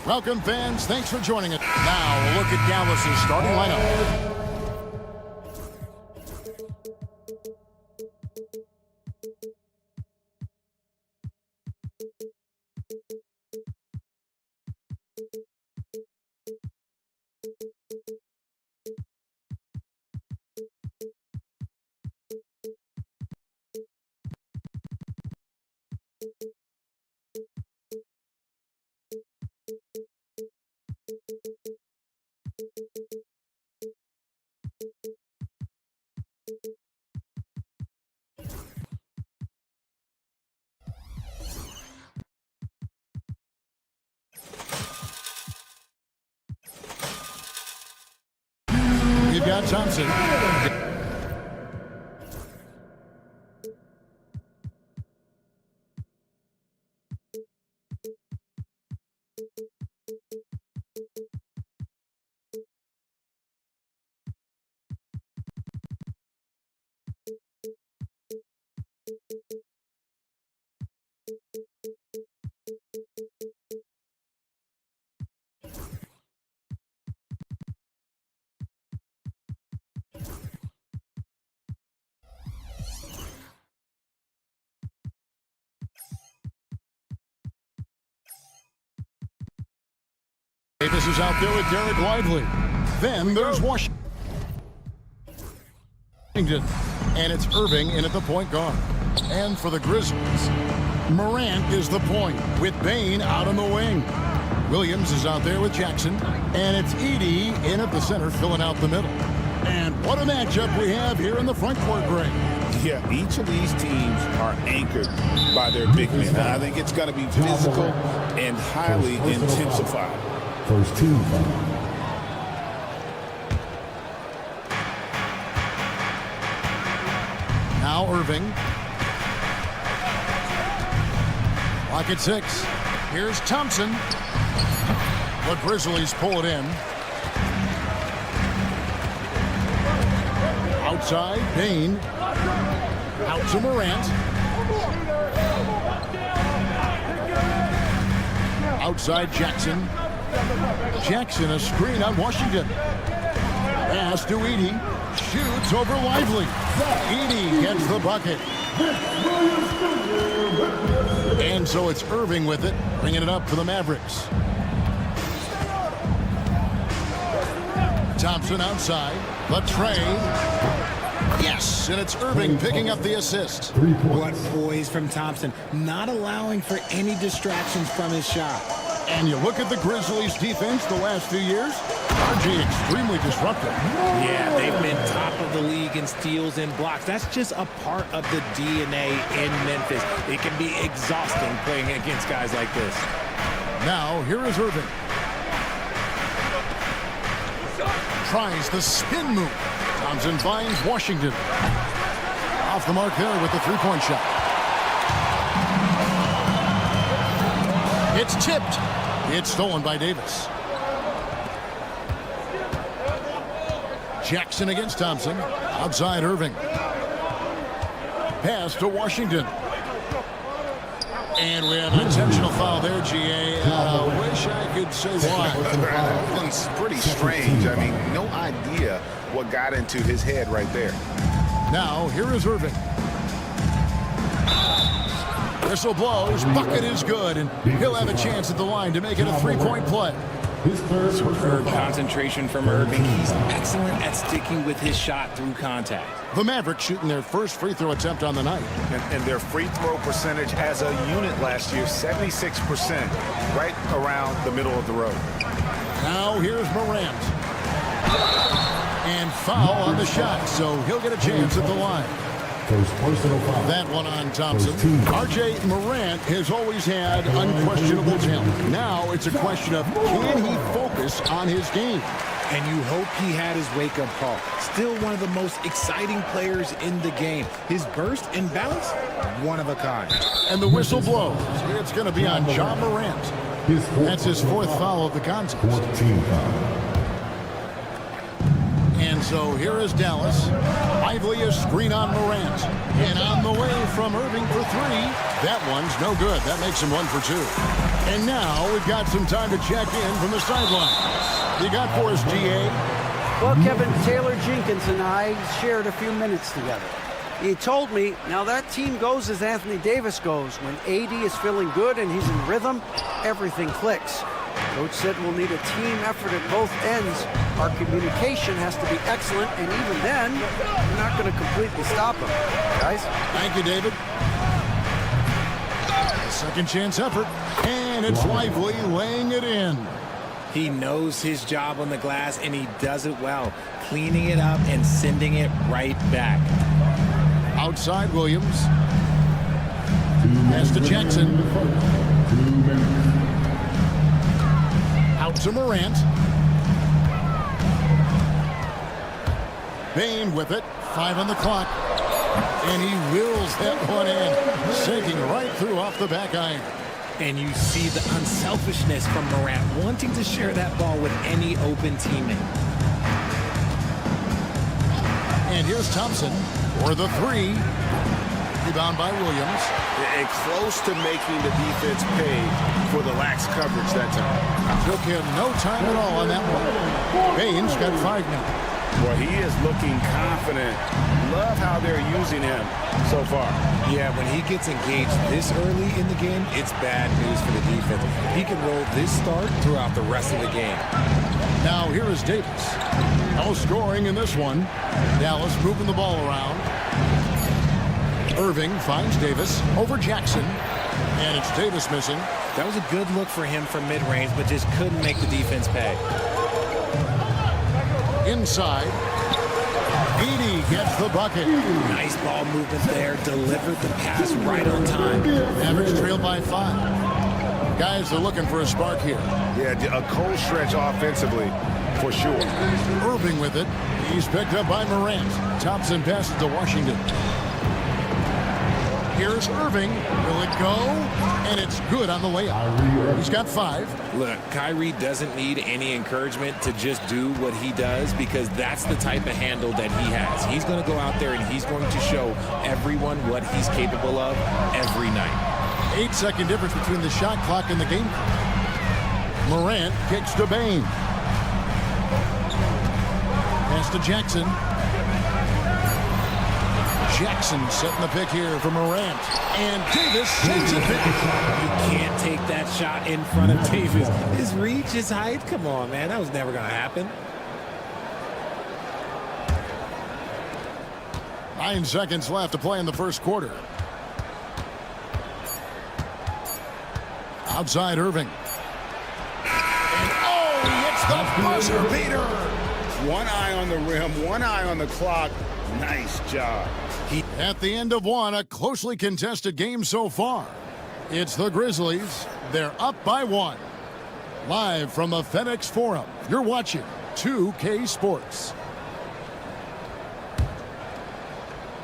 Welcome, fans. Thanks for joining us. Now, a look at Dallas's starting lineup. We've got Thompson. Davis is out there with Derek Lively. Then there's Washington. And it's Irving in at the point guard. And for the Grizzlies, Morant is the point with Bane out on the wing. Williams is out there with Jackson. And it's Edey in at the center filling out the middle. And what a matchup we have here in the front court, Greg. Yeah, each of these teams are anchored by their big men. I think it's going to be physical and highly intensified. First team foul. Now Irving. Lock at 6. Here's Thompson. The Grizzlies pull it in. Outside, Bane. Out to Morant. Outside, Jackson. Jackson, a screen on Washington. Pass to Edey. Shoots over Lively. Edey gets the bucket. And so it's Irving with it, bringing it up for the Mavericks. Thompson outside. The trade. Yes, and it's Irving picking up the assist. What poise from Thompson, not allowing for any distractions from his shot. And you look at the Grizzlies' defense the last few years, RG extremely disruptive. Yeah, they've been top of the league in steals and blocks. That's just a part of the DNA in Memphis. It can be exhausting playing against guys like this. Now, here is Irving. Tries the spin move. Thompson finds Washington. Off the mark there with the three-point shot. It's tipped. It's stolen by Davis. Jackson against Thompson. Outside Irving. Pass to Washington. And we have an intentional foul there, GA. Wish I could say why. It's pretty strange. I mean, no idea what got into his head right there. Now, here is Irving. Whistle blows, bucket is good, and he'll have a chance at the line to make it a three-point play. Superb concentration from Irving. He's excellent at sticking with his shot through contact. The Mavericks shooting their first free throw attempt on the night. And their free throw percentage as a unit last year, 76%, right around the middle of the road. Now here's Morant. And foul on the shot, so he'll get a chance at the line. That one on Thompson. R.J. Morant has always had unquestionable talent. Now it's a question of can he focus on his game? And you hope he had his wake-up call. Still one of the most exciting players in the game. His burst and bounce, one of a kind. And the whistle blows. It's going to be on Ja Morant. That's his fourth foul of the contest. And so here is Dallas. Lively is Screen on Morant. And on the way from Irving for three. That one's no good. That makes him 1 for 2. And now we've got some time to check in from the sideline. You got for us, GA? Well, Kevin, Taylor Jenkins and I shared a few minutes together. He told me, now that team goes as Anthony Davis goes. When AD is feeling good and he's in rhythm, everything clicks. Coach said we'll need a team effort at both ends. Our communication has to be excellent, and even then, we're not going to completely stop them. Guys? Thank you, David. Second chance effort, and it's Lively laying it in. He knows his job on the glass, and he does it well, cleaning it up and sending it right back. Outside Williams. Pass to Jackson. Out to Morant. Bane with it. 5 on the clock. And he wills that one in. Sinking right through off the back iron. And you see the unselfishness from Morant, wanting to share that ball with any open teammate. And here's Thompson for the three. Rebound by Williams. And close to making the defense pay for the lax coverage that time. Took him no time at all on that one. Bane's got 5 now. Well, he is looking confident. Love how they're using him so far. Yeah, when he gets engaged this early in the game, it's bad news for the defense. He can roll this start throughout the rest of the game. Now here is Davis. No scoring in this one. Dallas moving the ball around. Irving finds Davis over Jackson. And it's Davis missing. That was a good look for him from mid-range, but just couldn't make the defense pay. Inside. Edey gets the bucket. Nice ball movement there. Delivered the pass right on time. Mavericks trail by 5. Guys are looking for a spark here. Yeah, a cold stretch offensively, for sure. Irving with it. He's picked up by Morant. Thompson passes to Washington. Here's Irving. Will it go? And it's good on the layup. He's got 5. Look, Kyrie doesn't need any encouragement to just do what he does, because that's the type of handle that he has. He's going to go out there and he's going to show everyone what he's capable of every night. 8-second difference between the shot clock and the game clock. Morant kicks to Bane. Pass to Jackson. Jackson setting the pick here for Morant. And Davis sends it back. You can't take that shot in front of Davis. His reach, his height, come on, man. That was never going to happen. 9 seconds left to play in the first quarter. Outside Irving. And oh, he hits the buzzer beater. One eye on the rim, one eye on the clock. Nice job. At the end of one, a closely contested game so far. It's the Grizzlies. They're up by 1. Live from the FedEx Forum, you're watching 2K Sports.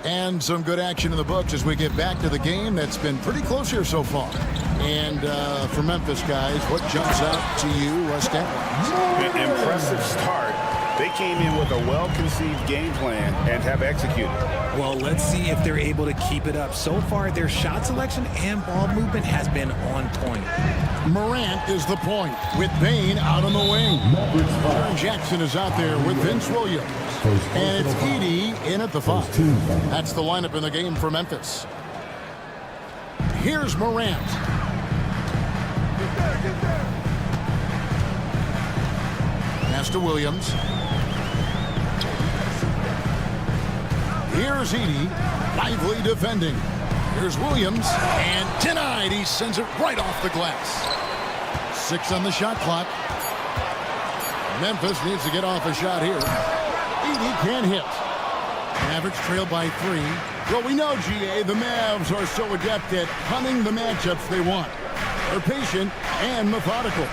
And some good action in the books as we get back to the game that's been pretty close here so far. And for Memphis, guys, what jumps out to you stat-wise? An impressive start. They came in with a well-conceived game plan and have executed. Well, let's see if they're able to keep it up. So far, their shot selection and ball movement has been on point. Morant is the point with Bane out on the wing. Jaren Jackson is out there with Vince Williams. And it's Edey in at the 5. That's the lineup in the game for Memphis. Here's Morant. Pass to Williams. Here's Edey, lively defending. Here's Williams, and denied. He sends it right off the glass. 6 on the shot clock. Memphis needs to get off a shot here. Edey can't hit. Mavericks trail by 3. Well, we know, GA, the Mavs are so adept at hunting the matchups they want. They're patient and methodical.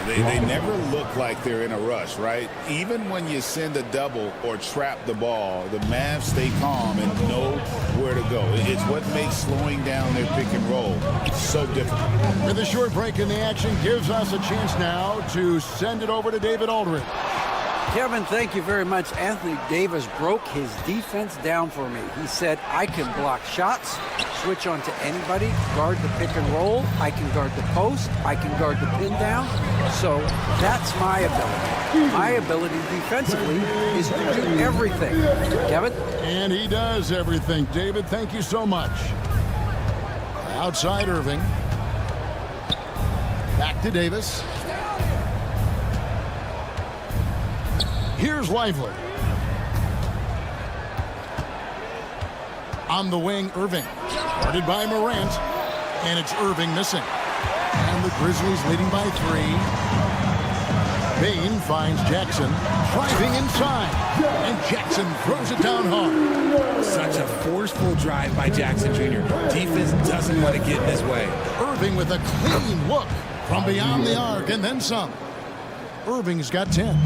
They never look like they're in a rush, right? Even when you send a double or trap the ball, the Mavs stay calm and know where to go. It's what makes slowing down their pick and roll so difficult. With a short break in the action, gives us a chance now to send it over to David Aldridge. Kevin, thank you very much. Anthony Davis broke his defense down for me. He said, I can block shots, switch on to anybody, guard the pick and roll, I can guard the post, I can guard the pin down. So that's my ability. My ability defensively is to do everything. Kevin? And he does everything. David, thank you so much. Outside Irving. Back to Davis. Here's Lively. On the wing, Irving. Guarded by Morant. And it's Irving missing. And the Grizzlies leading by 3. Bain finds Jackson. Driving inside. And Jackson throws it down hard. Such a forceful drive by Jackson Jr. Defense doesn't want to get in his way. Irving with a clean look from beyond the arc and then some. Irving's got 10.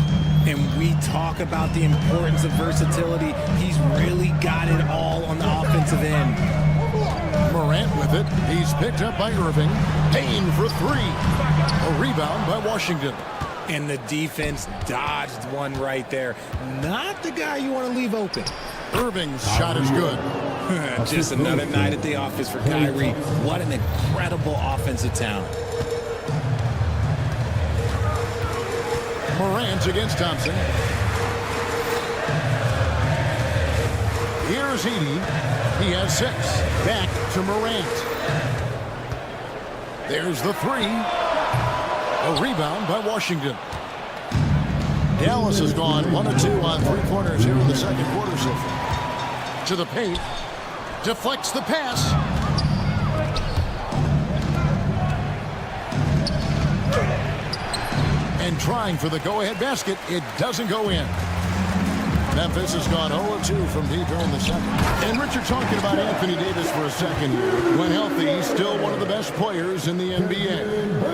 And we talk about the importance of versatility. He's really got it all on the offensive end. Morant with it. He's picked up by Irving. Payne for 3. A rebound by Washington. And the defense dodged one right there. Not the guy you want to leave open. Irving's shot is good. Just another night at the office for Kyrie. What an incredible offensive talent. Morant against Thompson. Here's Edey. He has 6. Back to Morant. There's the 3. A rebound by Washington. Dallas has gone 1 of 2 on 3 corners here in the second quarter so far. To the paint. Deflects the pass. And trying for the go-ahead basket. It doesn't go in. Memphis has gone 0-2 from deep here in the second. And Richard, talking about Anthony Davis for a second here. When healthy, he's still one of the best players in the NBA.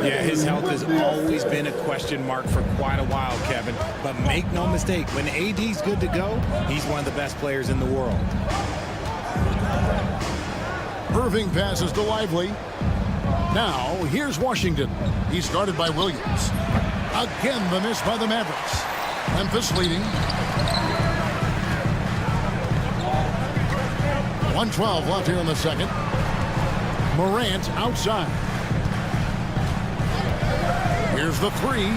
Yeah, his health has always been a question mark for quite a while, Kevin. But make no mistake, when AD's good to go, he's one of the best players in the world. Irving passes to Lively. Now, here's Washington. He's guarded by Williams. Again, the miss by the Mavericks. Memphis leading. 1:12 left here in the second. Morant outside. Here's the 3.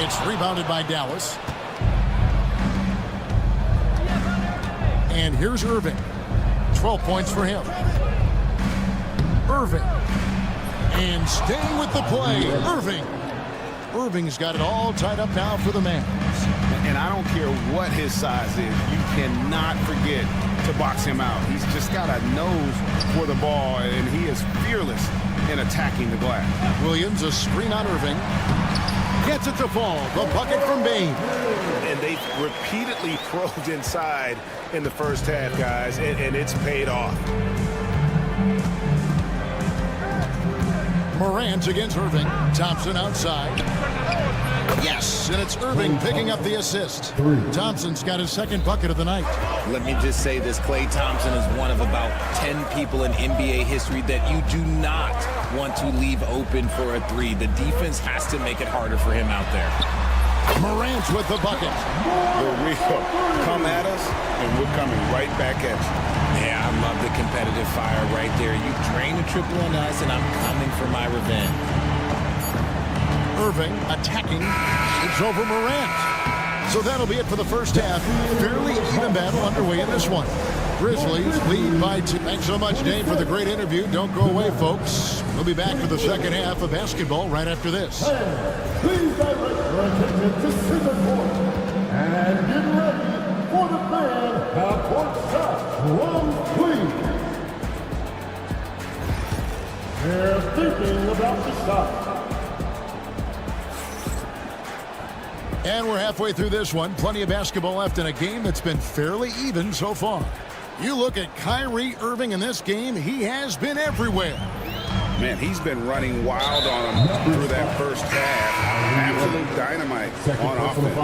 It's rebounded by Dallas. And here's Irving. 12 points for him. Irving. And staying with the play, Irving. Irving's got it all tied up now for the Mavs. And I don't care what his size is. You cannot forget to box him out. He's just got a nose for the ball, and he is fearless in attacking the glass. Williams, a screen on Irving. Gets it to fall. The bucket from Bain. And they repeatedly probed inside in the first half, guys, and it's paid off. Morant against Irving. Thompson outside. Yes, and it's Irving picking up the assist. Thompson's got his second bucket of the night. Let me just say this, Klay Thompson is one of about 10 people in NBA history that you do not want to leave open for a 3. The defense has to make it harder for him out there. Morant with the bucket. The real come at us, and we're coming right back at you. Yeah, I love the competitive fire right there. You drain a triple on us, and I'm coming for my revenge. Irving attacking. It's over Morant. So that'll be it for the first half. Fairly even battle underway in this one. Grizzlies lead by 2. Thanks so much, Dave, for the great interview. Don't go away, folks. We'll be back for the second half of basketball right after this. Please direct your attention to center court and get ready for the fan half-court shot from Cleveland. They're thinking about the shot. And we're halfway through this one. Plenty of basketball left in a game that's been fairly even so far. You look at Kyrie Irving in this game, he has been everywhere. Man, he's been running wild on him through that first half. Absolute dynamite on offense.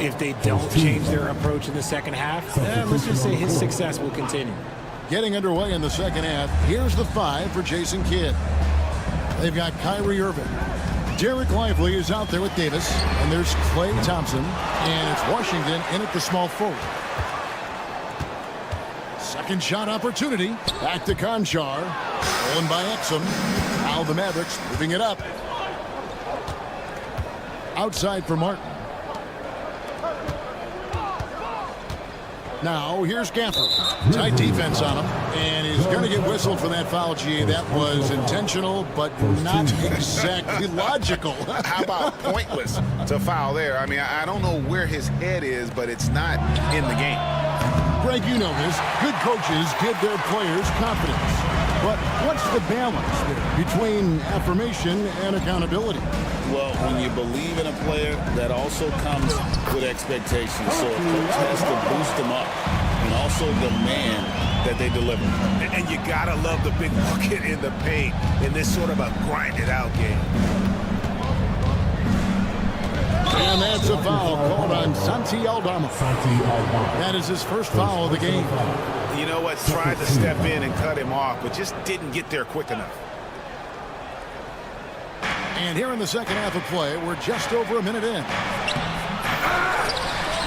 If they don't change their approach in the second half, let's just say his success will continue. Getting underway in the second half. Here's the 5 for Jason Kidd. They've got Kyrie Irving. Derek Lively is out there with Davis, and there's Klay Thompson, and it's Washington in at the small forward. Second shot opportunity. Back to Conchar. Stolen by Exum. Now the Mavericks moving it up. Outside for Martin. Now here's Gafford. Tight defense on him. And he's going to get whistled for that foul, G. That was intentional, but not exactly logical. How about pointless to foul there? I mean, I don't know where his head is, but it's not in the game. Greg, you know this. Good coaches give their players confidence. But what's the balance there between affirmation and accountability? Well, when you believe in a player, that also comes with expectations. So a coach has to boost them up and also demand that they deliver. And you got to love the big bucket in the paint in this sort of a grinded-out game. And that's a foul called on Santi Aldama. That is his first foul of the game. You know what? Tried to step in and cut him off, but just didn't get there quick enough. And here in the second half of play, we're just over a minute in.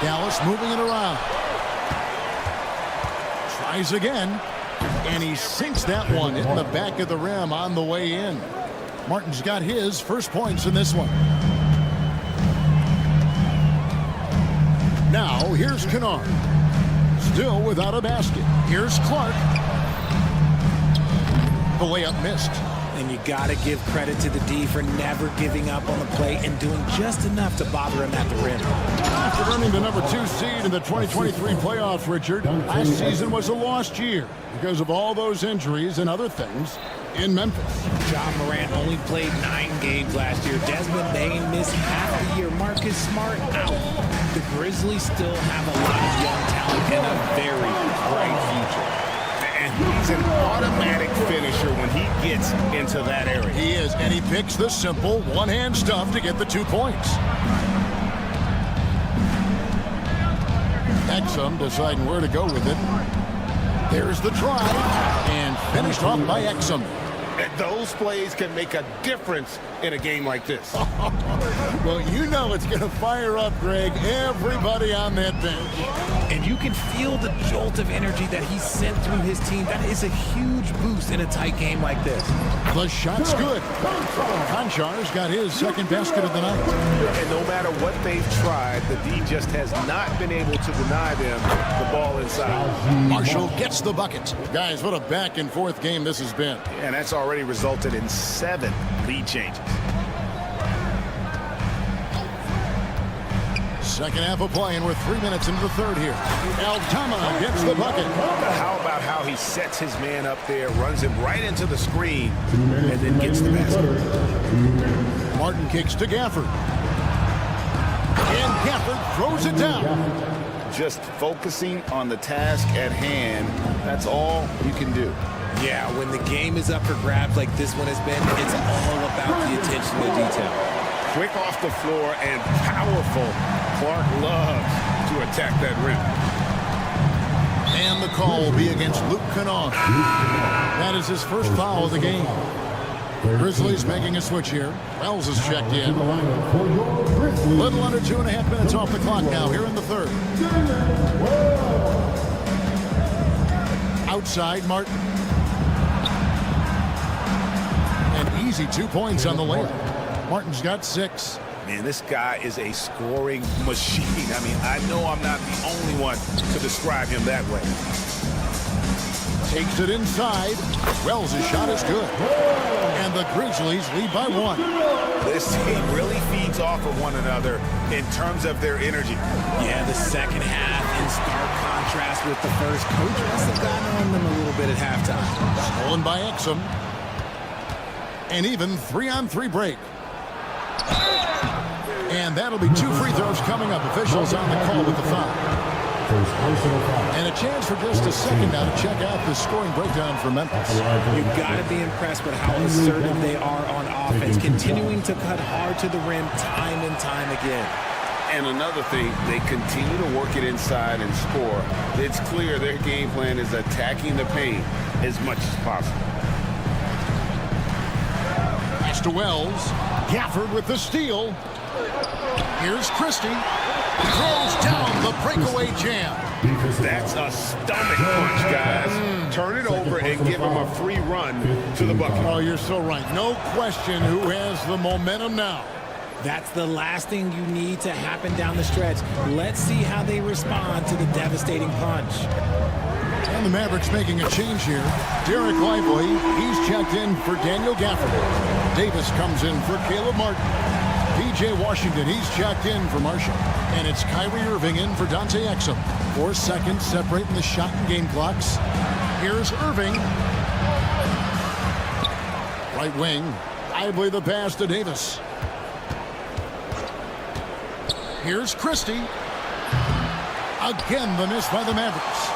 Dallas moving it around. Tries again. And he sinks that one in the back of the rim on the way in. Martin's got his first points in this one. Now, here's Kennard. Still without a basket. Here's Clark. The layup missed. And you got to give credit to the D for never giving up on the play and doing just enough to bother him at the rim. After earning the number 2 seed in the 2023 playoffs, Richard, last season was a lost year because of all those injuries and other things in Memphis. Ja Morant only played 9 games last year. Desmond Bain missed half the year. Marcus Smart out. The Grizzlies still have a lot of young talent and a very bright future. And he's an automatic finisher when he gets into that area. He is, and he picks the simple one-hand stuff to get the 2 points. Exum deciding where to go with it. There's the try, and finished off by Exum. And those plays can make a difference in a game like this. Well, you know it's going to fire up, Greg, everybody on that bench. And you can feel the jolt of energy that he sent through his team. That is a huge boost in a tight game like this. The shot's good. Conchar's got his second basket of the night. And no matter what they've tried, the D just has not been able to deny them the ball inside. Marshall gets the bucket. Guys, what a back-and-forth game this has been. And that's already resulted in 7 lead changes. Second half of play, and we're 3 minutes into the third here. Aldama gets the bucket. How about how he sets his man up there, runs him right into the screen, and then gets the basket. Martin kicks to Gafford. And Gafford throws it down. Just focusing on the task at hand, that's all you can do. Yeah, when the game is up for grabs like this one has been, it's all about the attention to detail. Quick off the floor and powerful. Clark loves to attack that rim. And the call will be against Luke Kennard. That is his first foul of the game. Grizzlies making a switch here. Wells has checked in. Little under 2.5 minutes off the clock now here in the third. Outside, Martin. An easy 2 points on the layup. Martin's got 6. Man, this guy is a scoring machine. I mean, I know I'm not the only one to describe him that way. Takes it inside. Wells' shot is good. And the Grizzlies lead by 1. This team really feeds off of one another in terms of their energy. Yeah, the second half in stark contrast with the first. Coach must have gotten on them a little bit at halftime. Stolen by Exum. And even 3-on-3 break. And that'll be 2 free throws coming up. Officials on the call with the foul. And a chance for just a second now to check out the scoring breakdown for Memphis. You've got to be impressed with how assertive they are on offense, continuing to cut hard to the rim time and time again. And another thing, they continue to work it inside and score. It's clear their game plan is attacking the paint as much as possible. Pass to Wells. Gafford with the steal. Here's Christie. Throws down the breakaway jam. That's a stomach punch, guys. Turn it over and give him a free run to the bucket. Oh, you're so right. No question who has the momentum now. That's the last thing you need to happen down the stretch. Let's see how they respond to the devastating punch. And the Mavericks making a change here. Derek Lively, he's checked in for Daniel Gafford. Davis comes in for Caleb Martin. P.J. Washington, he's checked in for Marshall. And it's Kyrie Irving in for Dante Exum. 4 seconds separating the shot and game clocks. Here's Irving. Right wing. Lively the pass to Davis. Here's Christie. Again, the miss by the Mavericks.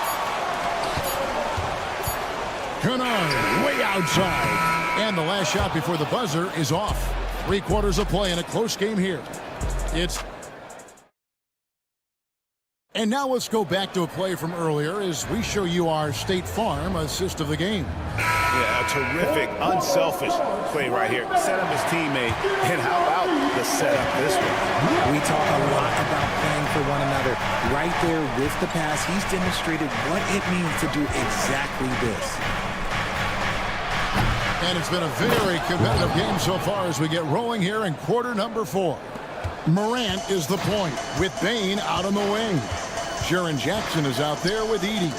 Kennard way outside. And the last shot before the buzzer is off. 3 quarters of play in a close game here. And now let's go back to a play from earlier as we show you our State Farm assist of the game. Yeah, a terrific, unselfish play right here. Set up his teammate, and how about the setup this one? We talk a lot about playing for one another. Right there with the pass, he's demonstrated what it means to do exactly this. And it's been a very competitive game so far as we get rolling here in quarter number 4. Morant is the point with Bain out on the wing. Jaren Jackson is out there with Edey.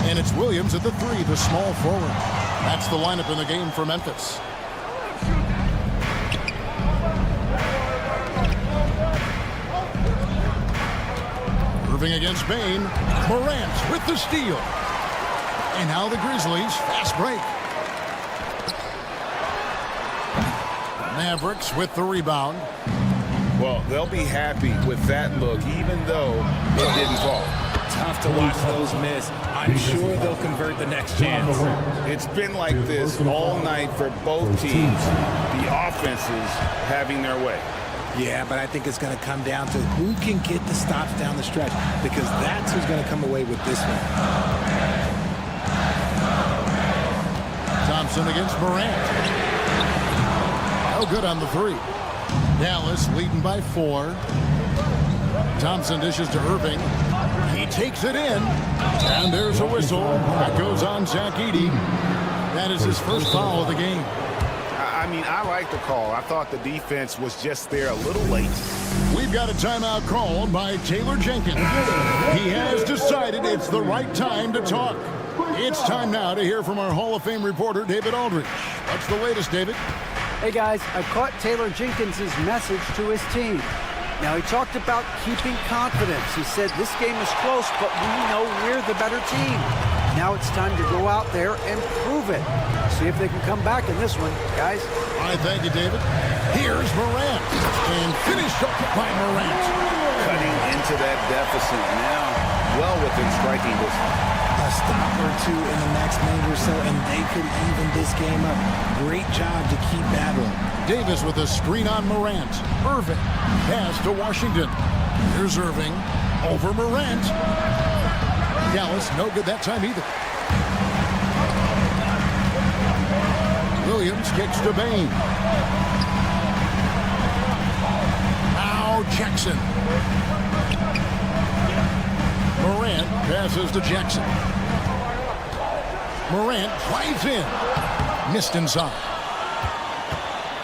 And it's Williams at the 3, the small forward. That's the lineup in the game for Memphis. Irving against Bain. Morant with the steal. And now the Grizzlies, fast break. Mavericks with the rebound. Well, they'll be happy with that look, even though it didn't fall. Tough to watch those miss. I'm sure they'll convert the next chance. It's been like this all night for both teams. The offenses having their way. Yeah, but I think it's going to come down to who can get the stops down the stretch, because that's who's going to come away with this one. Thompson against Morant. No good on the 3. Dallas leading by 4. Thompson dishes to Irving. He takes it in. And there's a whistle. That goes on Zach Edey. That is his first foul of the game. I mean, I like the call. I thought the defense was just there a little late. We've got a timeout called by Taylor Jenkins. He has decided it's the right time to talk. It's time now to hear from our Hall of Fame reporter, David Aldridge. What's the latest, David? Hey guys, I caught Taylor Jenkins' message to his team. Now he talked about keeping confidence. He said this game is close, but we know we're the better team. Now it's time to go out there and prove it. See if they can come back in this one, guys. All right, thank you, David. Here's Morant. And finished up by Morant. Cutting into that deficit now, well within striking distance. A stop or 2 in the next minute or so, and they could even this game up. Great job to keep battling. Davis with a screen on Morant. Irving pass to Washington. Here's Irving over Morant. Dallas no good that time either. Williams kicks to Bain. Now Jackson. Morant passes to Jackson. Morant drives in. Missed inside.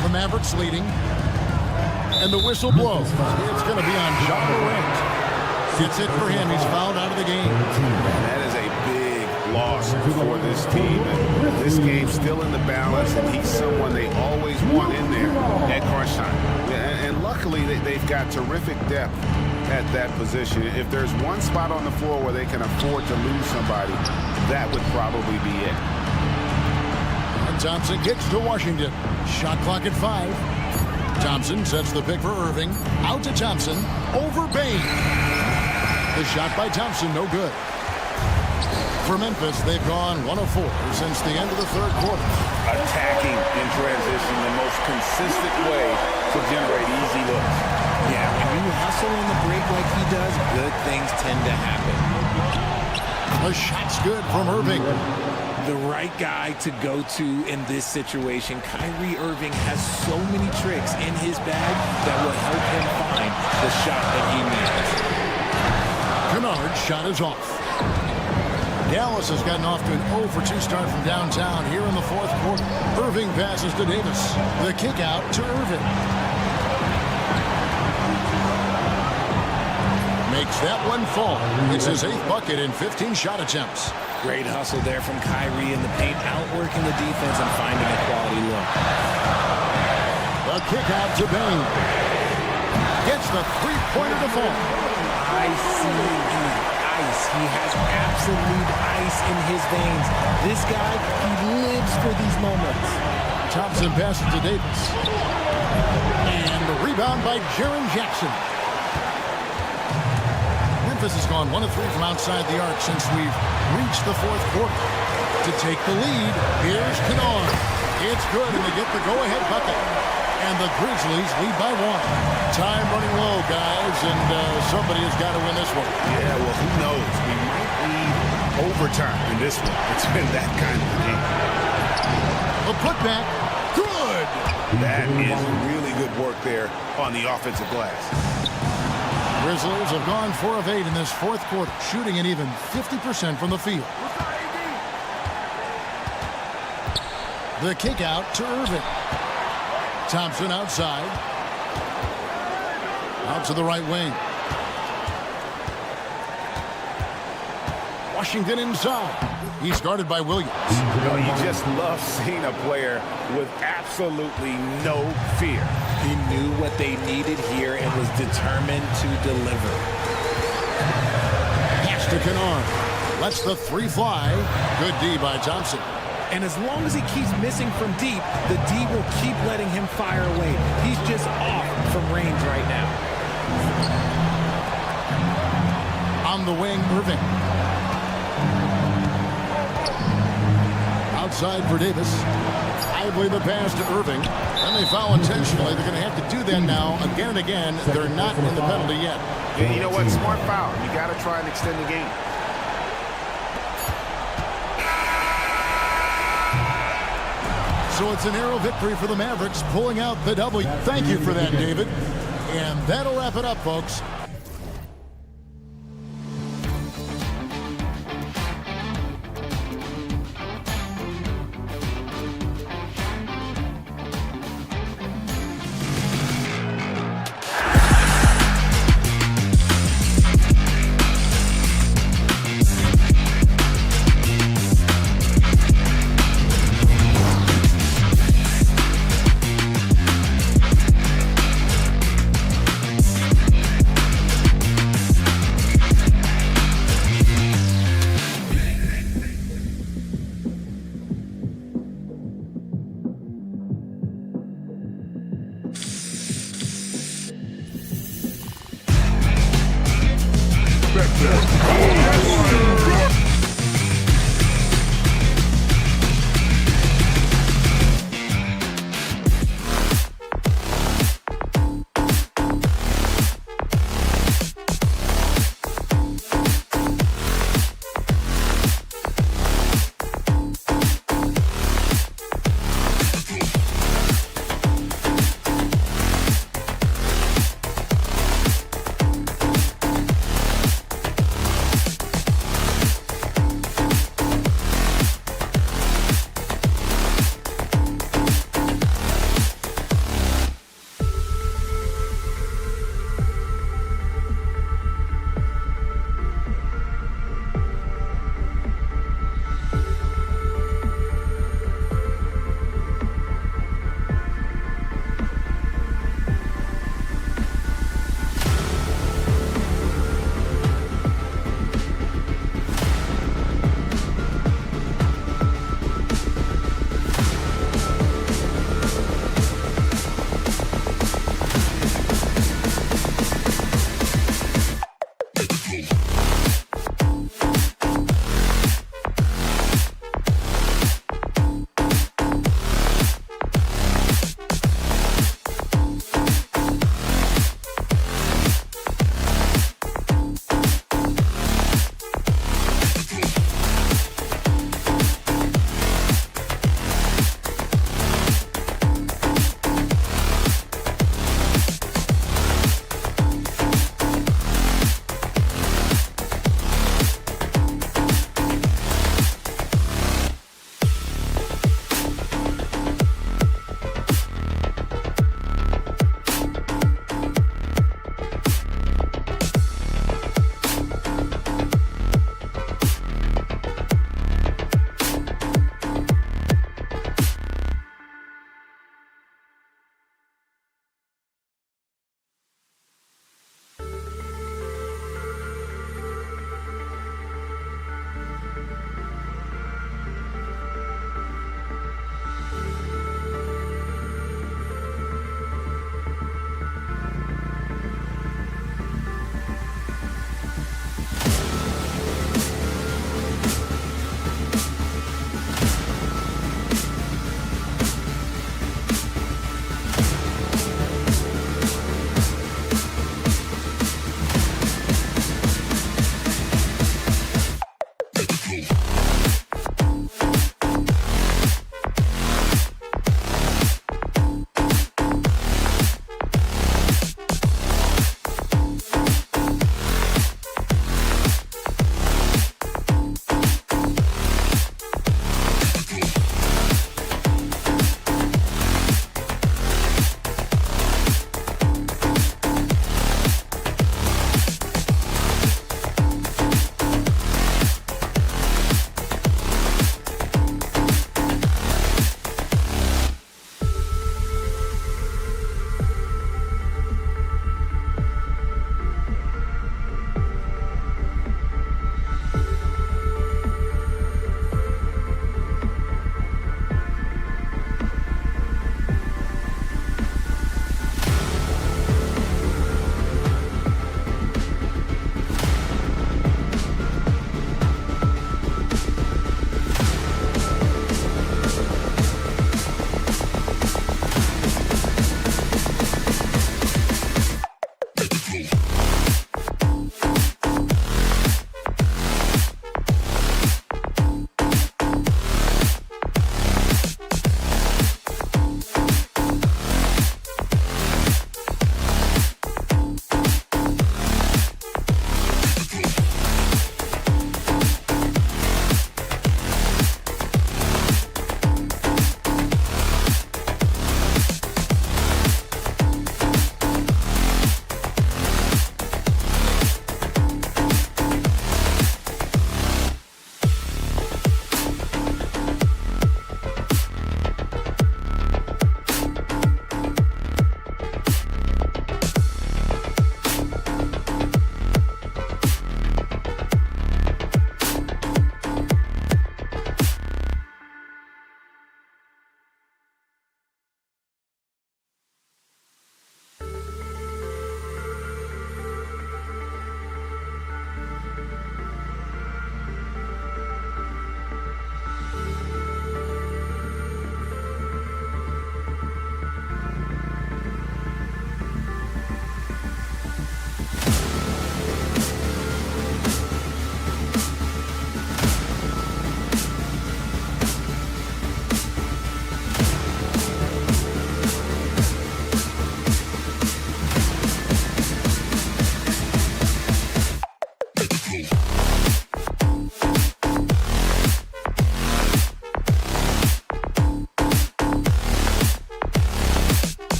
The Mavericks leading. And the whistle blows. It's going to be on John Morant. It's it for him. He's fouled out of the game. That is a big loss for this team. And this game's still in the balance, and he's someone they always want in there at crunch time. And luckily, they've got terrific depth at that position. If there's one spot on the floor where they can afford to lose somebody, that would probably be it. And Thompson kicks to Washington. Shot clock at 5. Thompson sets the pick for Irving. Out to Thompson. Over Bain. The shot by Thompson, no good. For Memphis, they've gone 1 of 4 since the end of the 3rd quarter. Attacking in transition, the most consistent way to generate easy looks. Yeah, when you hustle on the break like he does, good things tend to happen. The shot's good from Irving. The right guy to go to in this situation. Kyrie Irving has so many tricks in his bag that will help him find the shot that he needs. Kennard's shot is off. Dallas has gotten off to an 0 for 2 start from downtown here in the fourth quarter. Irving passes to Davis. The kick out to Irving. Makes that one fall. It's his 8th bucket in 15 shot attempts. Great hustle there from Kyrie in the paint, outworking the defense and finding a quality look. The kick out to Bain. Gets the three-pointer to fall. Ice. He has absolute ice in his veins. This guy, he lives for these moments. Thompson passes to Davis. And the rebound by Jaren Jackson. Memphis has gone 1 of 3 from outside the arc since we've reached the fourth quarter. To take the lead, here's Kennard. It's good, and they get the go-ahead bucket. And the Grizzlies lead by 1. Time running low, guys, and somebody has got to win this one. Yeah, well, who knows? We might need overtime in this one. It's been that kind of game. The putback, good. That is really good work there on the offensive glass. Grizzlies have gone 4 of 8 in this fourth quarter, shooting an even 50% from the field. The kick out to Irving. Thompson outside. Out to the right wing. Washington inside. He's guarded by Williams. You know, you just love seeing a player with absolutely no fear. He knew what they needed here and was determined to deliver. Pass to Kennard. Lets the 3 fly. Good D by Thompson. And as long as he keeps missing from deep, the D will keep letting him fire away. He's just off from range right now. On the wing, Irving. Outside for Davis. Lively the pass to Irving. And they foul intentionally. They're going to have to do that now again and again. They're not in the penalty yet. Yeah, you know what? Smart foul. You got to try and extend the game. So it's a narrow victory for the Mavericks, pulling out the W. Thank you for that, David. And that'll wrap it up, folks.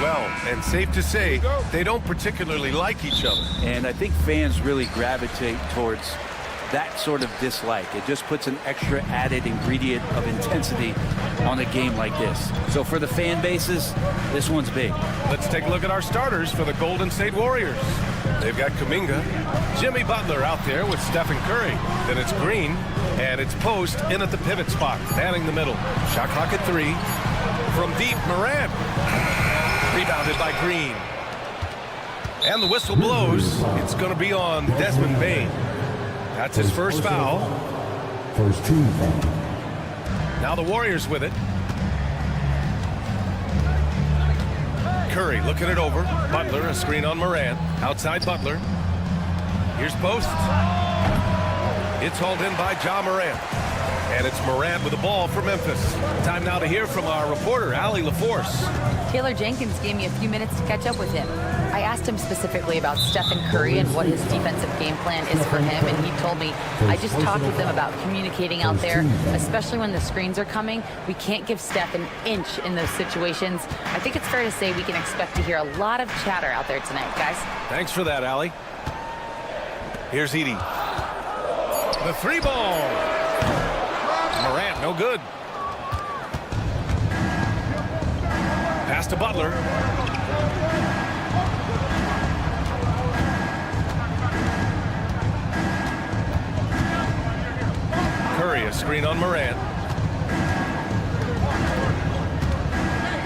Well, and safe to say, they don't particularly like each other. And I think fans really gravitate towards that sort of dislike. It just puts an extra added ingredient of intensity on a game like this. So for the fan bases, this one's big. Let's take a look at our starters for the Golden State Warriors. They've got Kuminga, Jimmy Butler out there with Stephen Curry. Then it's Green, and it's Post in at the pivot spot, manning the middle. Shot clock at 3. From deep, Morant. Rebounded by Green. And the whistle blows. It's going to be on Desmond Bane. That's his first foul. First team foul. Now the Warriors with it. Curry looking it over. Butler, a screen on Morant. Outside Butler. Here's Post. It's hauled in by Ja Morant. And it's Morant with the ball for Memphis. Time now to hear from our reporter, Allie LaForce. Taylor Jenkins gave me a few minutes to catch up with him. I asked him specifically about Stephen Curry and what his defensive game plan is for him, and he told me, I just talked with him about communicating out there, especially when the screens are coming. We can't give Steph an inch in those situations. I think it's fair to say we can expect to hear a lot of chatter out there tonight, guys. Thanks for that, Allie. Here's Edie. The 3-ball. Morant, no good. Pass to Butler. Curry, a screen on Morant.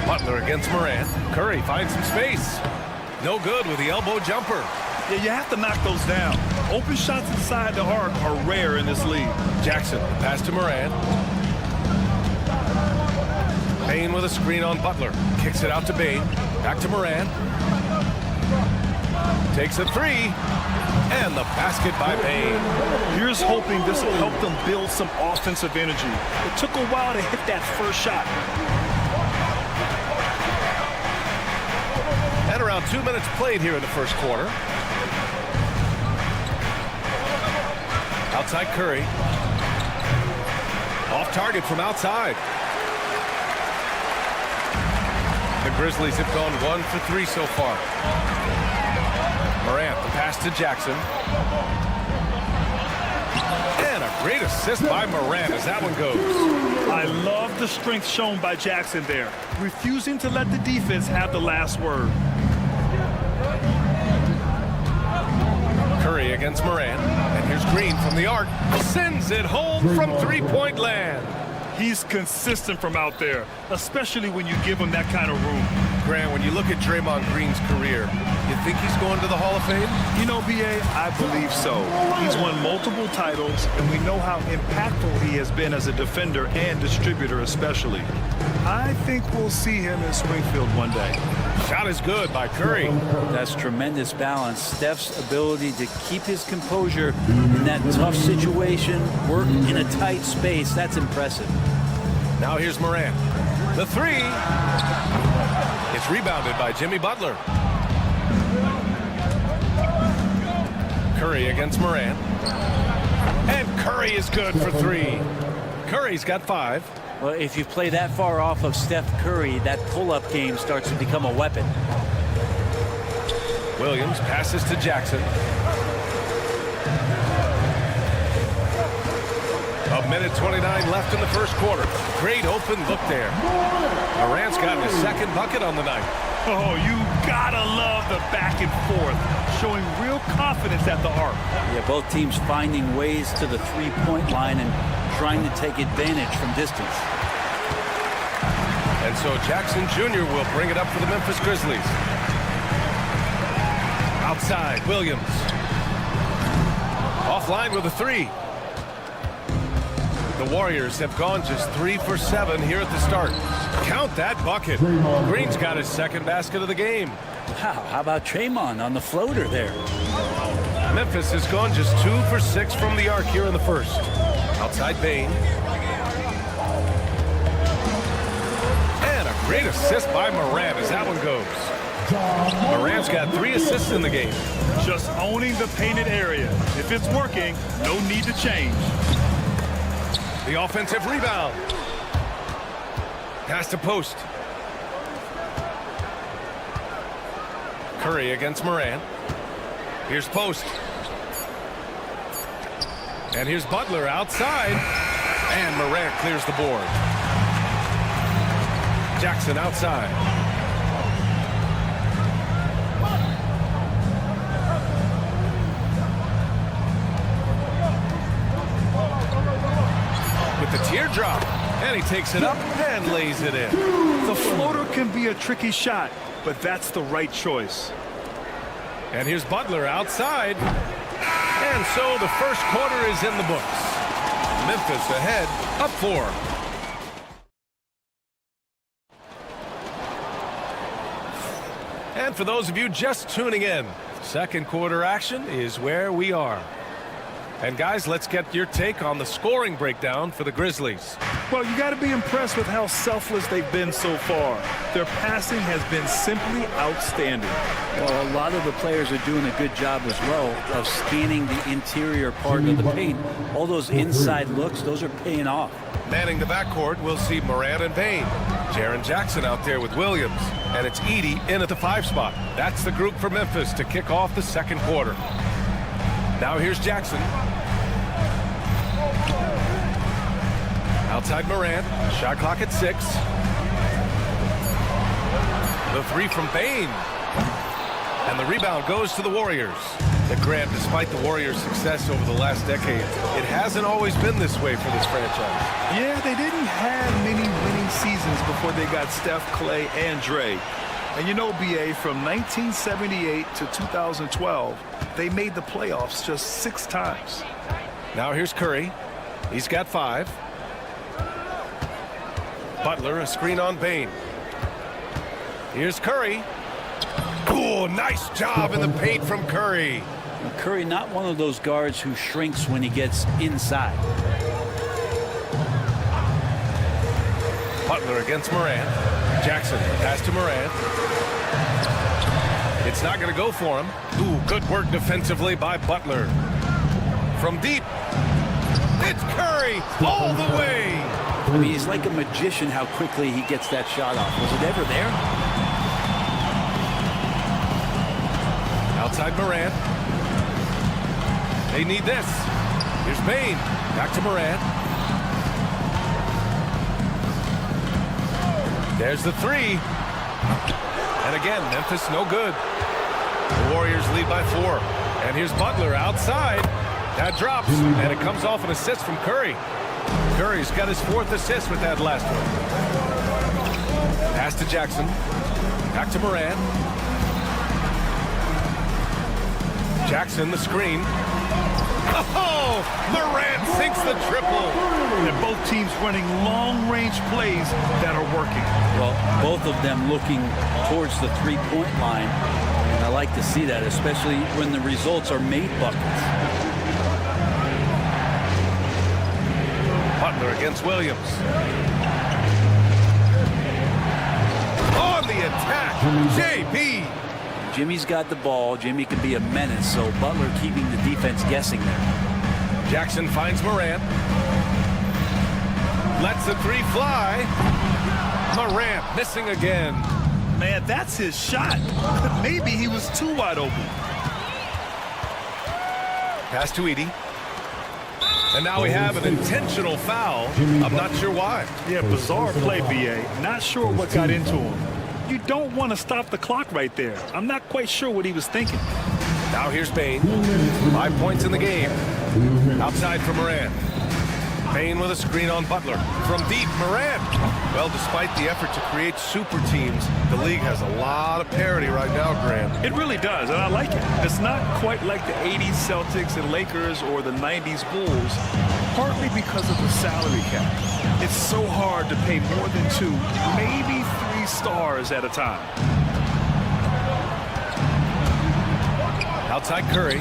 Butler against Morant. Curry finds some space. No good with the elbow jumper. Yeah, you have to knock those down. Open shots inside the arc are rare in this league. Jackson, pass to Morant. Bane with a screen on Butler. Kicks it out to Bane. Back to Morant. Takes a 3. And the basket by Bane. Here's hoping this will help them build some offensive energy. It took a while to hit that first shot. And around 2 minutes played here in the first quarter. Outside Curry. Off target from outside. The Grizzlies have gone 1 for 3 so far. Morant, the pass to Jackson. And a great assist by Morant as that one goes. I love the strength shown by Jackson there, refusing to let the defense have the last word. Curry against Morant. And here's Green from the arc. Sends it home from three-point land. He's consistent from out there, especially when you give him that kind of room. Grant, when you look at Draymond Green's career, you think he's going to the Hall of Fame? You know, B.A., I believe so. He's won multiple titles, and we know how impactful he has been as a defender and distributor especially. I think we'll see him in Springfield one day. Shot is good by Curry. That's tremendous balance. Steph's ability to keep his composure in that tough situation, work in a tight space, that's impressive. Now here's Morant. The 3. It's rebounded by Jimmy Butler. Curry against Morant. And Curry is good for 3. Curry's got 5. Well, if you play that far off of Steph Curry, that pull-up game starts to become a weapon. Williams passes to Jackson. A minute 29 left in the first quarter. Great open look there. Morant's gotten his second bucket on the night. Oh, you gotta love the back and forth, showing real confidence at the arc. Yeah, both teams finding ways to the three-point line and trying to take advantage from distance. And so Jackson Jr. will bring it up for the Memphis Grizzlies. Outside, Williams. Offline with a 3. The Warriors have gone just 3 for 7 here at the start. Count that bucket. Green's got his second basket of the game. Wow, how about Draymond on the floater there? Memphis has gone just 2 for 6 from the arc here in the first. Outside Bain. And a great assist by Morant as that one goes. Morant's got 3 assists in the game. Just owning the painted area. If it's working, no need to change. The offensive rebound. Pass to post. Curry against Morant. Here's post. And here's Butler outside. And Morant clears the board. Jackson outside. With the teardrop. And he takes it up and lays it in. The floater can be a tricky shot, but that's the right choice. And here's Butler outside. And so the first quarter is in the books. Memphis ahead, up 4. And for those of you just tuning in, second quarter action is where we are. And guys, let's get your take on the scoring breakdown for the Grizzlies. Well, you got to be impressed with how selfless they've been so far. Their passing has been simply outstanding. Well, a lot of the players are doing a good job as well of scanning the interior part of the paint. All those inside looks, those are paying off. Manning the backcourt, we'll see Morant and Bain. Jaren Jackson out there with Williams. And it's Edey in at the 5 spot. That's the group for Memphis to kick off the second quarter. Now here's Jackson. Outside Morant. Shot clock at 6. The 3 from Bain. And the rebound goes to the Warriors. But Grant, despite the Warriors' success over the last decade, it hasn't always been this way for this franchise. Yeah, they didn't have many winning seasons before they got Steph, Clay, and Dre. And you know, BA, from 1978 to 2012, they made the playoffs just 6 times. Now here's Curry. He's got 5. Butler, a screen on Bain. Here's Curry. Ooh, nice job in the paint from Curry. And Curry, not one of those guards who shrinks when he gets inside. Butler against Morant. Jackson, pass to Morant. It's not going to go for him. Ooh, good work defensively by Butler. From deep, it's Curry all the way. I mean, he's like a magician how quickly he gets that shot off. Was it ever there? Outside Morant. They need this. Here's Bain. Back to Morant. There's the 3. And again, Memphis no good. The Warriors lead by 4. And here's Butler outside. That drops. And it comes off an assist from Curry. Curry's got his 4th assist with that last one. Pass to Jackson. Back to Morant. Jackson, the screen. Oh, Morant sinks the triple. And both teams running long-range plays that are working. Well, both of them looking towards the three-point line. And I like to see that, especially when the results are made buckets. Butler against Williams. On the attack, JB. Jimmy's got the ball. Jimmy can be a menace, so Butler keeping the defense guessing there. Jackson finds Morant. Lets the 3 fly. Morant missing again. Man, that's his shot. Maybe he was too wide open. Pass to Edey. And now we have an intentional foul. I'm not sure why. Yeah, bizarre play, BA. Not sure what got into him. You don't want to stop the clock right there. I'm not quite sure what he was thinking. Now here's Bain. 5 points in the game. Outside for Morant. Payne with a screen on Butler. From deep, Morant. Well, despite the effort to create super teams, the league has a lot of parity right now, Graham. It really does, and I like it. It's not quite like the 80s Celtics and Lakers or the 90s Bulls, partly because of the salary cap. It's so hard to pay more than 2, maybe 3 stars at a time. Outside Curry.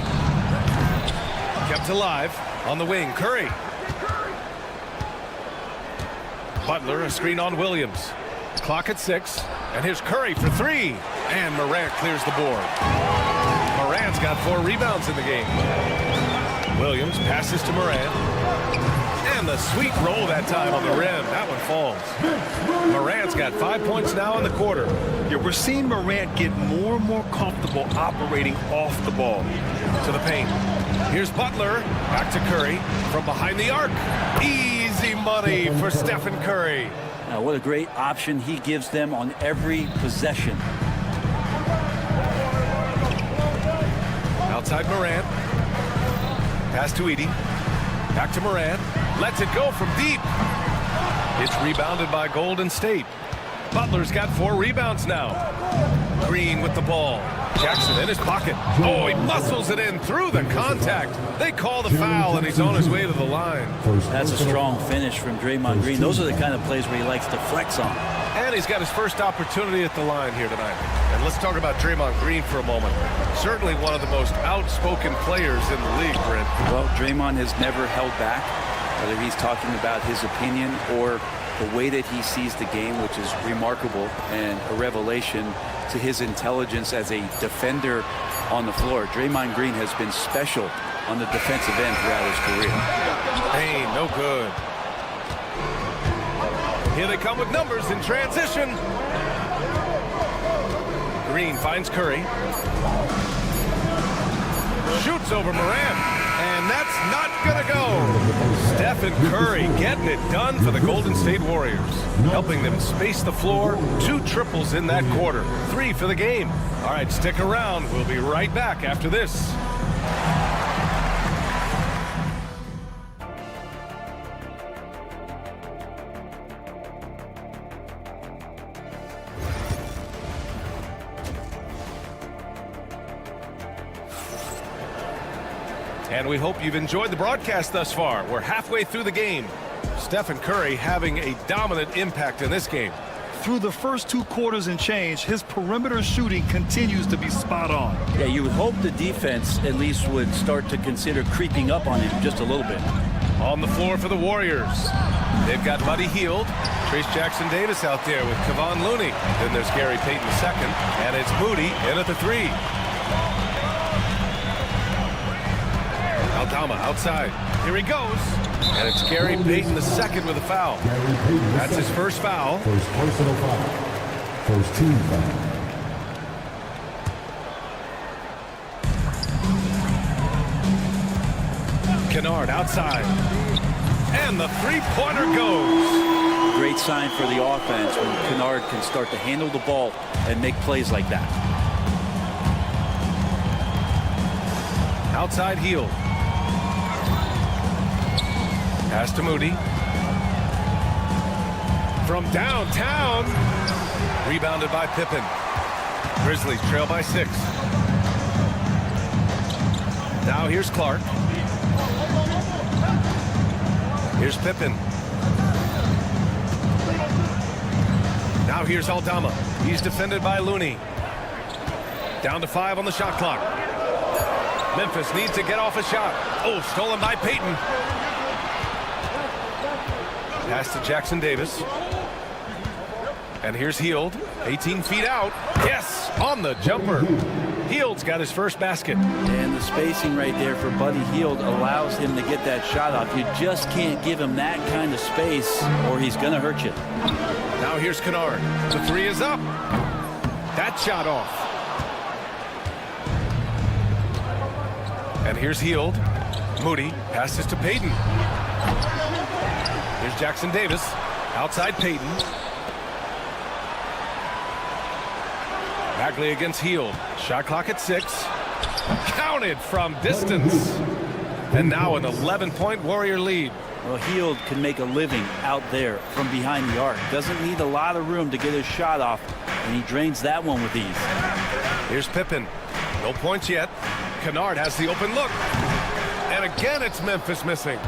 Kept alive on the wing. Curry. Butler, a screen on Williams. Clock at 6. And here's Curry for 3. And Morant clears the board. Morant's got 4 rebounds in the game. Williams passes to Morant. And the sweet roll that time on the rim. That one falls. Morant's got 5 points now in the quarter. Yeah, we're seeing Morant get more and more comfortable operating off the ball. To the paint. Here's Butler. Back to Curry. From behind the arc. Easy money for Stephen Curry. Now, what a great option he gives them on every possession. Outside Morant. Pass to Edey. Back to Morant. Lets it go from deep. It's rebounded by Golden State. Butler's got 4 rebounds now. Green with the ball. Jackson in his pocket. Oh, he muscles it in through the contact. They call the foul, and he's on his way to the line. That's a strong finish from Draymond Green. Those are the kind of plays where he likes to flex on. And he's got his first opportunity at the line here tonight. And let's talk about Draymond Green for a moment. Certainly one of the most outspoken players in the league, Brent. Well, Draymond has never held back, whether he's talking about his opinion or the way that he sees the game, which is remarkable and a revelation to his intelligence as a defender on the floor. Draymond Green has been special on the defensive end throughout his career. Payne, no good. Here they come with numbers in transition. Green finds Curry. Shoots over Morant. And that's not going to go. Stephen Curry getting it done for the Golden State Warriors. Helping them space the floor. 2 triples in that quarter. 3 for the game. All right, stick around. We'll be right back after this. And we hope you've enjoyed the broadcast thus far. We're halfway through the game. Stephen Curry having a dominant impact in this game. Through the first 2 quarters and change, his perimeter shooting continues to be spot on. Yeah, you would hope the defense at least would start to consider creeping up on him just a little bit. On the floor for the Warriors. They've got Buddy Hield. Trace Jackson Davis out there with Kevon Looney. Then there's Gary Payton second. And it's Moody in at the 3. Aldama outside. Here he goes. And it's Gary Payton the second with a foul. That's his first foul. First personal foul. First team foul. Kennard outside. And the 3-pointer goes. Great sign for the offense when Kennard can start to handle the ball and make plays like that. Outside Hield. Pass to Moody. From downtown. Rebounded by Pippen. Grizzlies trail by 6. Now here's Clark. Here's Pippen. Now here's Aldama. He's defended by Looney. Down to 5 on the shot clock. Memphis needs to get off a shot. Oh, stolen by Payton. Pass to Jackson Davis. And here's Hield. 18 feet out. Yes, on the jumper. Hield's got his first basket. And the spacing right there for Buddy Hield allows him to get that shot off. You just can't give him that kind of space or he's going to hurt you. Now here's Kennard. The 3 is up. That shot off. And here's Hield. Moody passes to Payton. Here's Jackson Davis. Outside Payton. Bagley against Hield. Shot clock at 6. Counted from distance. And now an 11-point Warrior lead. Well, Hield can make a living out there from behind the arc. Doesn't need a lot of room to get his shot off, and he drains that one with ease. Here's Pippen. No points yet. Kennard has the open look. And again, it's Memphis missing.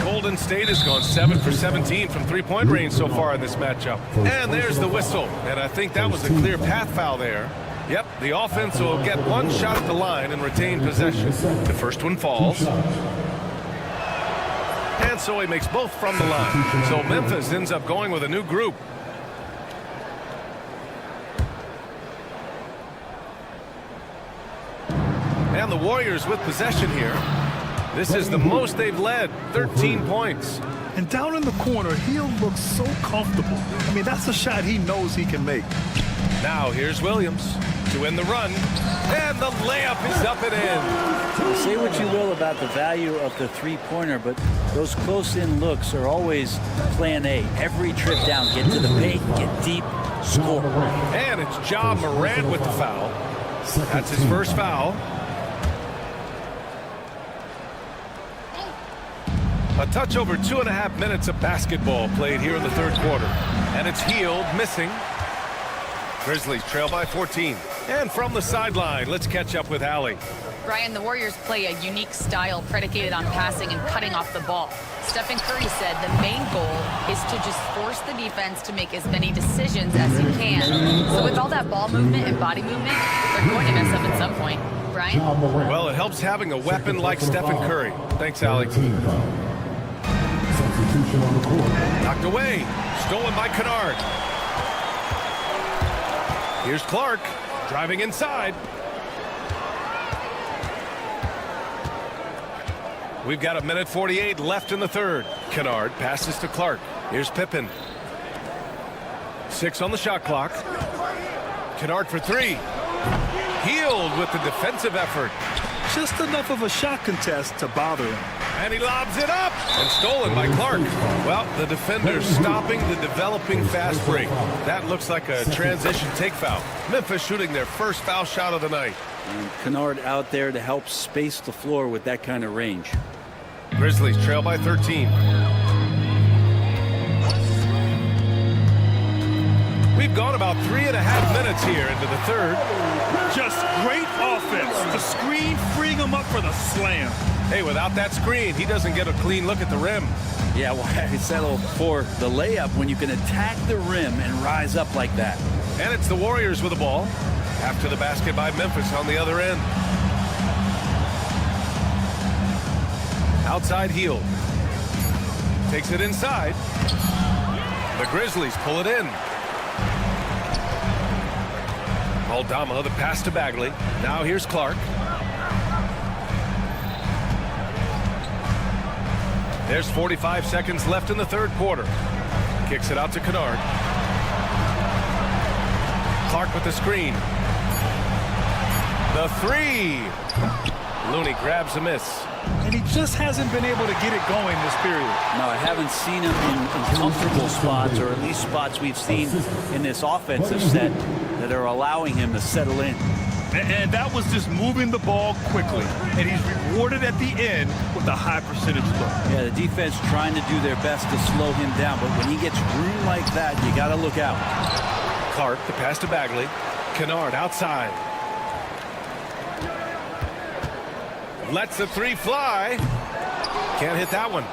Golden State has gone 7 for 17 from three-point range so far in this matchup. And there's the whistle. And I think that was a clear path foul there. Yep, the offense will get one shot at the line and retain possession. The first one falls. And so he makes both from the line. So Memphis ends up going with a new group. And the Warriors with possession here. This is the most they've led, 13 points. And down in the corner, Hield looks so comfortable. I mean, that's a shot he knows he can make. Now here's Williams to win the run. And the layup is up and in. Say what you will about the value of the three-pointer, but those close-in looks are always plan A. Every trip down, get to the paint, get deep, score. And it's Ja Morant with the foul. That's his first foul. A touch over 2.5 minutes of basketball played here in the third quarter. And it's Hield missing. Grizzlies trail by 14. And from the sideline, let's catch up with Allie. Brian, the Warriors play a unique style predicated on passing and cutting off the ball. Stephen Curry said the main goal is to just force the defense to make as many decisions as he can. So with all that ball movement and body movement, they're going to mess up at some point. Brian? Well, it helps having a weapon like Stephen Curry. Thanks, Allie. Knocked away. Stolen by Kennard. Here's Clark driving inside. We've got 1:48 left in the third. Kennard passes to Clark. Here's Pippen. 6 on the shot clock. Kennard for 3. Hield with the defensive effort. Just enough of a shot contest to bother him. And he lobs it up. And stolen by Clark. Well, the defender's stopping the developing fast break. That looks like a transition take foul. Memphis shooting their first foul shot of the night. And Kennard out there to help space the floor with that kind of range. Grizzlies trail by 13. We've gone about 3.5 minutes here into the third. Just great offense. The screen freeing him up for the slam. Hey, without that screen, he doesn't get a clean look at the rim. Yeah, well, I settled for the layup when you can attack the rim and rise up like that. And it's the Warriors with the ball. After the basket by Memphis on the other end. Outside Hield. Takes it inside. The Grizzlies pull it in. Aldama, the pass to Bagley. Now here's Clark. There's 45 seconds left in the third quarter. Kicks it out to Kennard. Clark with the screen. The 3. Looney grabs a miss. And he just hasn't been able to get it going this period. No, I haven't seen him in comfortable spots, or at least spots we've seen in this offensive set that are allowing him to settle in. And that was just moving the ball quickly. And he's rewarded at the end with a high percentage look. Yeah, the defense trying to do their best to slow him down, but when he gets room like that, you got to look out. Clark, the pass to Bagley. Kennard outside. Lets the 3 fly. Can't hit that one.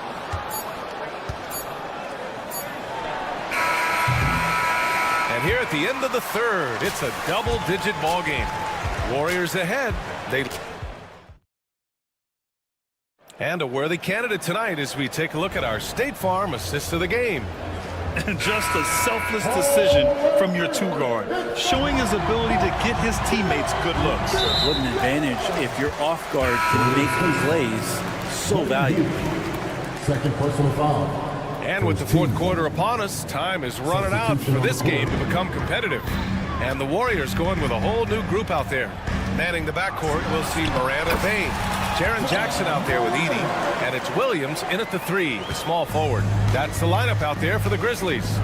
And here at the end of the third, it's a double-digit ball game. Warriors ahead. And a worthy candidate tonight as we take a look at our State Farm assist of the game. And just a selfless decision from your 2-guard, showing his ability to get his teammates good looks. What an advantage if your off guard can make the plays so valuable. Second personal foul. And with the fourth quarter upon us, time is running out for this game to become competitive. And the Warriors going with a whole new group out there. Manning the backcourt, we'll see Morant and Payne. Jaren Jackson out there with Edey. And it's Williams in at the 3, the small forward. That's the lineup out there for the Grizzlies.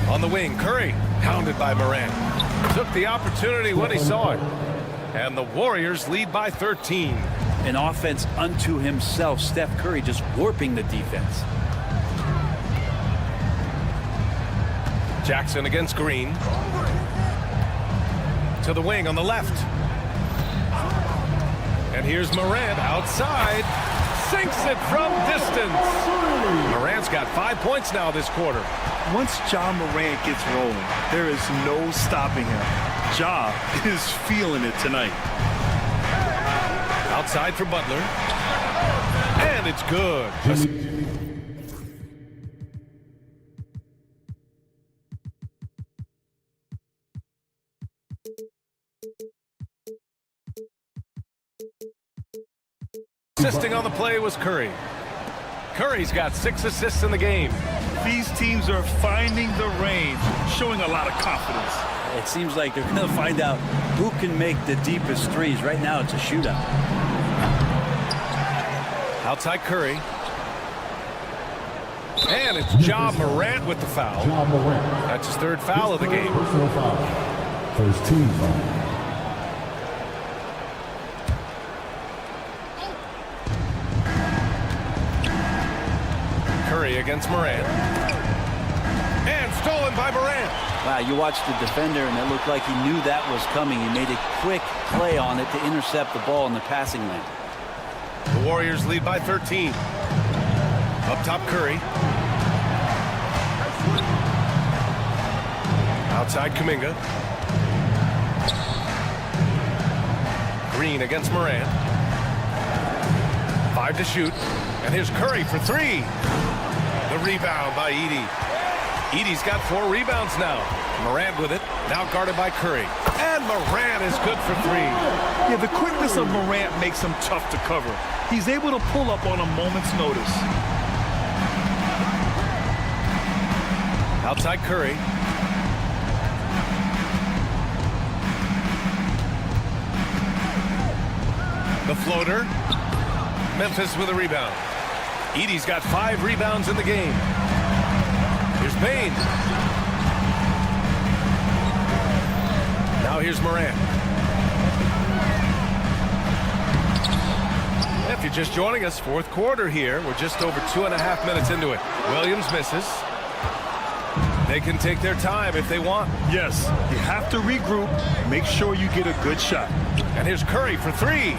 On the wing, Curry, hounded by Morant. Took the opportunity when he saw it. And the Warriors lead by 13. An offense unto himself. Steph Curry just warping the defense. Jackson against Green. To the wing on the left. And here's Morant outside. Sinks it from distance. Morant's got 5 points now this quarter. Once Ja Morant gets rolling, there is no stopping him. Ja is feeling it tonight. Outside for Butler. And it's good. Assisting on the play was Curry. Curry's got 6 assists in the game. These teams are finding the range, showing a lot of confidence. It seems like they're going to find out who can make the deepest threes. Right now, it's a shootout. Outside Curry. And it's Ja Morant with the foul. Ja Morant. That's his 3rd foul of the game. Personal foul. First team foul. Curry against Morant. And stolen by Morant. Wow, you watched the defender, and it looked like he knew that was coming. He made a quick play on it to intercept the ball in the passing lane. The Warriors lead by 13. Up top, Curry. Outside, Kuminga. Green against Morant. 5 to shoot. And here's Curry for 3. The rebound by Edey. Edey's got 4 rebounds now. Morant with it, now guarded by Curry. And Morant is good for 3. Yeah, the quickness of Morant makes him tough to cover. He's able to pull up on a moment's notice. Outside Curry. The floater. Memphis with a rebound. Edey's got 5 rebounds in the game. Here's Bane. Now here's Morant. If you're just joining us, 4th quarter here. We're just over 2.5 minutes into it. Williams misses. They can take their time if they want. Yes, you have to regroup. Make sure you get a good shot. And here's Curry for 3.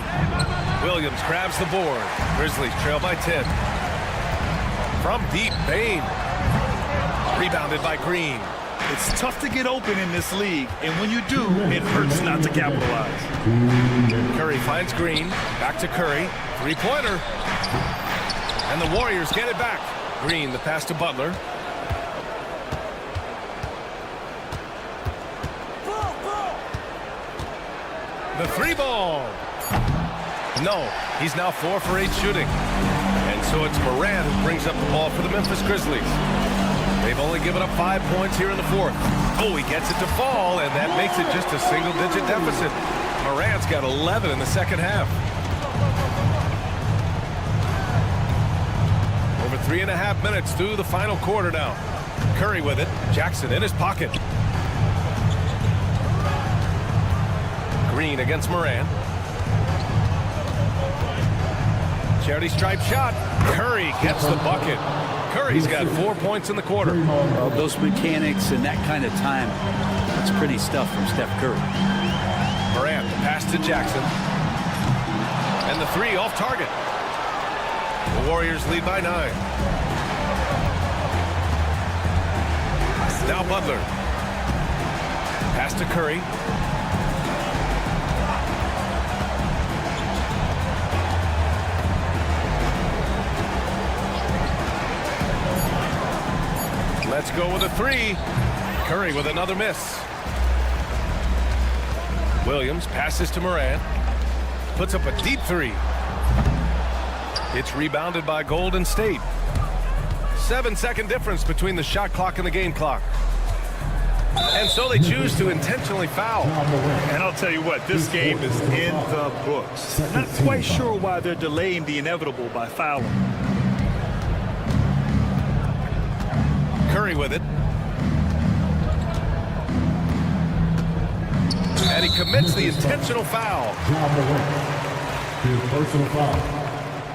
Williams grabs the board. Grizzlies trail by 10. From deep, Bane. Rebounded by Green. It's tough to get open in this league, and when you do, it hurts not to capitalize. Curry finds Green. Back to Curry. 3-pointer. And the Warriors get it back. Green, the pass to Butler. The 3-ball. No, he's now 4 for 8 shooting. And so it's Morant who brings up the ball for the Memphis Grizzlies. They've only given up 5 points here in the 4th. Oh, he gets it to fall, and that makes it just a single-digit deficit. Morant's got 11 in the 2nd half. Over 3.5 minutes through the final quarter now. Curry with it. Jackson in his pocket. Green against Morant. Charity stripe shot. Curry gets the bucket. Curry's got 4 points in the quarter. Well, those mechanics and that kind of time, that's pretty stuff from Steph Curry. Morant, the pass to Jackson. And the 3 off target. The Warriors lead by 9. Now Butler. Pass to Curry. Let's go with a 3. Curry with another miss. Williams passes to Morant. Puts up a deep 3. It's rebounded by Golden State. 7-second difference between the shot clock and the game clock. And so they choose to intentionally foul. And I'll tell you what, this game is in the books. Not quite sure why they're delaying the inevitable by fouling. Curry with it. And he commits the intentional foul. His personal foul.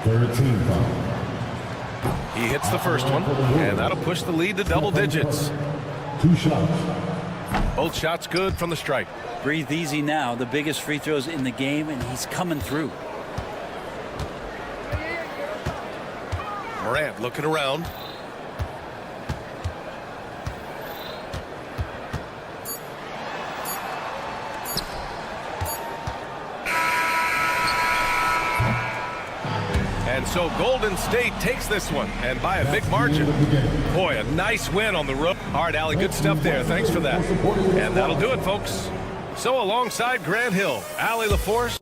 13 foul. He hits the first one, and that'll push the lead to double digits. 2 shots. Both shots good from the strike. Breathe easy now. The biggest free throws in the game, and he's coming through. Morant looking around. And so Golden State takes this one, and by a big margin. Boy, a nice win on the road. All right, Allie, good stuff there. Thanks for that. And that'll do it, folks. So alongside Grant Hill, Allie LaForce.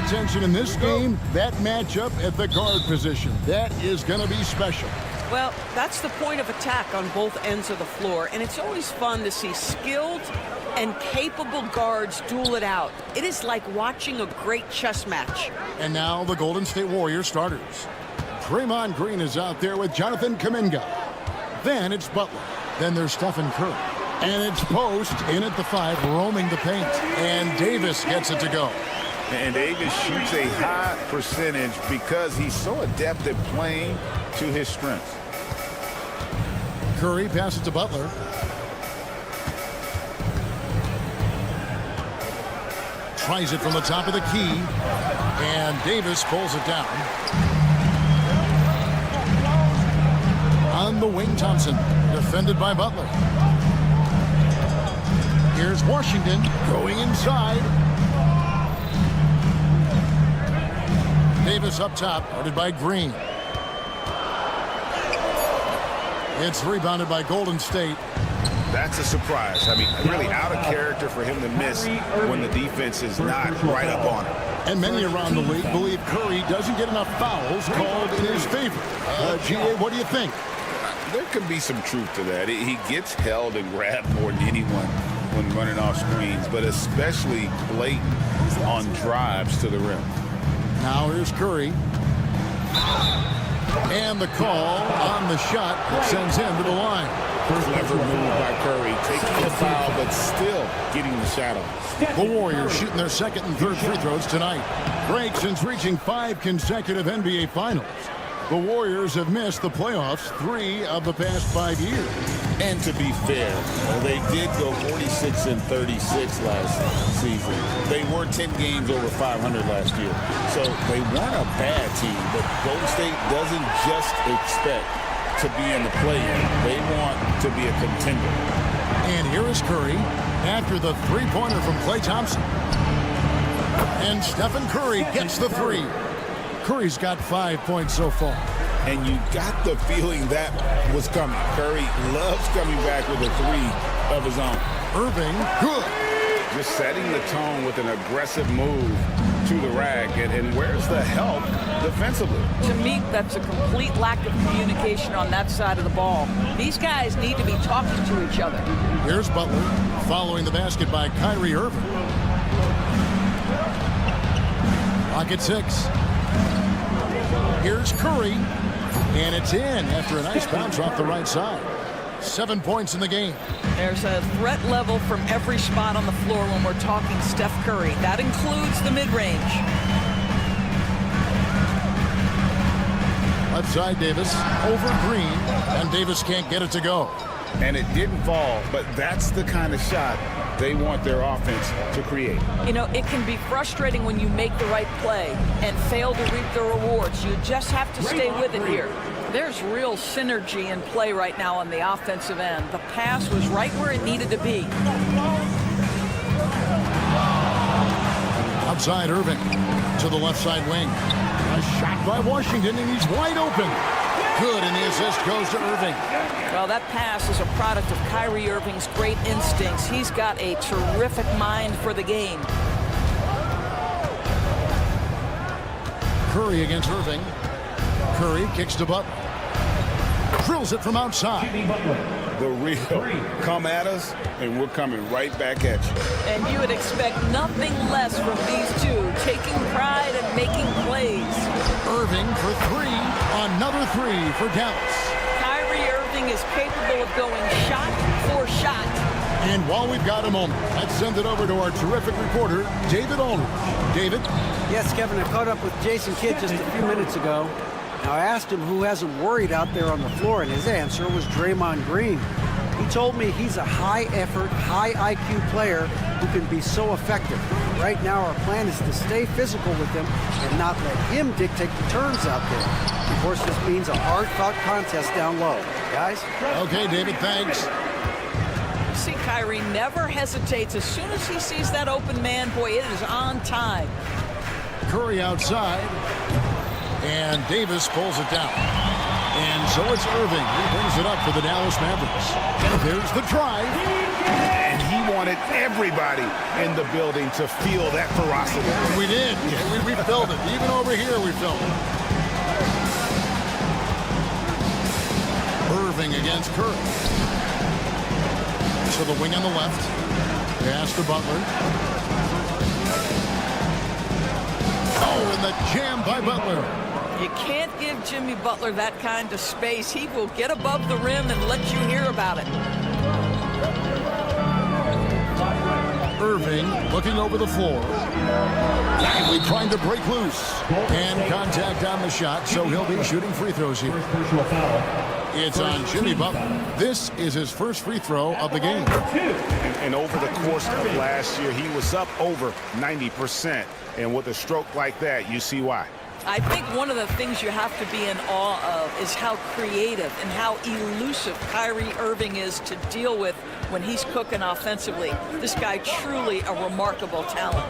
attention in this game, that matchup at the guard position. That is going to be special. Well, that's the point of attack on both ends of the floor, and it's always fun to see skilled and capable guards duel it out. It is like watching a great chess match. And now the Golden State Warriors starters. Draymond Green is out there with Jonathan Kuminga. Then it's Butler. Then there's Stephen Curry. And it's Post in at the 5, roaming the paint. And Davis gets it to go. And Davis shoots a high percentage because he's so adept at playing to his strengths. Curry passes to Butler. Tries it from the top of the key. And Davis pulls it down. On the wing, Thompson. Defended by Butler. Here's Washington going inside. Davis up top, guarded by Green. It's rebounded by Golden State. That's a surprise. I mean, really out of character for him to miss when the defense is not right up on him. And many around the league believe Curry doesn't get enough fouls called in his favor. GA, what do you think? There could be some truth to that. He gets held and grabbed more than anyone when running off screens, but especially blatant on drives to the rim. Now here's Curry. And the call on the shot that sends him to the line. Clever move by Curry, taking the foul, but still getting the shot off. The Warriors shooting their second and third free throws tonight. Break since reaching 5 consecutive NBA Finals. The Warriors have missed the playoffs 3 of the past 5 years. And to be fair, they did go 46-36 last season. They were 10 games over 500 last year. So they weren't a bad team, but Golden State doesn't just expect to be in the play-in. They want to be a contender. And here is Curry after the three-pointer from Klay Thompson. And Stephen Curry gets the 3. Curry's got 5 points so far. And you got the feeling that was coming. Curry loves coming back with a 3 of his own. Irving, good. Just setting the tone with an aggressive move to the rack. And where's the help defensively? To me, that's a complete lack of communication on that side of the ball. These guys need to be talking to each other. Here's Butler following the basket by Kyrie Irving. Clock at 6. Here's Curry, and it's in after a nice bounce off the right side. 7 points in the game. There's a threat level from every spot on the floor when we're talking Steph Curry. That includes the mid-range. Left side, Davis over Green, and Davis can't get it to go. And it didn't fall, but that's the kind of shot they want their offense to create. You know, it can be frustrating when you make the right play and fail to reap the rewards. You just have to stay with it here. There's real synergy in play right now on the offensive end. The pass was right where it needed to be. Outside Irving to the left side wing. A shot by Washington, and he's wide open. Good, and the assist goes to Irving. Well, that pass is a product of Kyrie Irving's great instincts. He's got a terrific mind for the game. Curry against Irving. Curry kicks to Butler. Drills it from outside. The real come at us, and we're coming right back at you. And you would expect nothing less from these two, taking pride and making plays. Irving for 3. Another 3 for Dallas. Kyrie Irving is capable of going shot for shot. And while we've got a moment, let's send it over to our terrific reporter, David Aldridge. David? Yes, Kevin, I caught up with Jason Kidd just a few minutes ago. Now, I asked him who hasn't worried out there on the floor, and his answer was Draymond Green. He told me he's a high-effort, high-IQ player who can be so effective. Right now, our plan is to stay physical with him and not let him dictate the turns out there. Of course, this means a hard-fought contest down low. Guys? Okay, David, thanks. See, Kyrie never hesitates. As soon as he sees that open man, boy, it is on time. Curry outside. And Davis pulls it down. And so it's Irving who brings it up for the Dallas Mavericks. And there's the drive. And he wants wanted everybody in the building to feel that ferocity. We did. Yeah, we felt it. Even over here, we felt it. Irving against Curry. To the wing on the left. Pass to Butler. Oh, and the jam by Butler. You can't give Jimmy Butler that kind of space. He will get above the rim and let you hear about it. Irving looking over the floor. Lively trying to break loose. And contact on the shot, so he'll be shooting free throws here. It's on Jimmy Butler. This is his first free throw of the game. And over the course of last year, he was up over 90%. And with a stroke like that, you see why. I think one of the things you have to be in awe of is how creative and how elusive Kyrie Irving is to deal with when he's cooking offensively. This guy truly a remarkable talent.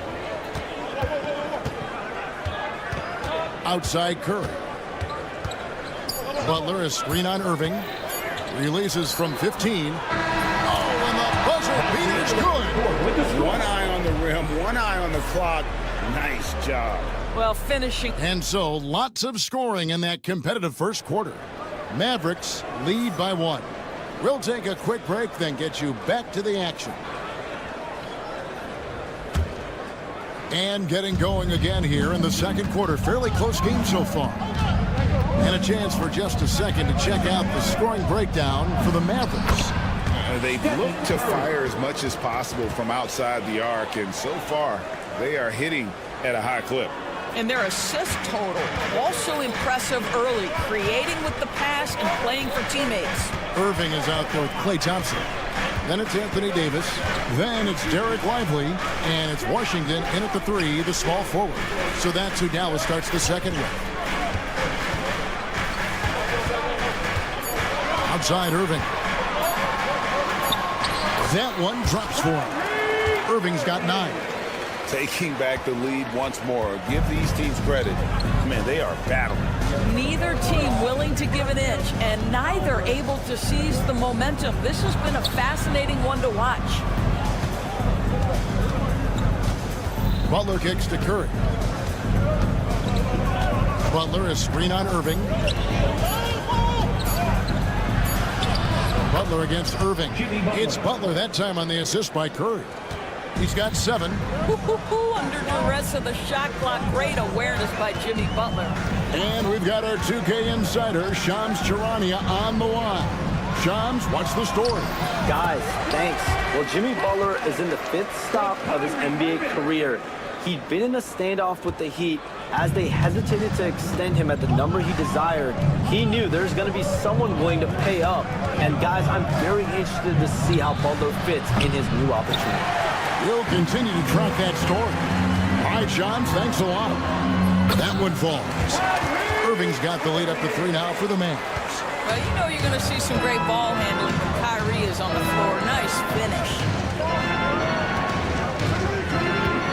Outside Curry. Butler is screen on Irving. Releases from 15. Oh, and the buzzer beater is good. One eye on the rim, one eye on the clock. Nice job. Well, finishing. And so, lots of scoring in that competitive first quarter. Mavericks lead by 1. We'll take a quick break, then get you back to the action. And getting going again here in the second quarter. Fairly close game so far. And a chance for just a second to check out the scoring breakdown for the Mavericks. They look to fire as much as possible from outside the arc, and so far they are hitting at a high clip. And their assist total also impressive early, creating with the pass and playing for teammates. Irving is out there with Klay Thompson. Then it's Anthony Davis. Then it's Derek Lively. And it's Washington in at the 3, the small forward. So that's who Dallas starts the second with. Outside Irving. That one drops for him. Irving's got 9. Taking back the lead once more. Give these teams credit. Man, they are battling. Neither team willing to give an inch, and neither able to seize the momentum. This has been a fascinating one to watch. Butler kicks to Curry. Butler is screen on Irving. Butler against Irving. It's Butler that time on the assist by Curry. He's got 7. Under duress of the shot clock. Great awareness by Jimmy Butler. And we've got our 2K insider, Shams Charania, on the line. Shams, what's the story? Guys, thanks. Well, Jimmy Butler is in the 5th stop of his NBA career. He'd been in a standoff with the Heat. As they hesitated to extend him at the number he desired, he knew there's going to be someone willing to pay up. And guys, I'm very interested to see how Butler fits in his new opportunity. We'll continue to track that story. All right, Shams, thanks a lot. That one falls. Irving's got the lead up to 3 now for the Mavericks. Well, you know you're going to see some great ball handling when Kyrie is on the floor. Nice finish.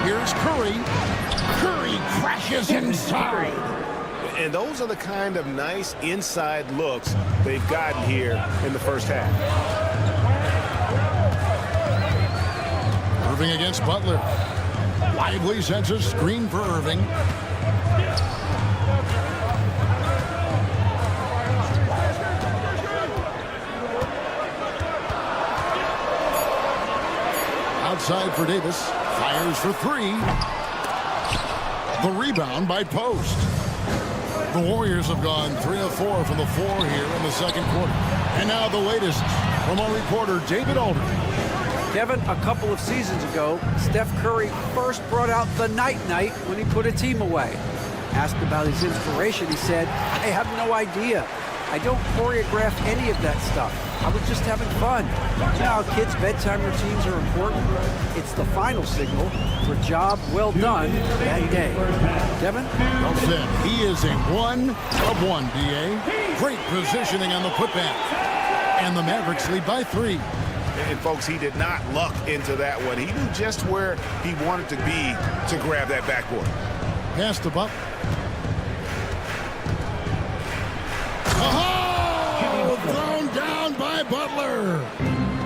Here's Curry. Curry crashes inside. And those are the kind of nice inside looks they've gotten here in the first half. Irving against Butler. Lively sends a screen for Irving. Outside for Davis. Fires for 3. The rebound by Post. The Warriors have gone 3 of 4 from the floor here in the second quarter. And now the latest from our reporter, David Aldridge. Kevin, a couple of seasons ago, Steph Curry first brought out the night-night when he put a team away. Asked about his inspiration, he said, I have no idea. I don't choreograph any of that stuff. I was just having fun. You know how kids' bedtime routines are important? It's the final signal for job well done that day. Kevin? Well said. He is a 1 of 1, B.A. Great positioning on the putback. And the Mavericks lead by 3. And folks, he did not luck into that one. He knew just where he wanted to be to grab that backboard. Pass to Butler. Oh! Thrown down by Butler.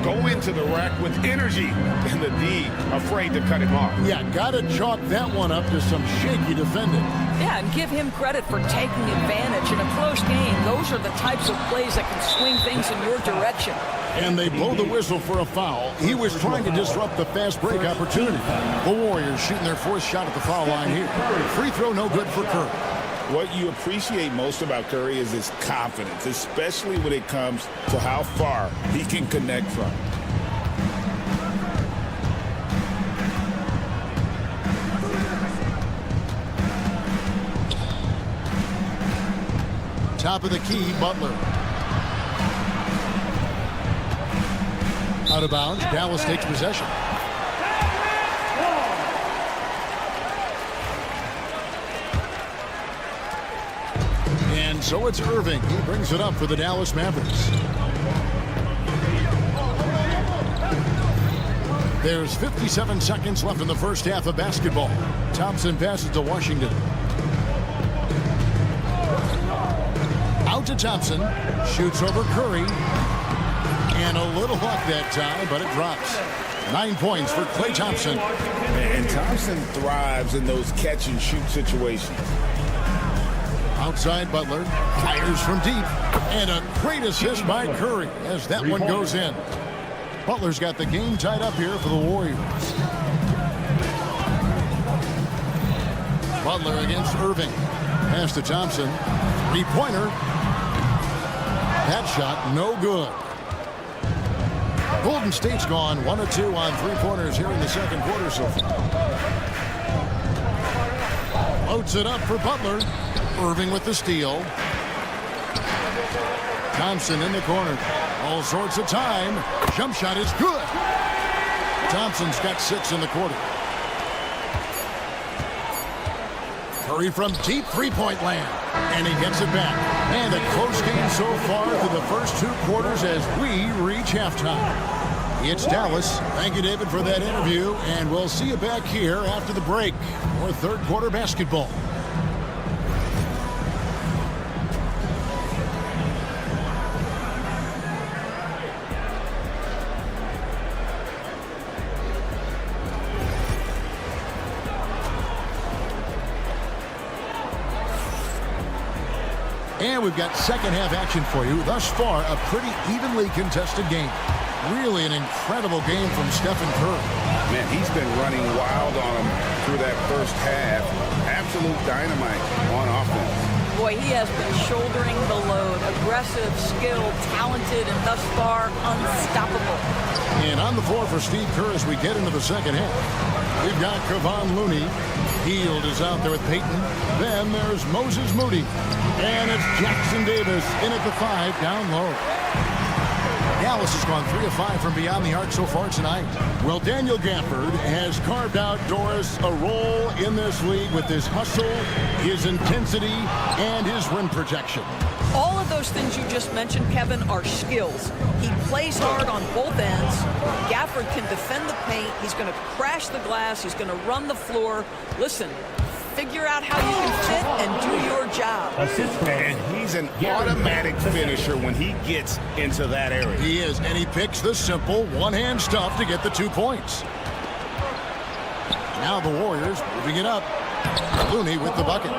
go into the rack with energy, and the D afraid to cut him off. Yeah, got to chalk that one up to some shaky defending. Yeah, and give him credit for taking advantage. In a close game, those are the types of plays that can swing things in your direction. And they blow the whistle for a foul. He was trying to disrupt the fast break opportunity. The Warriors shooting their fourth shot at the foul line here. Free throw no good for Curry. What you appreciate most about Curry is his confidence, especially when it comes to how far he can connect from. Top of the key, Butler. Out of bounds, Dallas takes possession. And so it's Irving. He brings it up for the Dallas Mavericks. There's 57 seconds left in the first half of basketball. Thompson passes to Washington. Out to Thompson. Shoots over Curry. And a little luck that time, but it drops. 9 points for Klay Thompson. And Thompson thrives in those catch-and-shoot situations. Outside Butler. Fires from deep. And a great assist by Curry as that one goes in. Butler's got the game tied up here for the Warriors. Butler against Irving. Pass to Thompson. Three-pointer. That shot no good. Golden State's gone 1 of 2 on three-pointers here in the second quarter so far. Loads it up for Butler. Irving with the steal. Thompson in the corner. All sorts of time. Jump shot is good. Thompson's got 6 in the quarter. Curry from deep three-point land. And he gets it back. And a close game so far through the first 2 quarters as we reach halftime. It's Dallas. Thank you, David, for that interview. And we'll see you back here after the break for third quarter basketball. And we've got second half action for you. Thus far, a pretty evenly contested game. Really an incredible game from Stephen Curry. Man, he's been running wild on him through that first half. Absolute dynamite on offense. Boy, he has been shouldering the load. Aggressive, skilled, talented, and thus far unstoppable. And on the floor for Steve Kerr as we get into the second half. We've got Kevon Looney. Hield is out there with Peyton. Then there's Moses Moody. And it's Jackson Davis in at the 5 down low. Dallas has gone 3 of 5 from beyond the arc so far tonight. Well, Daniel Gafford has carved out Doris a role in this league with his hustle, his intensity, and his rim protection. All of those things you just mentioned, Kevin, are skills. He plays hard on both ends. Gafford can defend the paint. He's going to crash the glass. He's going to run the floor. Listen, figure out how you can fit and do your job. And he's an automatic finisher when he gets into that area. He is, and he picks the simple one-hand stuff to get the 2 points. Now the Warriors moving it up. Looney with the bucket.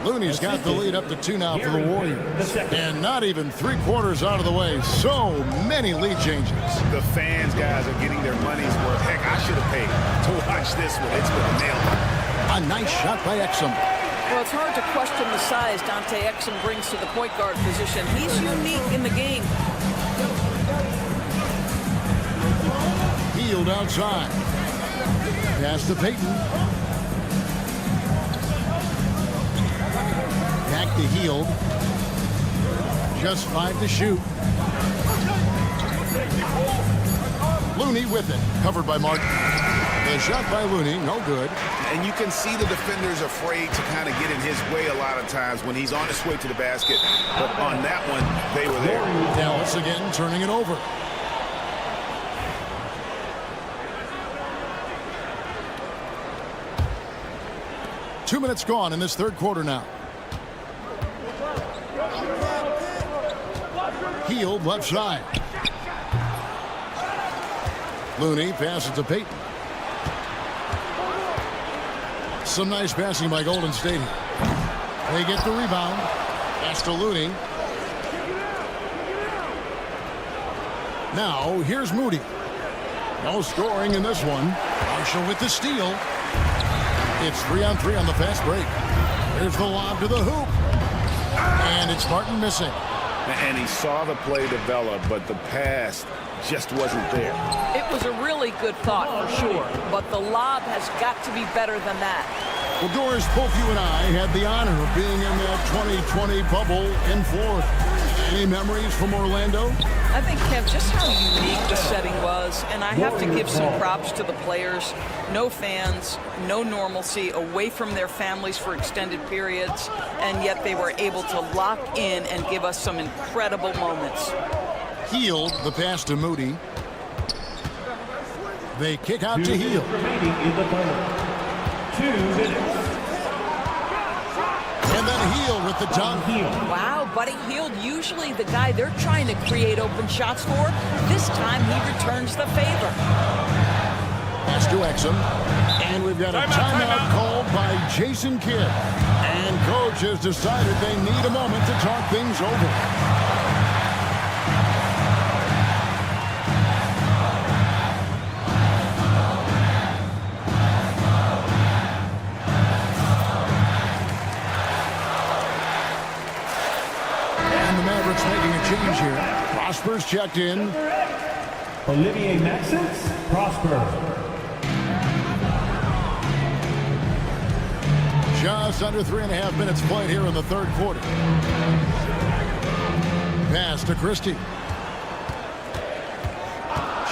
Looney's got the lead up to 2 now for the Warriors. And not even 3/4 out of the way. So many lead changes. The fans, guys, are getting their money's worth. Heck, I should have paid to watch this one. It's been a nail. A nice shot by Exum. Well, it's hard to question the size Dante Exum brings to the point guard position. He's unique in the game. Hield outside. Pass to Peyton. Back to Hield. Just 5 to shoot. Looney with it. Covered by Martin. The shot by Looney, no good. And you can see the defenders afraid to kind of get in his way a lot of times when he's on his way to the basket. But on that one, they were there. Dallas again turning it over. Two minutes gone in this third quarter now. Hield left side. Looney passes to Peyton. Some nice passing by Golden State here. They get the rebound. Pass to Looney. Now, here's Moody. No scoring in this one. Marshall with the steal. It's 3-on-3 on the fast break. There's the lob to the hoop. And it's Martin missing. And he saw the play develop, but the pass just wasn't there. It was a really good thought for sure, but the lob has got to be better than that. Well, Doris, both you and I had the honor of being in that 2020 bubble in Florida. Any memories from Orlando? I think, Kev, just how unique the setting was, and I have to give some props to the players. No fans, no normalcy, away from their families for extended periods, and yet they were able to lock in and give us some incredible moments. Hield, the pass to Moody. They kick out to Hield. Remaining in the final. 2 minutes. And then Hield with the dunk. Wow, Buddy Hield, usually the guy they're trying to create open shots for. This time he returns the favor. Pass to Exum. And we've got a timeout called by Jason Kidd. And coach has decided they need a moment to talk things over. Mavericks making a change here. Prosper's checked in. Olivier Maxence, Prosper. Just under 3.5 minutes played here in the third quarter. Pass to Christie.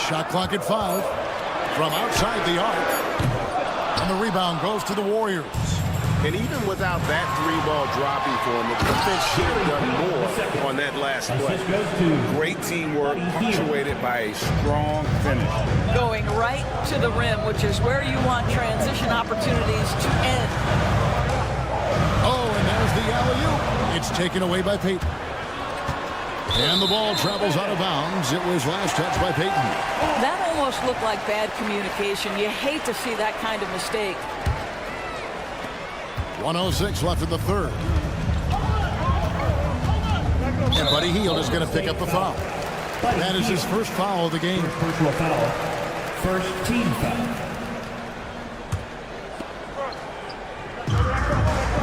Shot clock at 5. From outside the arc. And the rebound goes to the Warriors. And even without that 3-ball dropping for him, the defense should have done more on that last play. Great teamwork punctuated by a strong finish. Going right to the rim, which is where you want transition opportunities to end. Oh, and there's the alley-oop. It's taken away by Peyton. And the ball travels out of bounds. It was last touched by Peyton. That almost looked like bad communication. You hate to see that kind of mistake. 1:06 left in the third. And Buddy Hield is going to pick up the foul. That is his first foul of the game. Personal foul. First team foul.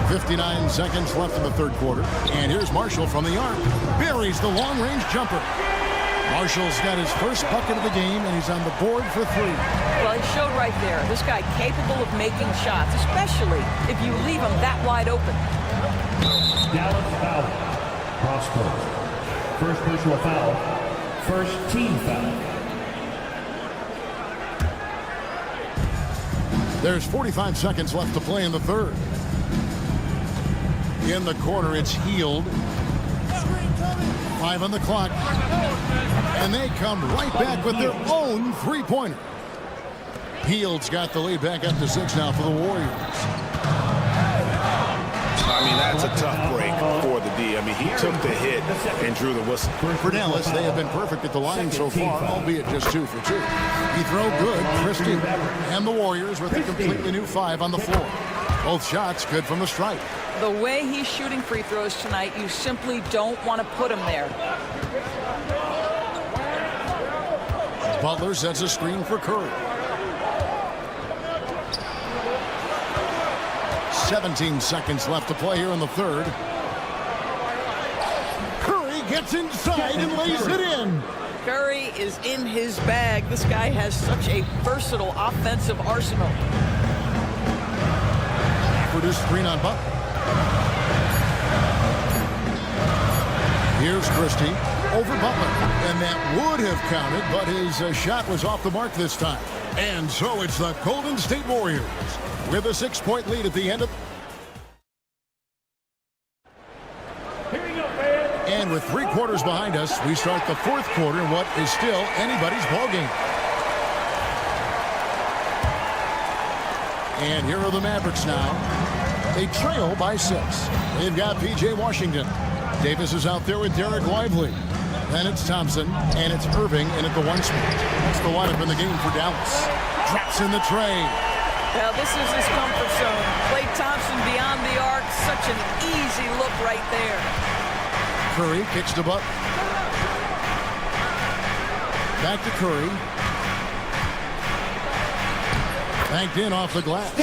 59 seconds left in the third quarter. And here's Marshall from the arc. Buries the long-range jumper. Marshall's got his first bucket of the game, and he's on the board for 3. Well, he showed right there. This guy capable of making shots, especially if you leave him that wide open. Dallas foul. Prosper. First personal foul. First team foul. There's 45 seconds left to play in the third. In the corner, it's Hield. 5 on the clock. And they come right back with their own three-pointer. Hield's got the lead back up to 6 now for the Warriors. I mean, that's a tough break for the D. I mean, he took the hit and drew the whistle. For Dallas, they have been perfect at the line so far, albeit just 2 for 2. He throw good, Christie, and the Warriors with a completely new 5 on the floor. Both shots good from the stripe. The way he's shooting free throws tonight, you simply don't want to put him there. Butler sets a screen for Curry. 17 seconds left to play here in the third. Curry gets inside and lays it in. Curry is in his bag. This guy has such a versatile offensive arsenal. Backward is screen on Butler. Here's Christie over Butler. And that would have counted, but his shot was off the mark this time. And so it's the Golden State Warriors with a 6-point lead at the end of... And with 3 quarters behind us, we start the fourth quarter in what is still anybody's ballgame. And here are the Mavericks now. They trail by 6. They've got P.J. Washington. Davis is out there with Derek Lively. Then it's Thompson, and it's Irving in at the 1 spot. That's the lineup in the game for Dallas. Drops in the tray. Now this is his comfort zone. Klay Thompson beyond the arc. Such an easy look right there. Curry kicks to Butler. Back to Curry. Banked in off the glass.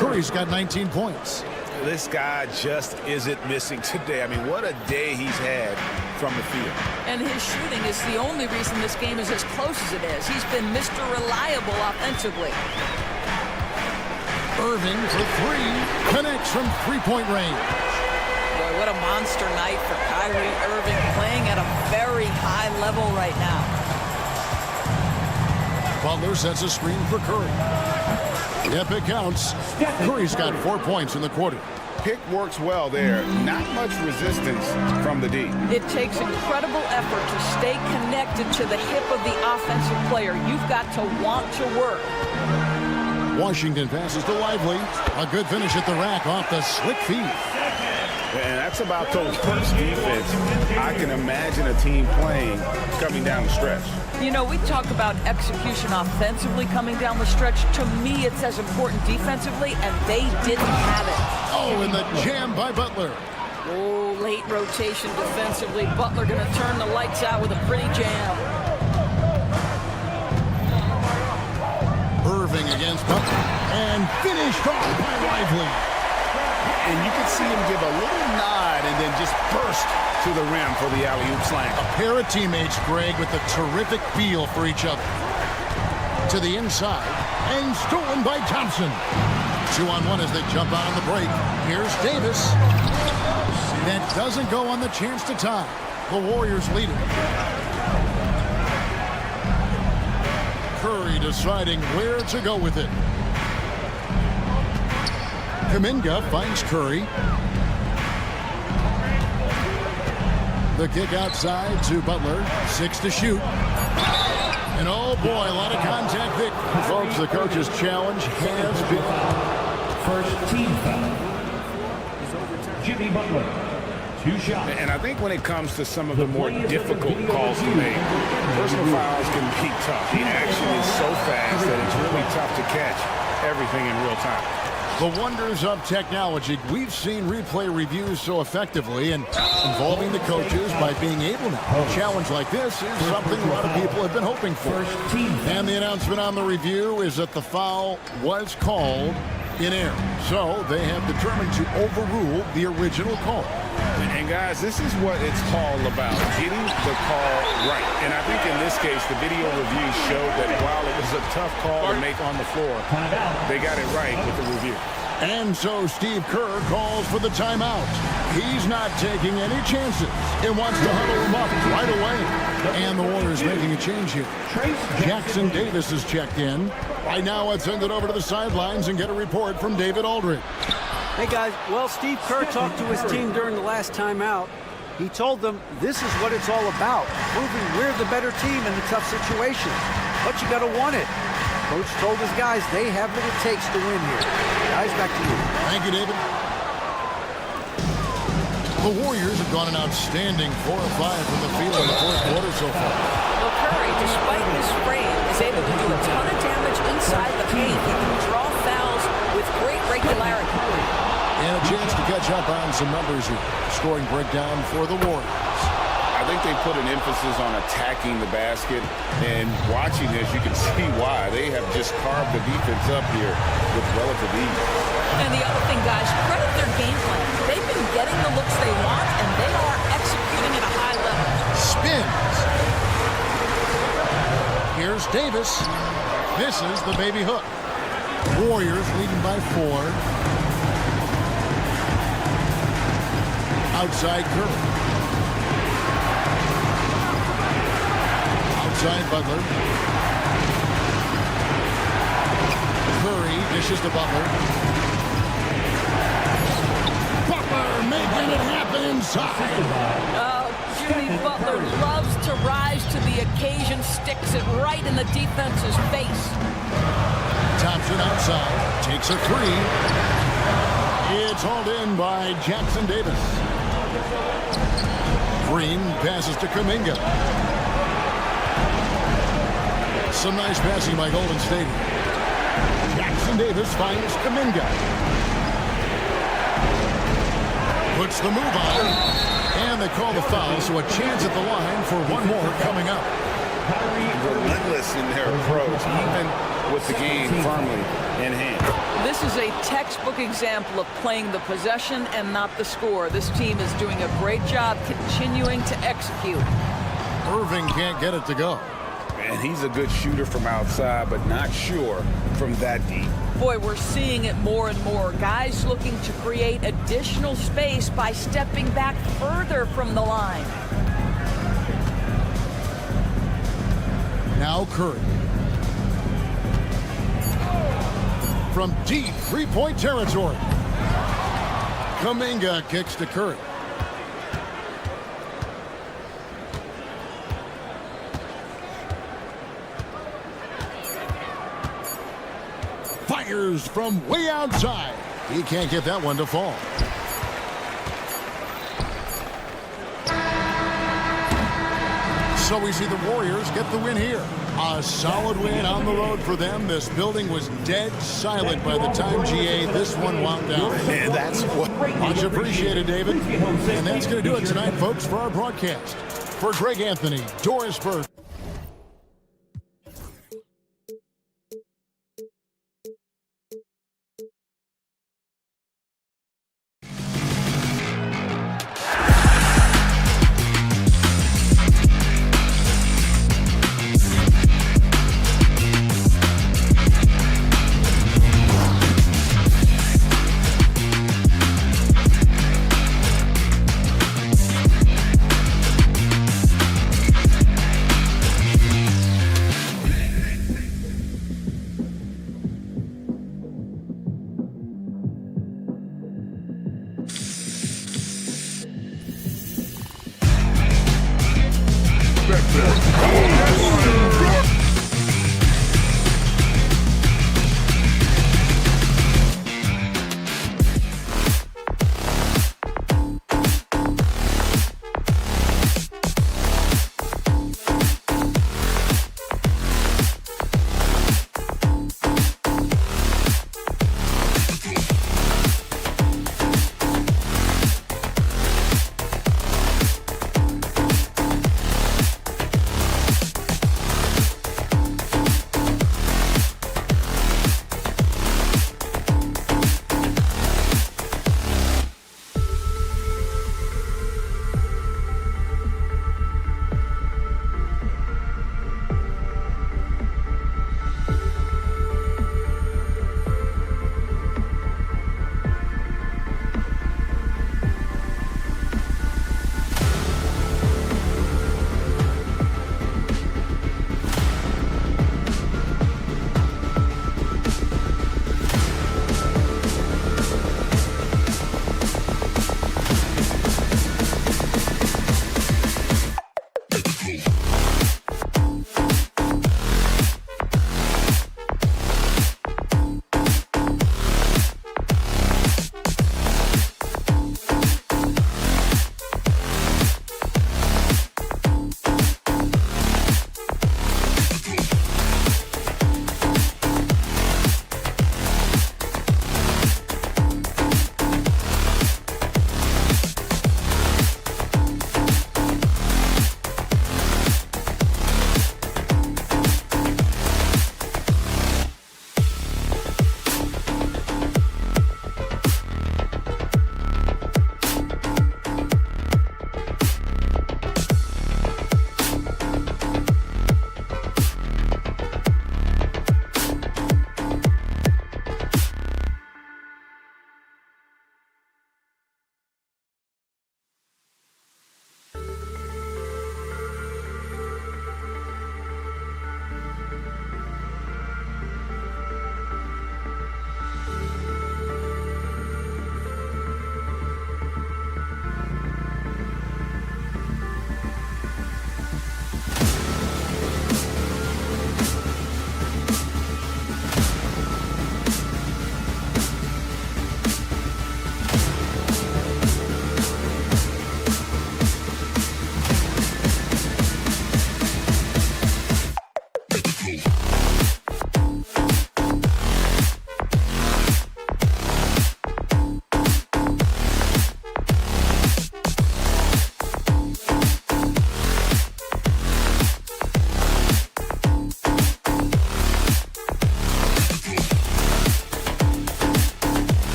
Curry's got 19 points. This guy just isn't missing today. I mean, what a day he's had from the field. And his shooting is the only reason this game is as close as it is. He's been Mr. Reliable offensively. Irving for 3. Connects from three-point range. Boy, what a monster night for Kyrie Irving, playing at a very high level right now. Butler sets a screen for Curry. Yep, it counts. Curry's got 4 points in the quarter. Pick works well there. Not much resistance from the D. It takes incredible effort to stay connected to the hip of the offensive player. You've got to want to work. Washington passes to Lively. A good finish at the rack off the slick feed. And that's about the worst defense I can imagine a team playing coming down the stretch. You know, we talk about execution offensively coming down the stretch. To me, it's as important defensively, and they didn't have it. Oh, and the jam by Butler. Oh, late rotation defensively. Butler going to turn the lights out with a pretty jam. Irving against Butler. And finished off by Lively. And you can see him give a little nod and then just burst to the rim for the alley-oop slam. A pair of teammates, Greg, with a terrific feel for each other. To the inside, and stolen by Thompson. 2-on-1 as they jump out on the break. Here's Davis. That doesn't go on the chance to tie. The Warriors lead it. Curry deciding where to go with it. Kuminga finds Curry. The kick outside to Butler. 6 to shoot. And oh boy, a lot of contact there. Folks, the coach's challenge has been. First team foul. Jimmy Butler. 2 shots. And I think when it comes to some of the more difficult calls to make, personal fouls can be tough. The action is so fast that it's really tough to catch everything in real time. The wonders of technology. We've seen replay reviews so effectively, and involving the coaches by being able to. A challenge like this is something a lot of people have been hoping for. And the announcement on the review is that the foul was called in error. So they have determined to overrule the original call. And guys, this is what it's all about, getting the call right. And I think in this case, the video review showed that while it was a tough call to make on the floor, they got it right with the review. And so Steve Kerr calls for the timeout. He's not taking any chances and wants to huddle him up right away. And the Warriors making a change here. Jackson Davis is checked in. Right now, let's send it over to the sidelines and get a report from David Aldridge. Hey guys, well, Steve Kerr talked to his team during the last timeout. He told them this is what it's all about, proving we're the better team in the tough situations. But you got to want it. Coach told his guys they have what it takes to win here. Guys, back to you. Thank you, David. The Warriors have gone an outstanding 4 of 5 from the field in the fourth quarter so far. Well, Curry, despite his frame, is able to do a ton of damage inside the paint. He can draw fouls with great regularity. And a chance to catch up on some numbers here. Scoring breakdown for the Warriors. I think they put an emphasis on attacking the basket, and watching this, you can see why. They have just carved the defense up here with relative ease. And the other thing, guys, credit their game plan. They've been getting the looks they want, and they are executing at a high level. Spins. Here's Davis. This is the baby hook. Warriors leading by 4. Outside Curry. Outside Butler. Curry dishes to Butler. Butler making it happen inside. Jimmy Butler loves to rise to the occasion, sticks it right in the defense's face. Thompson outside, takes a 3. It's hauled in by Jackson Davis. Green passes to Kuminga. Some nice passing by Golden State. Jackson Davis finds Kuminga. Puts the move on. And they call the foul, so a chance at the line for one more coming up. Relentless in their approach, even with the game firmly in hand. This is a textbook example of playing the possession and not the score. This team is doing a great job continuing to execute. Irving can't get it to go. And he's a good shooter from outside, but not sure from that deep. Boy, we're seeing it more and more. Guys looking to create additional space by stepping back further from the line. Now Curry. From deep three-point territory. Kuminga kicks to Curry. Fires from way outside. He can't get that one to fall. So we see the Warriors get the win here. A solid win on the road for them. This building was dead silent by the time, GA, this one wound down. And that's what... Much appreciated, David. And that's going to do it tonight, folks, for our broadcast. For Greg Anthony, Doris Burke.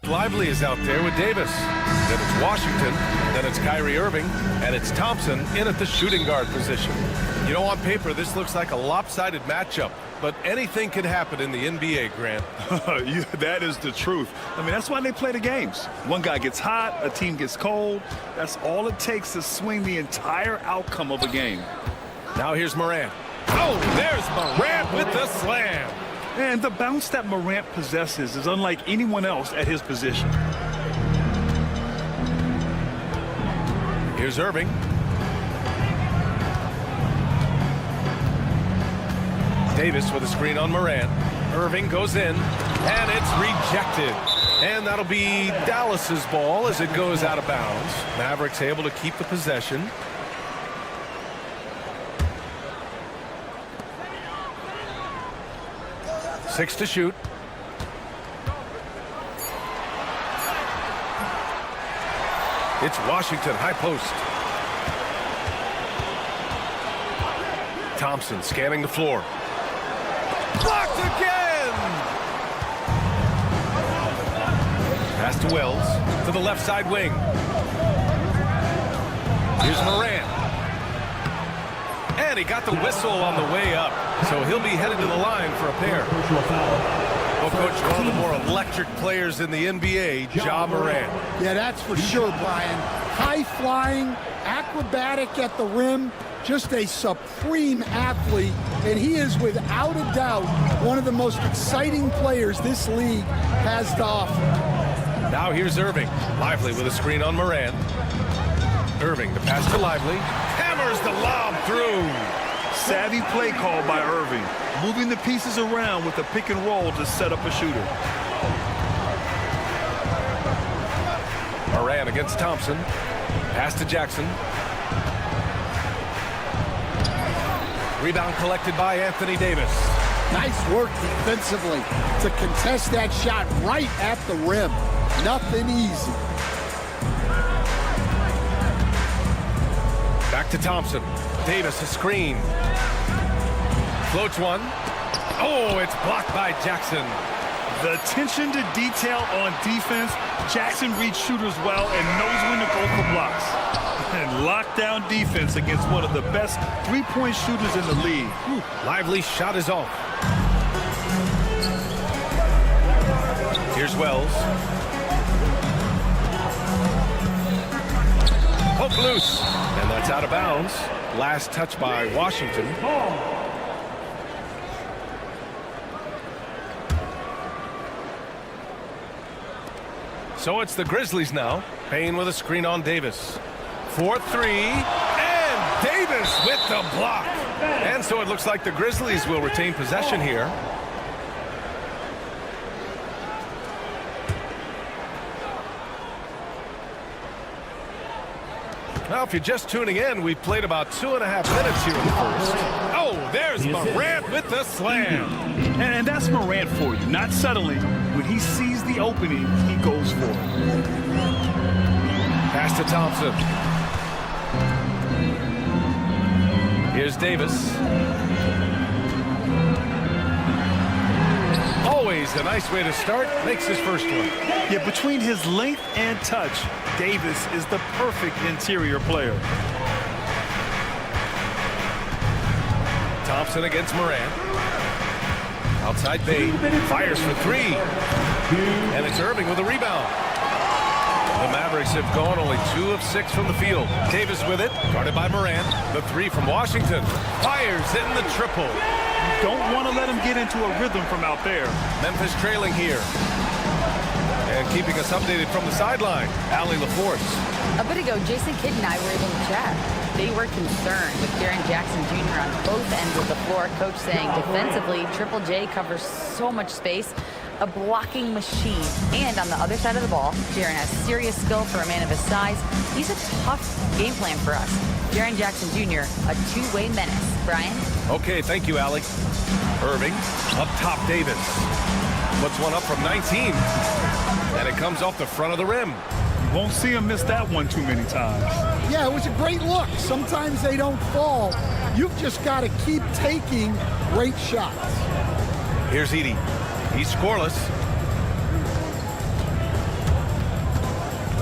Lively is out there with Davis. Then it's Washington. Then it's Kyrie Irving. And it's Thompson in at the shooting guard position. You know, on paper, this looks like a lopsided matchup. But anything can happen in the NBA, Grant. Yeah, that is the truth. I mean, that's why they play the games. One guy gets hot, a team gets cold. That's all it takes to swing the entire outcome of a game. Now here's Morant. Oh, there's Morant with the slam. And the bounce that Morant possesses is unlike anyone else at his position. Here's Irving. Davis with a screen on Morant. Irving goes in, and it's rejected. And that'll be Dallas's ball as it goes out of bounds. Mavericks able to keep the possession. Six to shoot. It's Washington, high post. Thompson scanning the floor. Blocked again! Pass to Wells, to the left side wing. Here's Morant. And he got the whistle on the way up. So he'll be headed to the line for a pair. Well, Coach, one of the more electric players in the NBA, Ja Morant. Yeah, that's for sure, Brian. High-flying, acrobatic at the rim, just a supreme athlete, and he is without a doubt one of the most exciting players this league has to offer. Now here's Irving. Lively with a screen on Morant. Irving, the pass to Lively. Hammers the lob through. Savvy play call by Irving, moving the pieces around with a pick and roll to set up a shooter. Morant against Thompson. Pass to Jackson. Rebound collected by Anthony Davis. Nice work defensively to contest that shot right at the rim. Nothing easy. Back to Thompson. Davis a screen. Floats one. Oh, it's blocked by Jackson. The attention to detail on defense. Jackson reads shooters well and knows when to go for blocks. And lockdown defense against one of the best three-point shooters in the league. Whew. Lively shot is off. Here's Wells. Hook loose. And that's out of bounds. Last touch by Washington. So it's the Grizzlies now. Payne with a screen on Davis. 4-3. And Davis with the block. And so it looks like the Grizzlies will retain possession here. Now, if you're just tuning in, we've played about 2.5 minutes here in the first. Oh, there's Morant with the slam. And that's Morant for you. Not settling. When he sees the opening, he goes for it. Pass to Thompson. Here's Davis. Always a nice way to start. Makes his first one. Yeah, between his length and touch, Davis is the perfect interior player. Thompson against Morant. Outside Bay. Fires for three. And it's Irving with a rebound. The Mavericks have gone only 2 of 6 from the field. Davis with it. Guarded by Morant. The three from Washington. Fires in the triple. You don't want to let him get into a rhythm from out there. Memphis trailing here. And keeping us updated from the sideline, Allie LaForce. A bit ago, Jason Kidd and I were able to chat. They were concerned with Jaren Jackson Jr. on both ends of the floor. Coach saying defensively, Triple J covers so much space, a blocking machine. And on the other side of the ball, Jaren has serious skill for a man of his size. He's a tough game plan for us. Jaren Jackson Jr., a two-way menace. Brian? Okay, thank you, Allie. Irving, up top Davis. Puts one up from 19. And it comes off the front of the rim. Won't see him miss that one too many times. Yeah, it was a great look. Sometimes they don't fall. You've just got to keep taking great shots. Here's Edey. He's scoreless.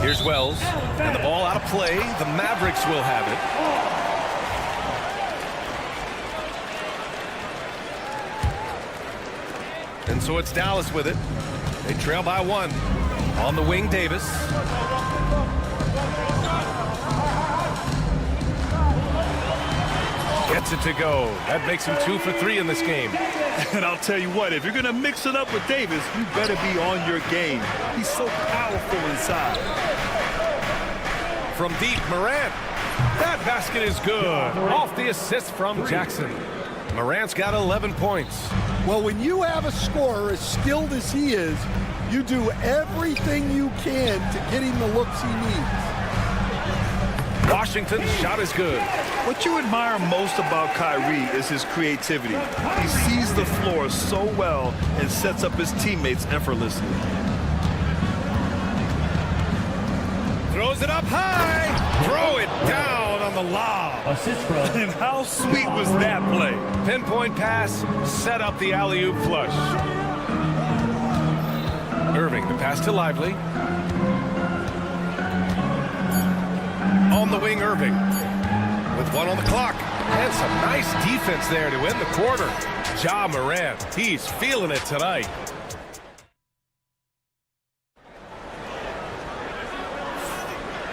Here's Wells, and the ball out of play. The Mavericks will have it. And so it's Dallas with it. They trail by 1. On the wing, Davis. Gets it to go. That makes him 2 for 3 in this game. And I'll tell you what, if you're going to mix it up with Davis, you better be on your game. He's so powerful inside. From deep, Morant. That basket is good. Off the assist from Jackson. Morant's got 11 points. Well, when you have a scorer as skilled as he is, you do everything you can to get him the looks he needs. Washington's shot is good. What you admire most about Kyrie is his creativity. He sees the floor so well and sets up his teammates effortlessly. Throws it up high. Throw it down on the lob. And how sweet was that play? Pinpoint pass, set up the alley-oop flush. Irving, the pass to Lively. On the wing, Irving. With 1 on the clock. And some nice defense there to end the quarter. Ja Morant, he's feeling it tonight.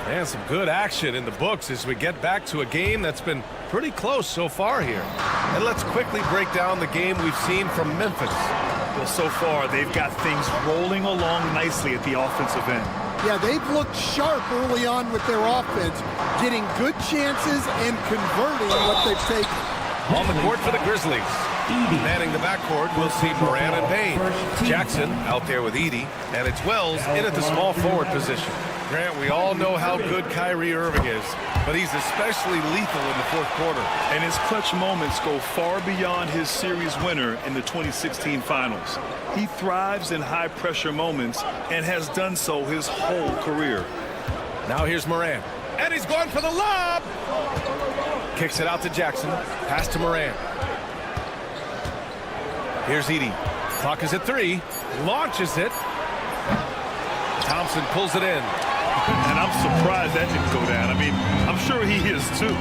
And some good action in the books as we get back to a game that's been pretty close so far here. And let's quickly break down the game we've seen from Memphis. Well, so far, they've got things rolling along nicely at the offensive end. Yeah, they've looked sharp early on with their offense, getting good chances and converting what they've taken. On the court for the Grizzlies. Manning the backcourt, we'll see Moran and Payne. Jackson out there with Edey, and it's Wells in at the small forward position. Grant, we all know how good Kyrie Irving is, but he's especially lethal in the fourth quarter. And his clutch moments go far beyond his series winner in the 2016 finals. He thrives in high-pressure moments and has done so his whole career. Now here's Moran, and he's going for the lob! Kicks it out to Jackson, pass to Moran. Here's Edey. Clock is at 3. Launches it. Thompson pulls it in. And I'm surprised that didn't go down. I mean, I'm sure he is too.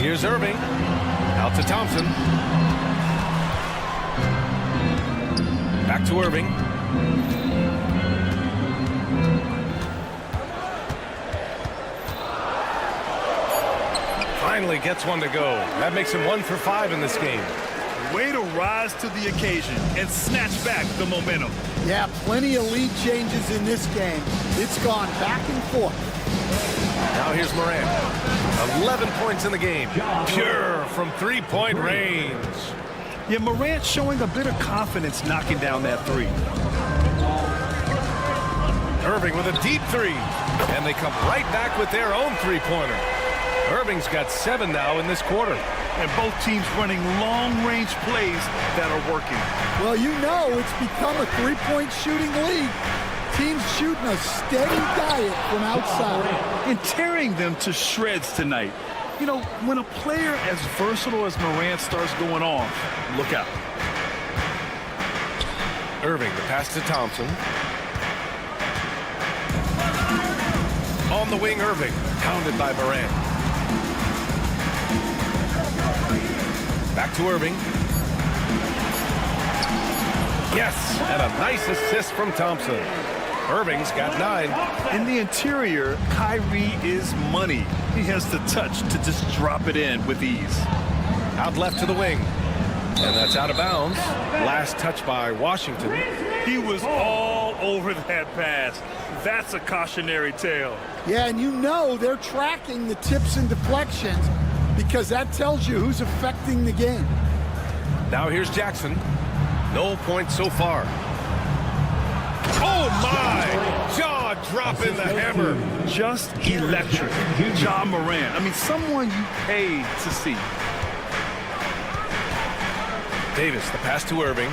Here's Irving. Out to Thompson. Back to Irving. Finally gets one to go. That makes him 1 for 5 in this game. Way to rise to the occasion and snatch back the momentum. Yeah, plenty of lead changes in this game. It's gone back and forth. Now here's Moran. 11 points in the game. Pure from three-point range. Yeah, Morant showing a bit of confidence knocking down that 3. Irving with a deep 3. And they come right back with their own three-pointer. Irving's got 7 now in this quarter. And both teams running long-range plays that are working. Well, you know it's become a three-point shooting league. Teams shooting a steady diet from outside. And tearing them to shreds tonight. You know, when a player as versatile as Morant starts going off, look out. Irving, the pass to Thompson. On the wing, Irving. Pounded by Morant. Back to Irving. Yes, and a nice assist from Thompson. Irving's got 9. In the interior, Kyrie is money. He has the touch to just drop it in with ease. Out left to the wing. And that's out of bounds. Last touch by Washington. He was all over that pass. That's a cautionary tale. Yeah, and you know they're tracking the tips and deflections because that tells you who's affecting the game. Now here's Jackson. No points so far. Oh my! Jaw dropping the hammer. Just electric. Ja Morant. I mean, someone you paid to see. Davis, the pass to Irving.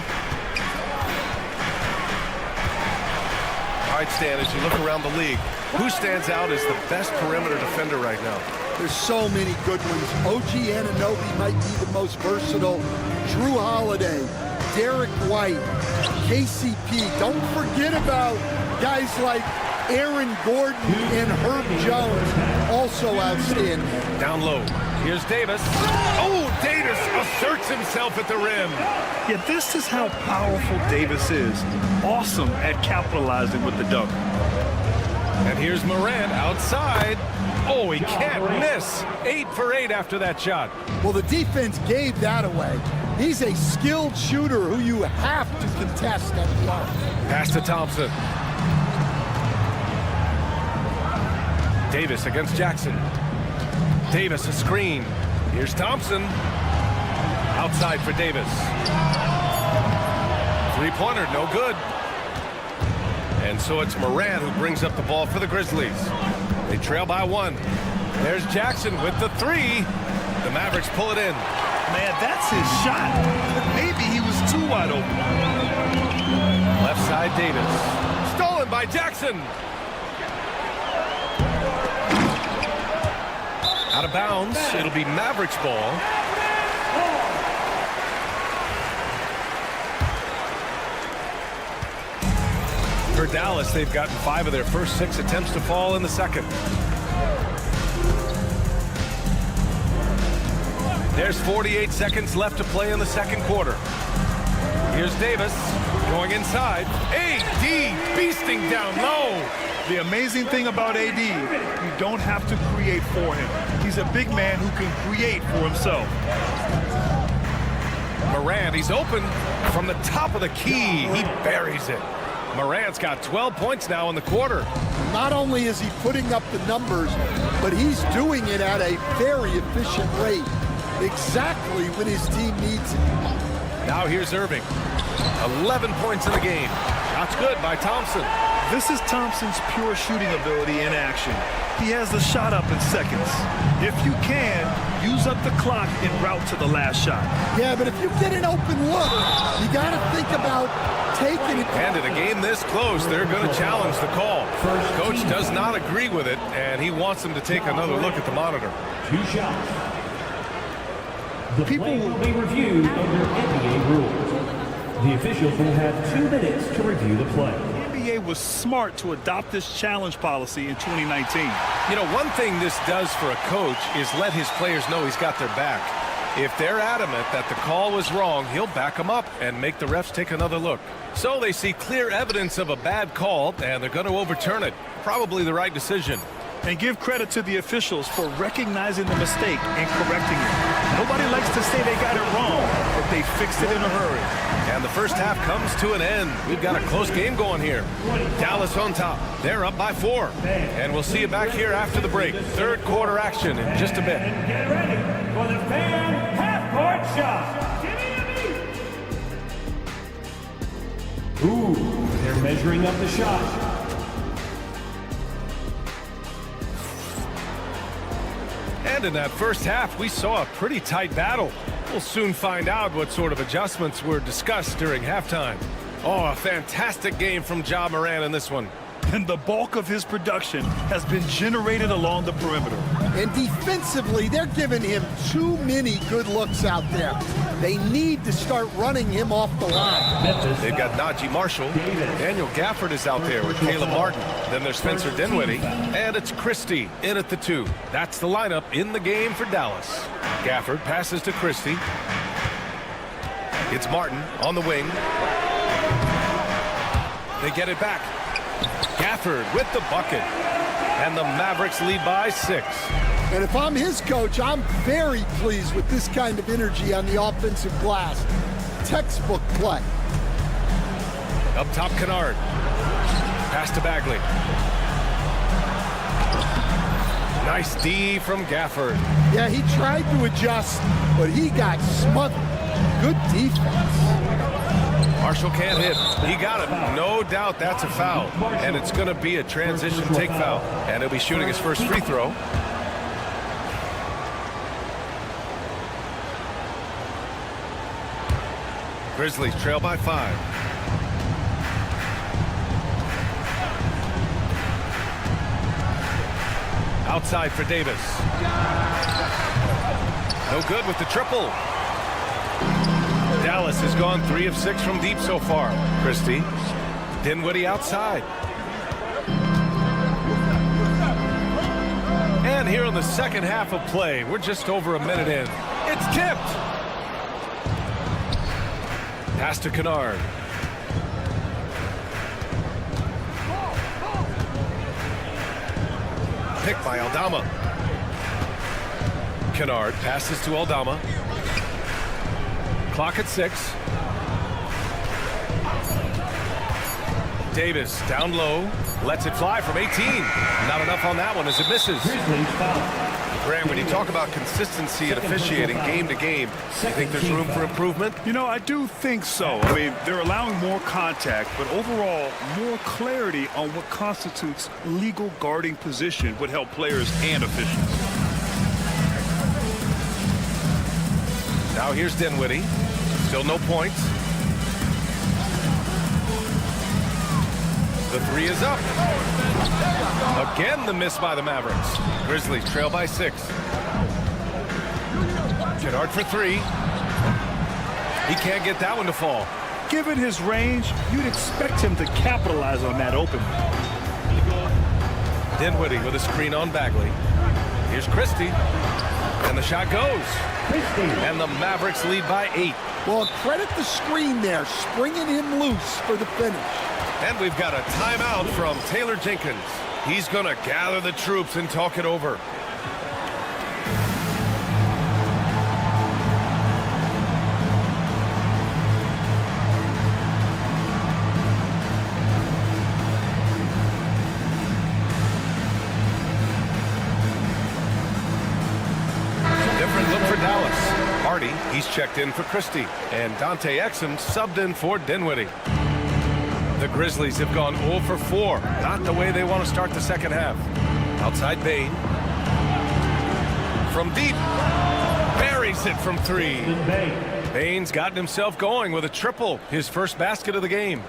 All right, Stan, as you look around the league, who stands out as the best perimeter defender right now? There's so many good ones. OG Anunoby might be the most versatile. Drew Holiday, Derek White, KCP. Don't forget about guys like Aaron Gordon and Herb Jones also outstanding. Down low. Here's Davis. Oh, Davis asserts himself at the rim. Yeah, this is how powerful Davis is. Awesome at capitalizing with the dunk. And here's Morant outside. Oh, he can't miss. 8 for 8 after that shot. Well, the defense gave that away. He's a skilled shooter who you have to contest at the arc. Pass to Thompson. Davis against Jackson. Davis a screen. Here's Thompson. Outside for Davis. Three-pointer, no good. And so it's Morant who brings up the ball for the Grizzlies. They trail by 1. There's Jackson with the 3. The Mavericks pull it in. Man, that's his shot. Maybe he was too wide open. Left side, Davis. Stolen by Jackson. Out of bounds. It'll be Mavericks ball. For Dallas, they've gotten 5 of their first 6 attempts to fall in the second. There's 48 seconds left to play in the second quarter. Here's Davis going inside. AD beasting down low. The amazing thing about AD, you don't have to create for him. He's a big man who can create for himself. Morant, he's open from the top of the key. He buries it. Morant's got 12 points now in the quarter. Not only is he putting up the numbers, but he's doing it at a very efficient rate. Exactly when his team needs it. Now here's Irving. 11 points in the game. Shots good by Thompson. This is Thompson's pure shooting ability in action. He has the shot up in seconds. If you can, use up the clock en route to the last shot. Yeah, but if you get an open look, you got to think about taking it. And in a game this close, they're going to challenge the call. Coach does not agree with it, and he wants them to take another look at the monitor. 2 shots. The play will be reviewed under NBA rules. The officials will have 2 minutes to review the play. The NBA was smart to adopt this challenge policy in 2019. You know, one thing this does for a coach is let his players know he's got their back. If they're adamant that the call was wrong, he'll back them up and make the refs take another look. So they see clear evidence of a bad call, and they're going to overturn it. Probably the right decision. And give credit to the officials for recognizing the mistake and correcting it. Nobody likes to say they got it wrong, but they fixed it in a hurry. And the first half comes to an end. We've got a close game going here. Dallas on top. They're up by 4. And we'll see you back here after the break. Third quarter action in just a bit. Get ready for the fan half-court shot. Ooh, they're measuring up the shot. And in that first half, we saw a pretty tight battle. We'll soon find out what sort of adjustments were discussed during halftime. Oh, a fantastic game from Ja Morant in this one. And the bulk of his production has been generated along the perimeter. And defensively, they're giving him too many good looks out there. They need to start running him off the line. They've got Najee Marshall. Daniel Gafford is out there with Caleb Martin. Then there's Spencer Dinwiddie. And it's Christie in at the 2. That's the lineup in the game for Dallas. Gafford passes to Christie. It's Martin on the wing. They get it back. Gafford with the bucket. And the Mavericks lead by 6. And if I'm his coach, I'm very pleased with this kind of energy on the offensive glass. Textbook play. Up top, Kennard. Pass to Bagley. Nice D from Gafford. Yeah, he tried to adjust, but he got smothered. Good defense. Marshall can't hit. He got it. No doubt that's a foul. And it's going to be a transition take foul. And he'll be shooting his first free throw. Grizzlies trail by 5. Outside for Davis. No good with the triple. Dallas has gone 3 of 6 from deep so far. Christie. Dinwiddie outside. And here in the second half of play, we're just over a minute in. It's tipped. Pass to Kennard. Pick by Aldama. Kennard passes to Aldama. Clock at 6. Davis down low. Lets it fly from 18. Not enough on that one as it misses. Graham, when you talk about consistency and officiating game to game, you think there's room for improvement? You know, I do think so. I mean, they're allowing more contact, but overall, more clarity on what constitutes legal guarding position would help players and officials. Now here's Dinwiddie. Still no points. The 3 is up. Again, the miss by the Mavericks. Grizzlies trail by 6. Kennard for 3. He can't get that one to fall. Given his range, you'd expect him to capitalize on that opening. Dinwiddie with a screen on Bagley. Here's Christie. And the shot goes. And the Mavericks lead by 8. Well, credit the screen there, springing him loose for the finish. And we've got a timeout from Taylor Jenkins. He's going to gather the troops and talk it over. Different look for Dallas. Hardy, he's checked in for Christie. And Dante Exum subbed in for Dinwiddie. The Grizzlies have gone 0 for 4. Not the way they want to start the second half. Outside Bane. From deep. Buries it from 3. Bane's gotten himself going with a triple. His first basket of the game.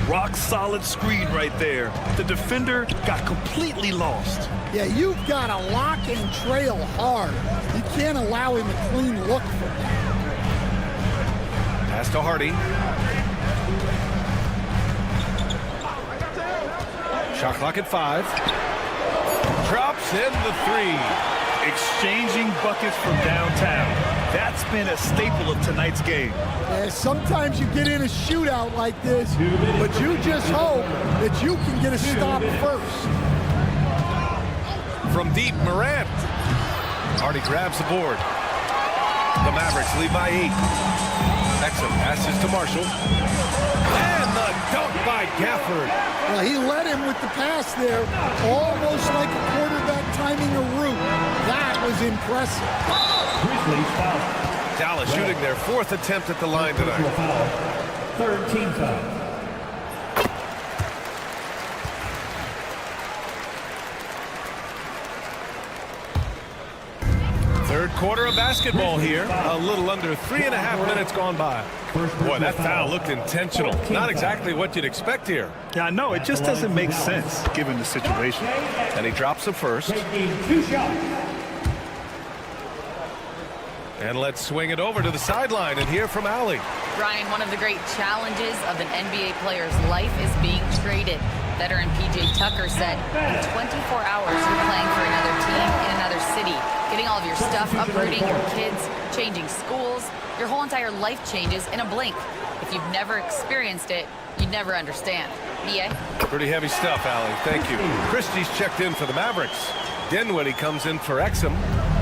Rock solid screen right there. The defender got completely lost. Yeah, you've got to lock and trail hard. You can't allow him a clean look for that. Pass to Hardy. Shot clock at 5. Drops in the 3. Exchanging buckets from downtown. That's been a staple of tonight's game. Sometimes you get in a shootout like this, but you just hope that you can get a stop first. From deep, Morant. Hardy grabs the board. The Mavericks lead by 8. Exum passes to Marshall. And the dunk by Gafford. Well, he led him with the pass there, almost like a quarterback timing a route. That was impressive. Dallas shooting their 4th attempt at the line tonight. Third team foul. Third quarter of basketball here. A little under 3.5 minutes gone by. Boy, that foul looked intentional. Not exactly what you'd expect here. Yeah, I know. It just doesn't make sense given the situation. And he drops the first. And let's swing it over to the sideline and hear from Allie. Ryan, one of the great challenges of an NBA player's life is being traded. Veteran P.J. Tucker said, in 24 hours, you're playing for another team in another city, getting all of your stuff, uprooting your kids, changing schools. Your whole entire life changes in a blink. If you've never experienced it, you'd never understand. B.A.? Pretty heavy stuff, Allie. Thank you. Christie's checked in for the Mavericks. Dinwiddie comes in for Exum.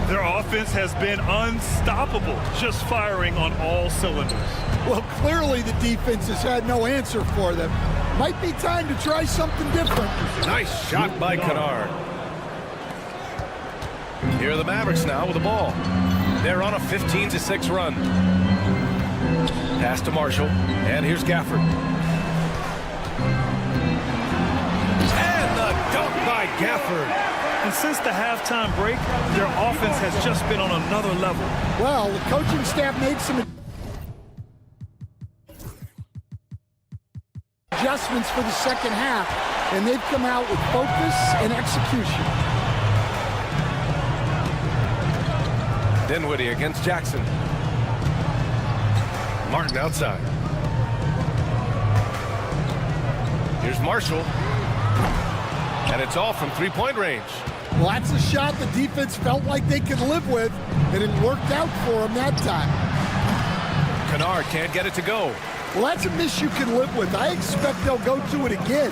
Their offense has been unstoppable, just firing on all cylinders. Well, clearly the defense has had no answer for them. Might be time to try something different. Nice shot by Kennard. Here are the Mavericks now with the ball. They're on a 15-6 run. Pass to Marshall, and here's Gafford. And the dunk by Gafford. And since the halftime break, their offense has just been on another level. Well, the coaching staff made some adjustments for the second half, and they've come out with focus and execution. Dinwiddie against Jackson. Martin outside. Here's Marshall. And it's all from three-point range. Well, that's a shot the defense felt like they could live with, and it worked out for them that time. Kennard can't get it to go. Well, that's a miss you can live with. I expect they'll go to it again,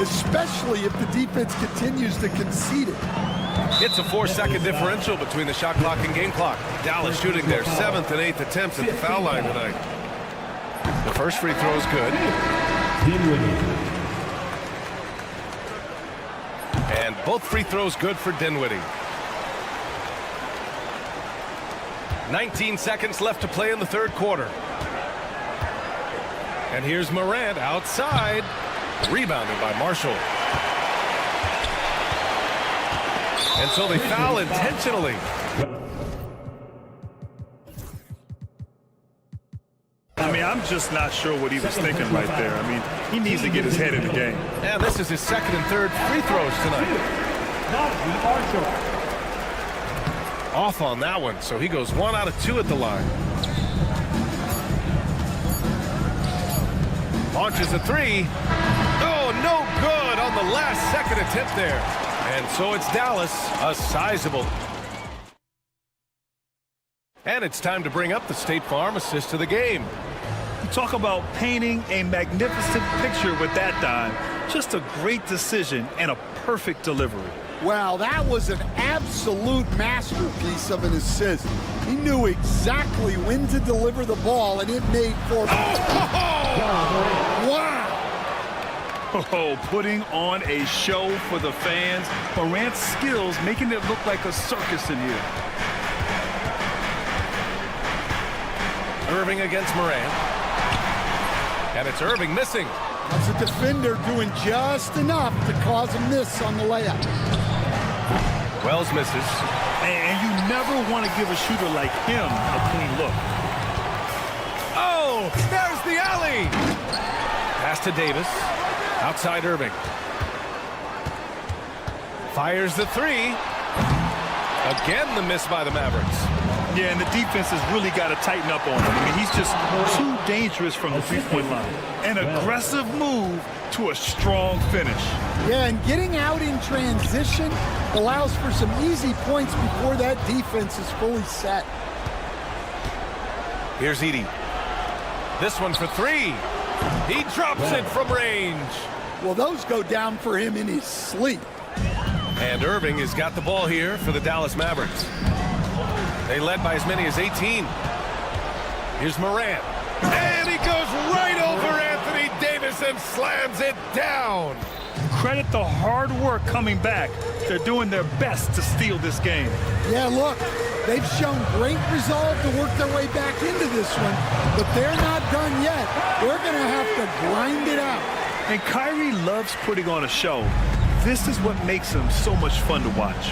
especially if the defense continues to concede it. It's a 4-second differential between the shot clock and game clock. Dallas shooting their 7th and 8th attempts at the foul line tonight. The first free throw is good. And both free throws good for Dinwiddie. 19 seconds left to play in the third quarter. And here's Morant outside. Rebounded by Marshall. And so they foul intentionally. I mean, I'm just not sure what he was thinking right there. I mean, he needs to get his head in the game. And this is his second and third free throws tonight. Off on that one, so he goes 1 out of 2 at the line. Launches a 3. Oh, no good on the last second attempt there. And so it's Dallas, a sizable. And it's time to bring up the State Farm assist to the game. You talk about painting a magnificent picture with that dime. Just a great decision and a perfect delivery. Wow, that was an absolute masterpiece of an assist. He knew exactly when to deliver the ball, and it made for... Wow! Oh, putting on a show for the fans. Morant's skills making it look like a circus in here. Irving against Morant. And it's Irving missing. That's a defender doing just enough to cause a miss on the layup. Wells misses. And you never want to give a shooter like him a clean look. Oh, there's the alley. Pass to Davis. Outside Irving. Fires the 3. Again, the miss by the Mavericks. Yeah, and the defense has really got to tighten up on him. I mean, he's just too dangerous from the three-point line. An aggressive move to a strong finish. Yeah, and getting out in transition allows for some easy points before that defense is fully set. Here's Edey. This one for 3. He drops it from range. Well, those go down for him in his sleep. And Irving has got the ball here for the Dallas Mavericks. They led by as many as 18. Here's Morant. And he goes right over Anthony Davis and slams it down. Credit the hard work coming back. They're doing their best to steal this game. Yeah, look, they've shown great resolve to work their way back into this one, but they're not done yet. They're going to have to grind it out. And Kyrie loves putting on a show. This is what makes him so much fun to watch.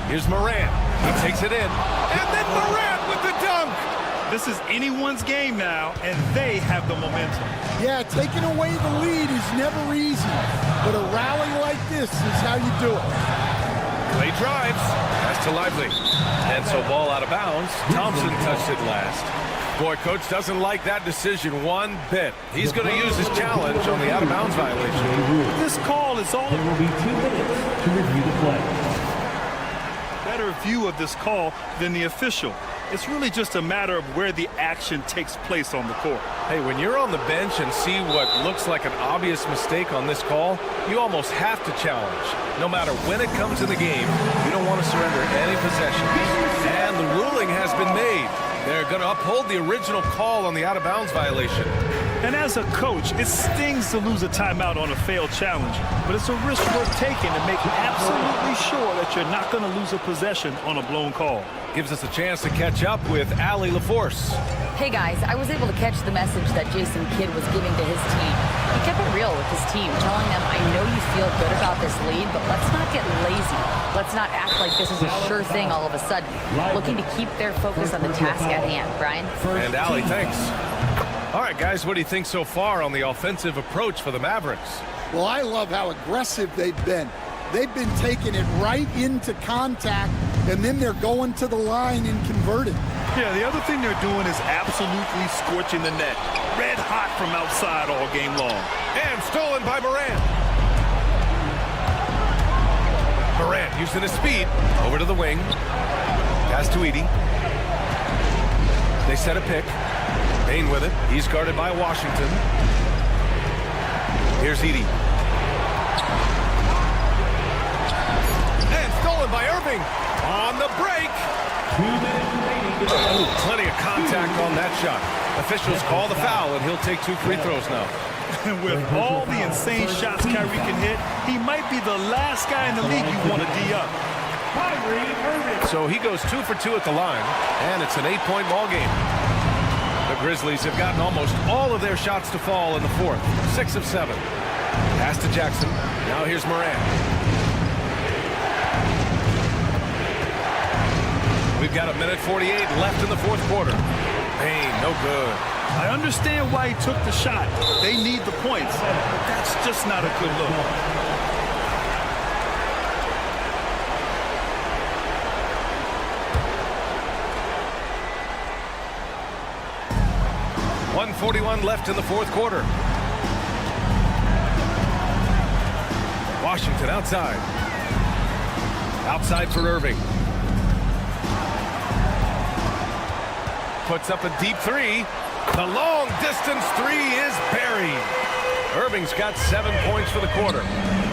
Here's Morant. He takes it in. And then Morant with the dunk. This is anyone's game now, and they have the momentum. Yeah, taking away the lead is never easy, but a rally like this is how you do it. Clay drives. Pass to Lively. And so ball out of bounds. Thompson touched it last. Boy, coach doesn't like that decision one bit. He's going to use his challenge on the out-of-bounds violation. This call is all... There will be 2 minutes to review the play. Better view of this call than the official. It's really just a matter of where the action takes place on the court. Hey, when you're on the bench and see what looks like an obvious mistake on this call, you almost have to challenge. No matter when it comes in the game, you don't want to surrender any possession. And the ruling has been made. They're going to uphold the original call on the out-of-bounds violation. And as a coach, it stings to lose a timeout on a failed challenge, but it's a risk worth taking to make absolutely sure that you're not going to lose a possession on a blown call. Gives us a chance to catch up with Allie LaForce. Hey guys, I was able to catch the message that Jason Kidd was giving to his team. He kept it real with his team, telling them, I know you feel good about this lead, but let's not get lazy. Let's not act like this is a sure thing all of a sudden. Looking to keep their focus on the task at hand. Brian? And Allie, thanks. All right, guys, what do you think so far on the offensive approach for the Mavericks? Well, I love how aggressive they've been. They've been taking it right into contact, and then they're going to the line and converting. Yeah, the other thing they're doing is absolutely scorching the net. Red hot from outside all game long. And stolen by Morant. Morant using his speed. Over to the wing. Pass to Edey. They set a pick. Bane with it. He's guarded by Washington. Here's Edey. And stolen by Irving. On the break. Oh, plenty of contact on that shot. Officials call the foul, and he'll take 2 free throws now. And with all the insane shots Kyrie can hit, he might be the last guy in the league you want to D up. So he goes 2 for 2 at the line, and it's an 8-point ball game. The Grizzlies have gotten almost all of their shots to fall in the fourth. 6 of 7. Pass to Jackson. Now here's Morant. We've got 1:48 left in the fourth quarter. Payne, no good. I understand why he took the shot. They need the points, but that's just not a good look. .141 left in the fourth quarter. Washington outside. Outside for Irving. Puts up a deep 3. The long distance 3 is buried. Irving's got 7 points for the quarter.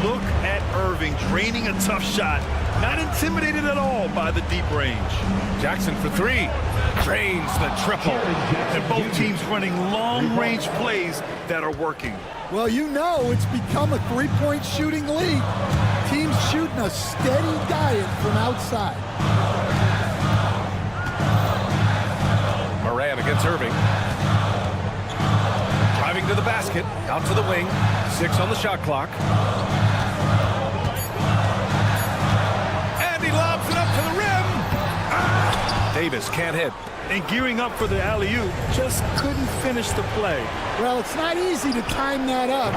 Look at Irving draining a tough shot. Not intimidated at all by the deep range. Jackson for 3. Drains the triple. And both teams running long-range plays that are working. Well, you know it's become a three-point shooting league. Teams shooting a steady diet from outside. Morant against Irving. Driving to the basket. Out to the wing. 6 on the shot clock. And he lobs it up to the rim. Davis can't hit. And gearing up for the alley-oop, just couldn't finish the play. Well, it's not easy to time that up.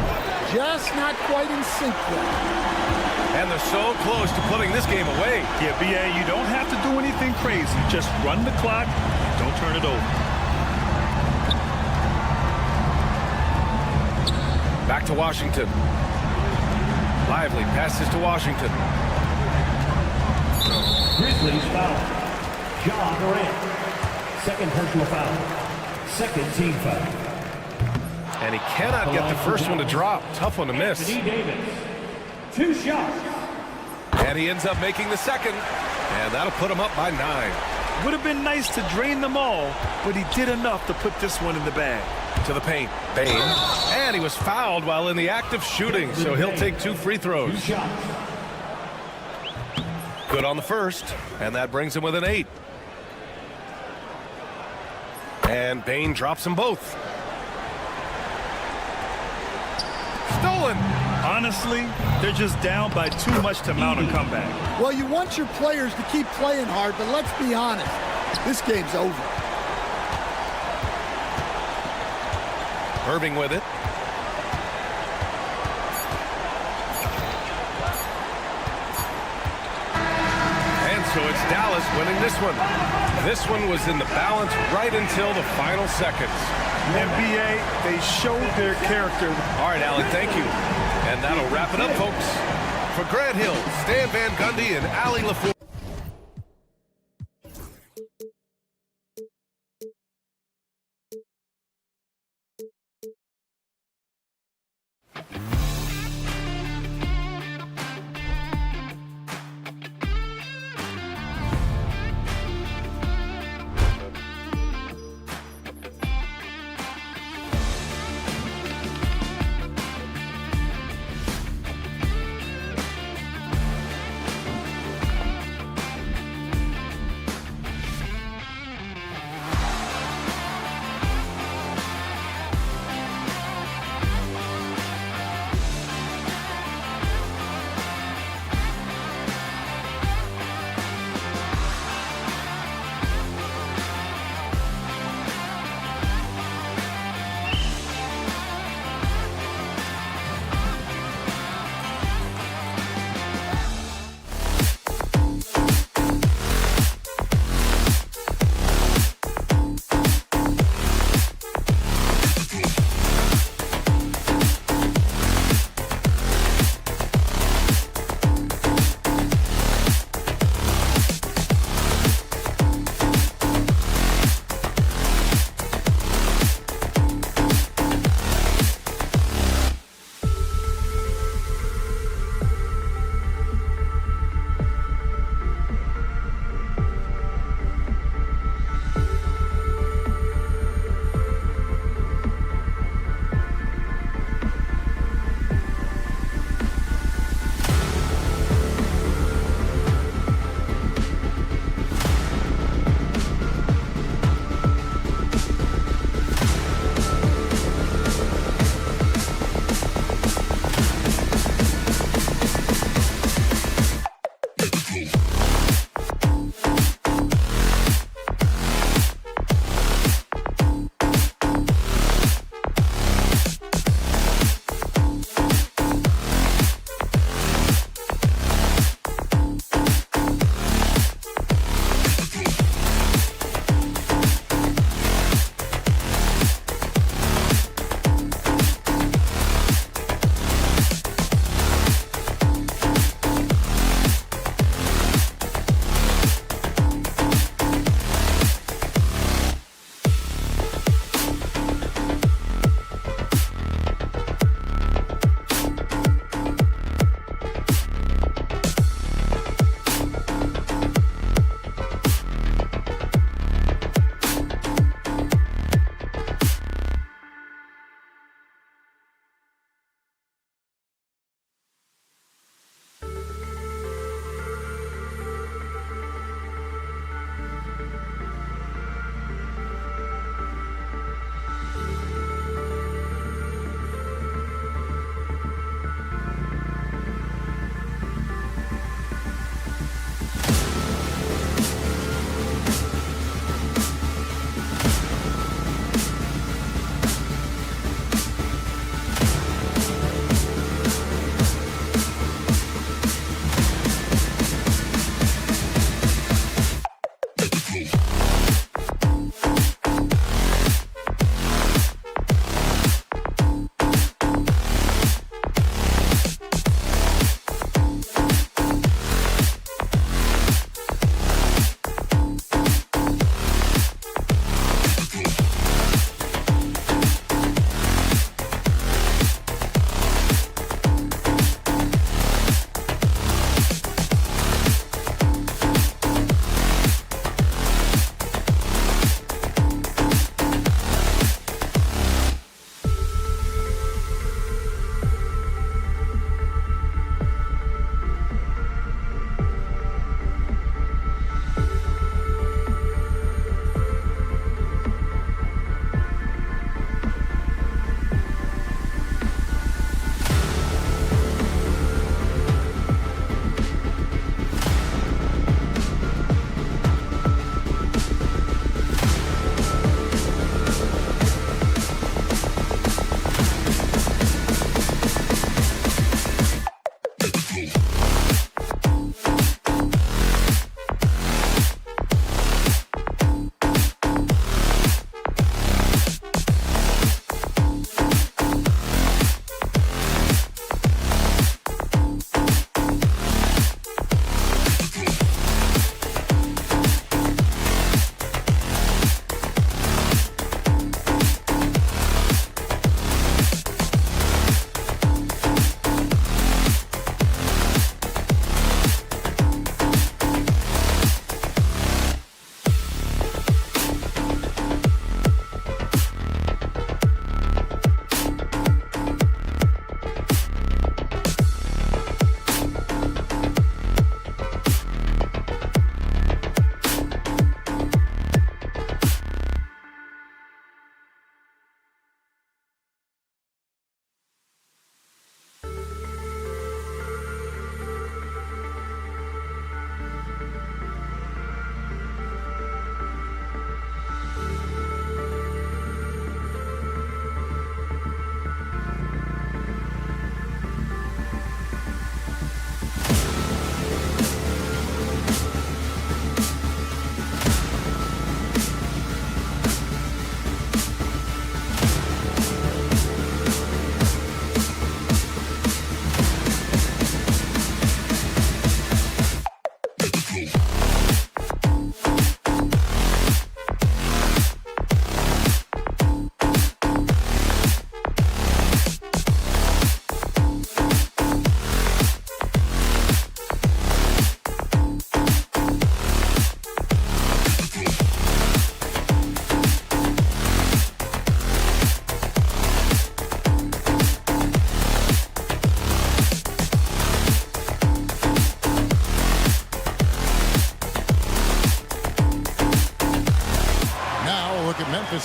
Just not quite in sync there. And they're so close to putting this game away. Yeah, BA, you don't have to do anything crazy. Just run the clock. Don't turn it over. Back to Washington. Lively passes to Washington. Grizzlies foul. John Morant. Second personal foul. Second team foul. And he cannot get the first one to drop. Tough one to miss. Anthony Davis. 2 shots. And he ends up making the second. And that'll put him up by 9. Would have been nice to drain them all, but he did enough to put this one in the bag. To the paint. Bane. And he was fouled while in the act of shooting, so he'll take 2 free throws. 2 shots. Good on the first, and that brings him with an 8. And Bane drops them both. Stolen. Honestly, they're just down by too much to mount a comeback. Well, you want your players to keep playing hard, but let's be honest. This game's over. Irving with it. And so it's Dallas winning this one. This one was in the balance right until the final seconds. NBA, they showed their character. All right, Alec, thank you. And that'll wrap it up, folks. For Grant Hill, Stan Van Gundy, and Ali LaFleur.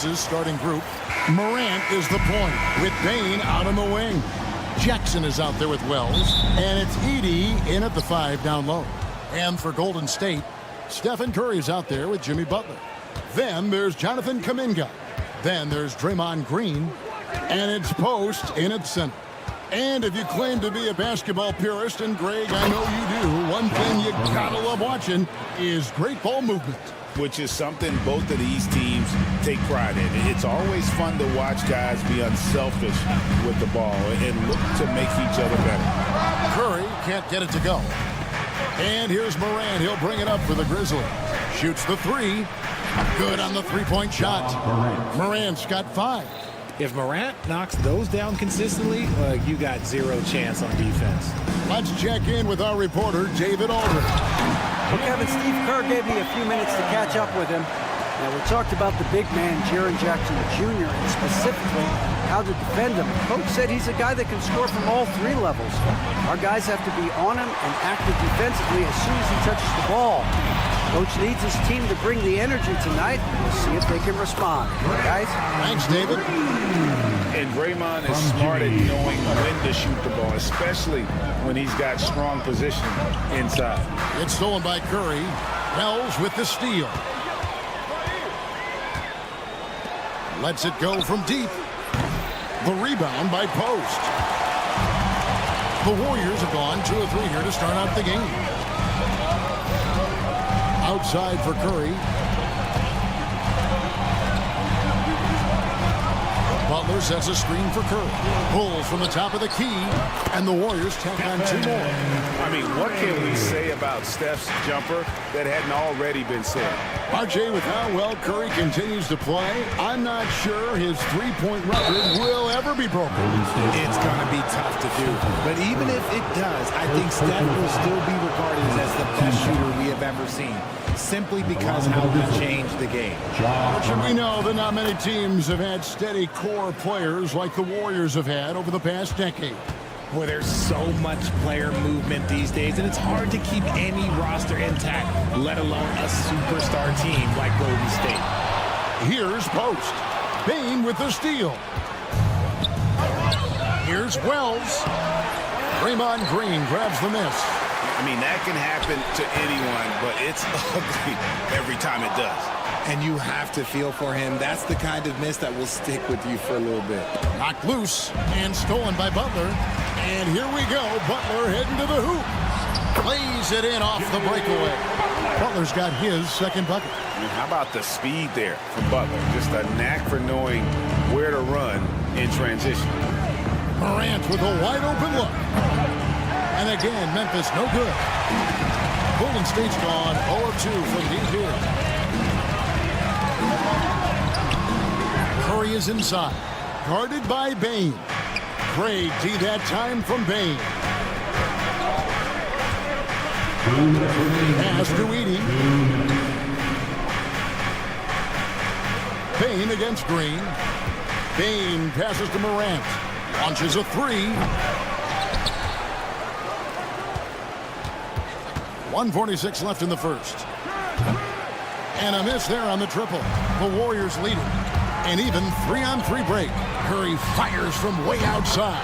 Memphis' starting group. Morant is the point with Bane out on the wing. Jackson is out there with Wells, and it's Edey in at the 5 down low. And for Golden State, Stephen Curry's out there with Jimmy Butler. Then there's Jonathan Kuminga. Then there's Draymond Green, and it's Post in at center. And if you claim to be a basketball purist, and Greg, I know you do, one thing you gotta love watching is great ball movement. Which is something both of these teams take pride in. It's always fun to watch guys be unselfish with the ball and look to make each other better. Curry can't get it to go. And here's Morant. He'll bring it up for the Grizzlies. Shoots the 3. Good on the three-point shot. Morant's got 5. If Morant knocks those down consistently, you got zero chance on defense. Let's check in with our reporter, David Aldridge. Well, Kevin, Steve Kerr gave me a few minutes to catch up with him. Now, we talked about the big man, Jaren Jackson Jr., and specifically how to defend him. Coach said he's a guy that can score from all 3 levels. Our guys have to be on him and active defensively as soon as he touches the ball. Coach needs his team to bring the energy tonight. We'll see if they can respond. Guys? Thanks, David. And Draymond is smart at knowing when to shoot the ball, especially when he's got strong position inside. It's stolen by Curry. Wells with the steal. Lets it go from deep. The rebound by Post. The Warriors have gone 2 of 3 here to start out the game. Outside for Curry. Butler sets a screen for Curry. Pulls from the top of the key, and the Warriors tack on 2 more. I mean, what can we say about Steph's jumper that hadn't already been said? RJ, with how well Curry continues to play, I'm not sure his 3-point record will ever be broken. It's going to be tough to do. But even if it does, I think Steph will still be regarded as the best shooter we have ever seen, simply because how he changed the game. But should we know that not many teams have had steady core players like the Warriors have had over the past decade. Where there's so much player movement these days, and it's hard to keep any roster intact, let alone a superstar team like Golden State. Here's Post. Bane with the steal. Here's Wells. Draymond Green grabs the miss. I mean, that can happen to anyone, but it's ugly every time it does. And you have to feel for him. That's the kind of miss that will stick with you for a little bit. Knocked loose and stolen by Butler. And here we go. Butler heading to the hoop. Plays it in off the breakaway. Butler's got his second bucket. I mean, how about the speed there from Butler? Just a knack for knowing where to run in transition. Morant with a wide open look. And again, Memphis no good. Golden State's gone 0 of 2 from deep here. Curry is inside. Guarded by Bane. Craig D that time from Bane. Pass to Edey. Bane against Green. Bane passes to Morant. Launches a 3. 1:46 left in the first. And a miss there on the triple. The Warriors lead it. An even 3-on-3 break. Curry fires from way outside.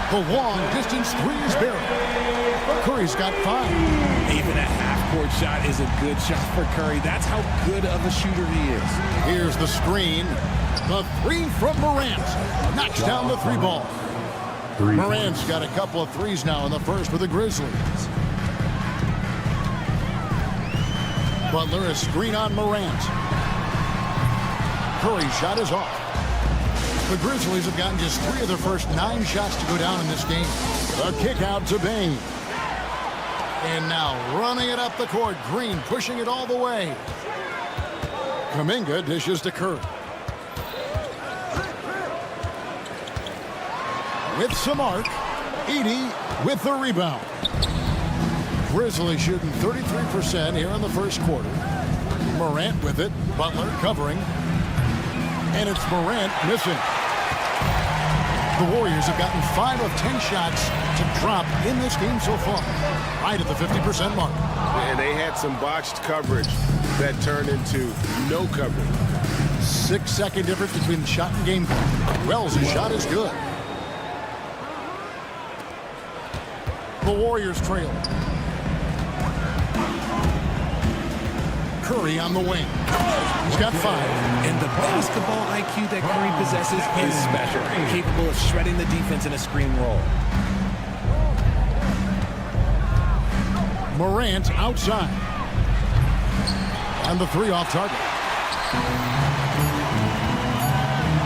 The long-distance 3 is buried. Curry's got 5. Even a half-court shot is a good shot for Curry. That's how good of a shooter he is. Here's the screen. The 3 from Morant. Knocks down the 3 ball. Morant's got a couple of 3s now in the first for the Grizzlies. Butler, a screen on Morant. Curry's shot is off. The Grizzlies have gotten just 3 of their first 9 shots to go down in this game. The kick out to Bane. And now running it up the court. Green pushing it all the way. Kuminga dishes to Curry. With some arc. Edey with the rebound. Grizzlies shooting 33% here in the first quarter. Morant with it. Butler covering. And it's Morant missing. The Warriors have gotten 5 of 10 shots to drop in this game so far. Right at the 50% mark. And they had some botched coverage that turned into no coverage. 6-second difference between the shot and game clock. Wells' shot is good. The Warriors trail. Curry on the wing. He's got 5. And the basketball IQ that Curry possesses is special. Capable of shredding the defense in a screen roll. Morant outside. And the 3 off target.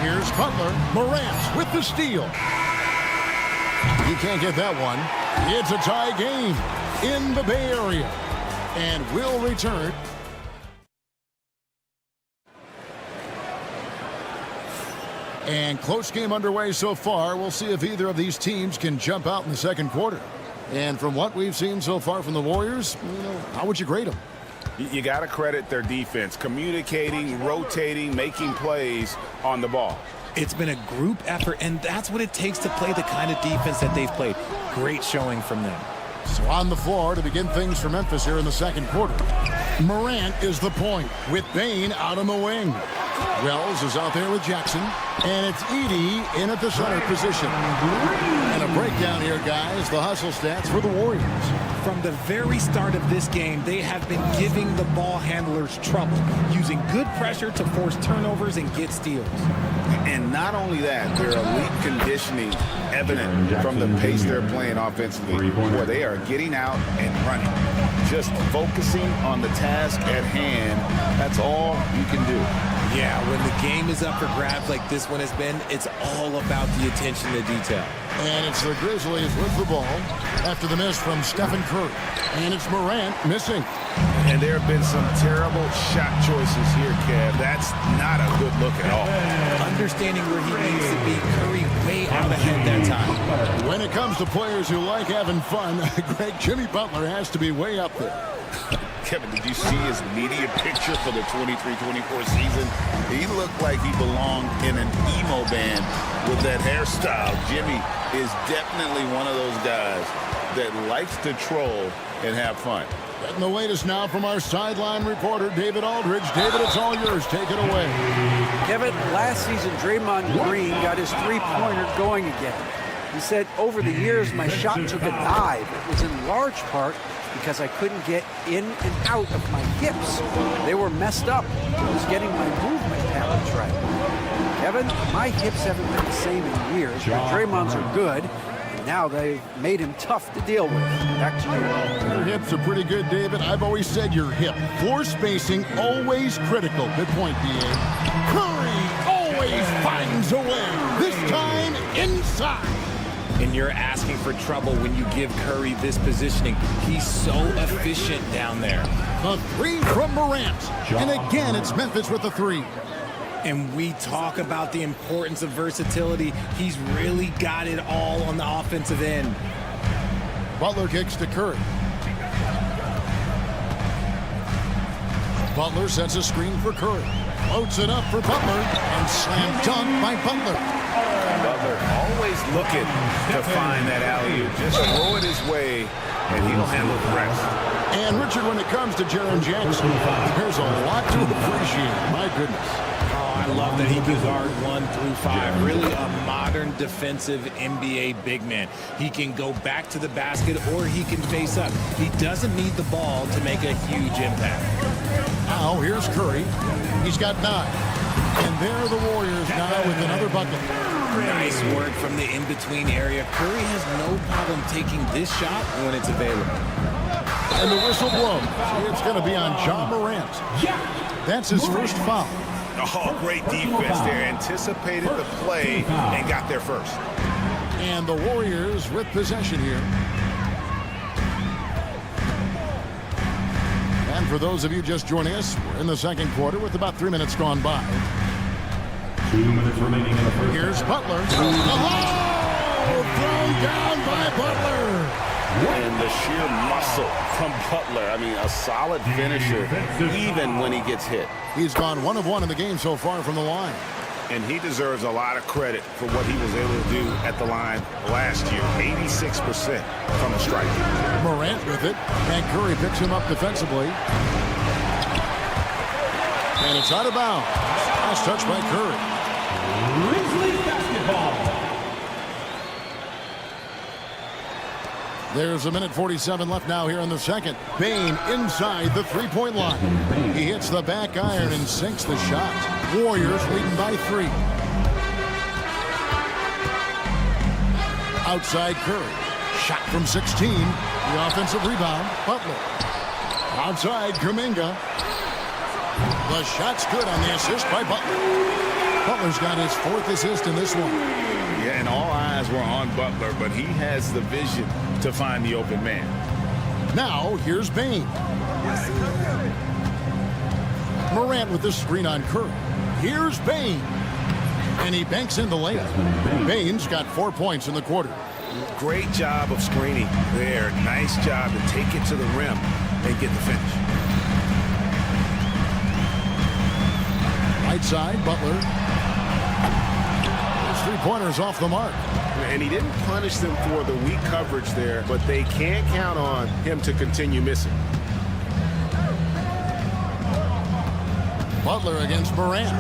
Here's Butler. Morant with the steal. He can't get that one. It's a tie game in the Bay Area. And will return. And close game underway so far. We'll see if either of these teams can jump out in the second quarter. And from what we've seen so far from the Warriors, how would you grade them? You got to credit their defense, communicating, rotating, making plays on the ball. It's been a group effort, and that's what it takes to play the kind of defense that they've played. Great showing from them. So on the floor to begin things for Memphis here in the second quarter. Morant is the point with Bane out on the wing. Wells is out there with Jackson. And it's Edey in at the center position. And a breakdown here, guys. The hustle stats for the Warriors. From the very start of this game, they have been giving the ball handlers trouble, using good pressure to force turnovers and get steals. And not only that, their elite conditioning evident from the pace they're playing offensively, where they are getting out and running. Just focusing on the task at hand, that's all you can do. Yeah, when the game is up for grabs like this one has been, it's all about the attention to detail. And it's the Grizzlies with the ball after the miss from Stephen Curry. And it's Morant missing. And there have been some terrible shot choices here, Kev. That's not a good look at all. Understanding where he needs to be, Curry way out ahead that time. When it comes to players who like having fun, Greg, Jimmy Butler has to be way up there. Kevin, did you see his media picture for the 23-24 season? He looked like he belonged in an emo band with that hairstyle. Jimmy is definitely one of those guys that likes to troll and have fun. Getting the latest now from our sideline reporter, David Aldridge. David, it's all yours. Take it away. Kevin, last season, Draymond Green got his three-pointer going again. He said, over the years, my shot took a dive. It was in large part because I couldn't get in and out of my hips. They were messed up. I was getting my movement patterns right. Kevin, my hips haven't been the same in years, but Draymond's are good. And now they've made him tough to deal with. Back to you. Your hips are pretty good, David. I've always said your hip. Floor spacing, always critical. Good point, B.A. Curry always finds a way. This time, inside. And you're asking for trouble when you give Curry this positioning. He's so efficient down there. The 3 from Morant. And again, it's Memphis with the 3. And we talk about the importance of versatility. He's really got it all on the offensive end. Butler kicks to Curry. Butler sets a screen for Curry. Floats it up for Butler. And slam dunk by Butler. Butler always looking to find that alley-oop. Just throw it his way, and he'll handle the rest. And Richard, when it comes to Jaren Jackson, there's a lot to appreciate. My goodness. Oh, I love that he can guard 1 through 5. Really a modern defensive NBA big man. He can go back to the basket or he can face up. He doesn't need the ball to make a huge impact. Now here's Curry. He's got 9. And there are the Warriors now with another bucket. Nice work from the in-between area. Curry has no problem taking this shot when it's available. And the whistle blows. It's going to be on John Morant. That's his first foul. Oh, great defense there. Anticipated the play and got there first. And the Warriors with possession here. And for those of you just joining us, we're in the second quarter with about 3 minutes gone by. 2 minutes remaining in the first. Here's Butler. Oh, thrown down by Butler. And the sheer muscle from Butler. I mean, a solid finisher, even when he gets hit. He's gone 1 of 1 in the game so far from the line. And he deserves a lot of credit for what he was able to do at the line last year. 86% from the stripe. Morant with it. And Curry picks him up defensively. And it's out of bounds. Last touch by Curry. Grizzlies basketball. There's 1:47 left now here in the second. Bane inside the three-point line. He hits the back iron and sinks the shot. Warriors leading by 3. Outside Curry. Shot from 16. The offensive rebound. Butler. Outside Kuminga. The shot's good on the assist by Butler. Butler's got his 4th assist in this one. Yeah, and all eyes were on Butler, but he has the vision to find the open man. Now, here's Bane. Morant with the screen on Curry. Here's Bane. And he banks in the layup. Bane's got 4 points in the quarter. Great job of screening there. Nice job to take it to the rim and get the finish. Right side, Butler. His 3-pointers off the mark. And he didn't punish them for the weak coverage there, but they can't count on him to continue missing. Butler against Morant.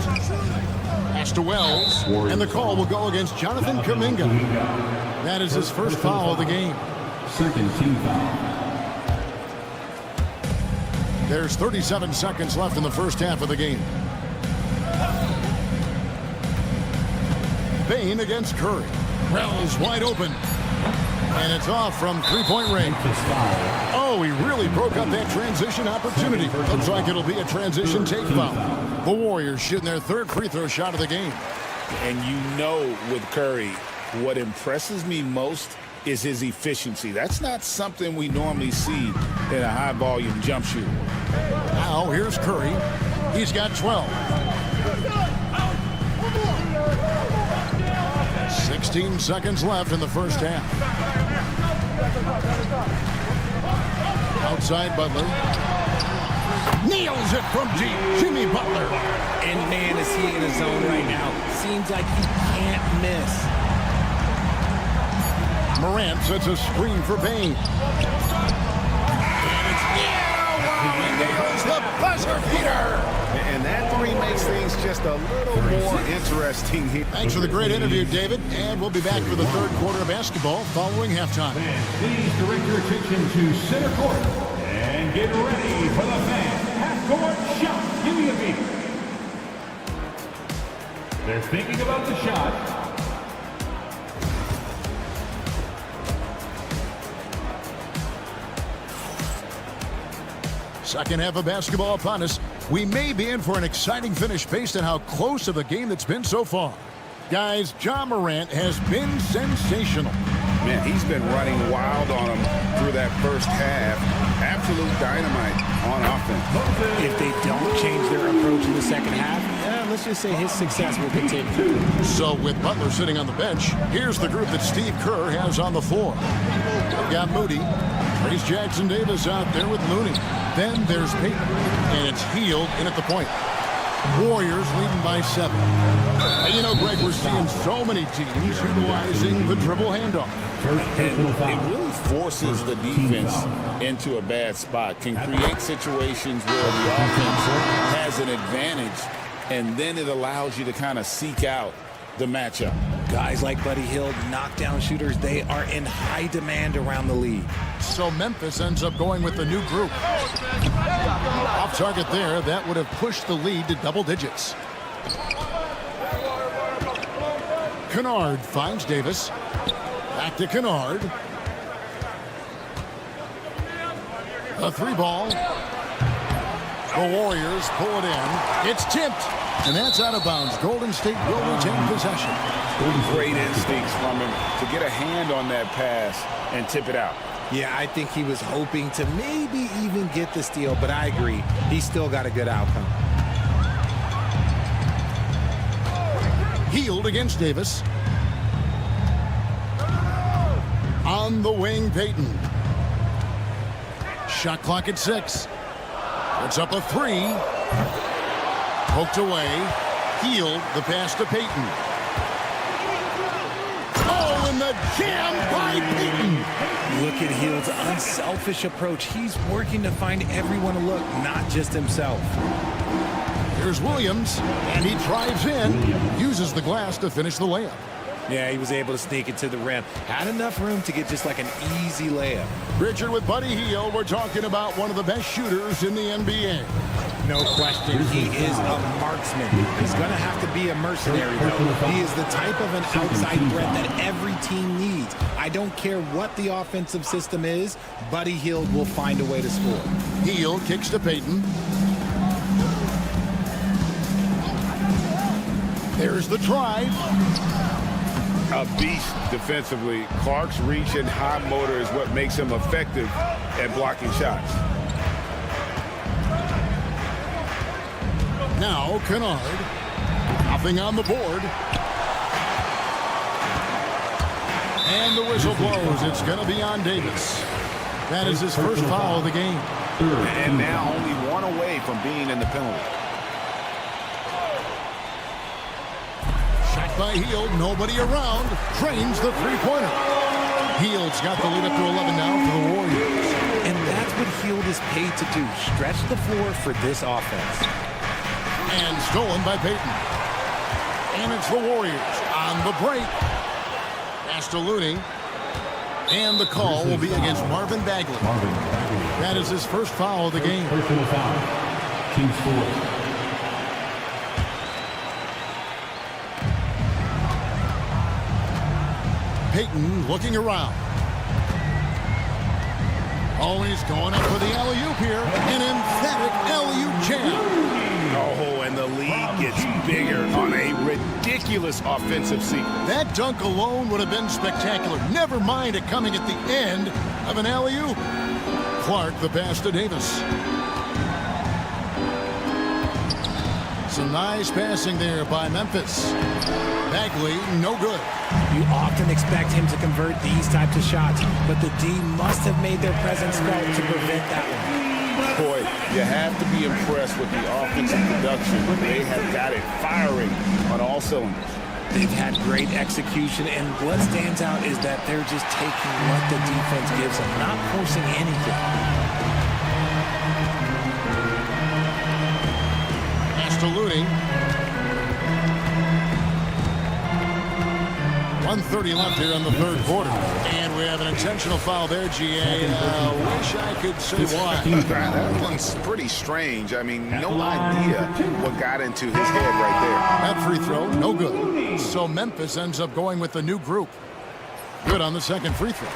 Pass to Wells. And the call will go against Jonathan Kuminga. That is his first foul of the game. Second team foul. There's 37 seconds left in the first half of the game. Bane against Curry. Wells wide open. And it's off from three-point range. Oh, he really broke up that transition opportunity. Looks like it'll be a transition take foul. The Warriors shooting their 3rd free throw shot of the game. And you know with Curry, what impresses me most is his efficiency. That's not something we normally see in a high-volume jump shooter. Now, here's Curry. He's got 12. 16 seconds left in the first half. Outside Butler. Nails it from deep. Jimmy Butler. And man, is he in his zone right now. Seems like he can't miss. Morant sets a screen for Bane. And it's nails the buzzer beater. And that 3 makes things just a little more interesting here. Thanks for the great interview, David. And we'll be back for the 3rd quarter of basketball following halftime. Please direct your attention to center court and get ready for the fan half-court shot. Give me a beat. They're thinking about the shot. Second half of basketball upon us. We may be in for an exciting finish based on how close of a game that's been so far. Guys, Ja Morant has been sensational. Man, he's been running wild on him through that first half. Absolute dynamite on offense. If they don't change their approach in the second half, let's just say his success will continue. So with Butler sitting on the bench, here's the group that Steve Kerr has on the floor. We've got Moody. Trace Jackson-Davis out there with Looney. Then there's Payton, and it's Hield in at the point. Warriors leading by 7. And you know, Greg, we're seeing so many teams utilizing the dribble handoff. And it really forces the defense into a bad spot, can create situations where the offense has an advantage, and then it allows you to kind of seek out the matchup. Guys like Buddy Hield, knockdown shooters, they are in high demand around the league. So Memphis ends up going with the new group. Off target there, that would have pushed the lead to double digits. Kennard finds Davis. Back to Kennard. A 3-ball. The Warriors pull it in. It's tipped. And that's out of bounds. Golden State will retain possession. Great instincts from him to get a hand on that pass and tip it out. Yeah, I think he was hoping to maybe even get the steal, but I agree. He still got a good outcome. Hield against Davis. On the wing, Payton. Shot clock at 6. It's up a 3. Poked away. Hield the pass to Payton. Oh, and the jam by Payton. Look at Hield's unselfish approach. He's working to find everyone to look, not just himself. Here's Williams, and he drives in, uses the glass to finish the layup. Yeah, he was able to sneak it to the rim. Had enough room to get just like an easy layup. Richard, with Buddy Hield, we're talking about one of the best shooters in the NBA. No question, he is a marksman. He's going to have to be a mercenary, though. He is the type of an outside threat that every team needs. I don't care what the offensive system is, Buddy Hield will find a way to score. Hield kicks to Payton. There's the drive. A beast defensively. Clark's reach and high motor is what makes him effective at blocking shots. Now Kennard. Nothing on the board. And the whistle blows. It's going to be on Davis. That is his first foul of the game. And now only one away from being in the penalty. Shot by Hield, nobody around. Drains the three-pointer. Hield's got the lead up to 11 now for the Warriors. And that's what Hield is paid to do, stretch the floor for this offense. And stolen by Payton. And it's the Warriors on the break. Pass to Looney. And the call will be against Marvin Bagley. That is his first foul of the game. Personal foul. Team score. Payton looking around. Always going up for the alley-oop here. An emphatic alley-oop jam. Oh, and the lead gets bigger on a ridiculous offensive sequence. That dunk alone would have been spectacular. Never mind it coming at the end of an alley-oop. Clark the pass to Davis. Some nice passing there by Memphis. Bagley, no good. You often expect him to convert these types of shots, but the D must have made their presence felt to prevent that one. Boy, you have to be impressed with the offensive production. They have got it firing on all cylinders. They've had great execution, and what stands out is that they're just taking what the defense gives them, not forcing anything. Pass to Looney. 1:30 left here in the third quarter. And we have an intentional foul there, GA. Wish I could say why. That one's pretty strange. I mean, no idea what got into his head right there. That free throw, no good. So Memphis ends up going with the new group. Good on the second free throw.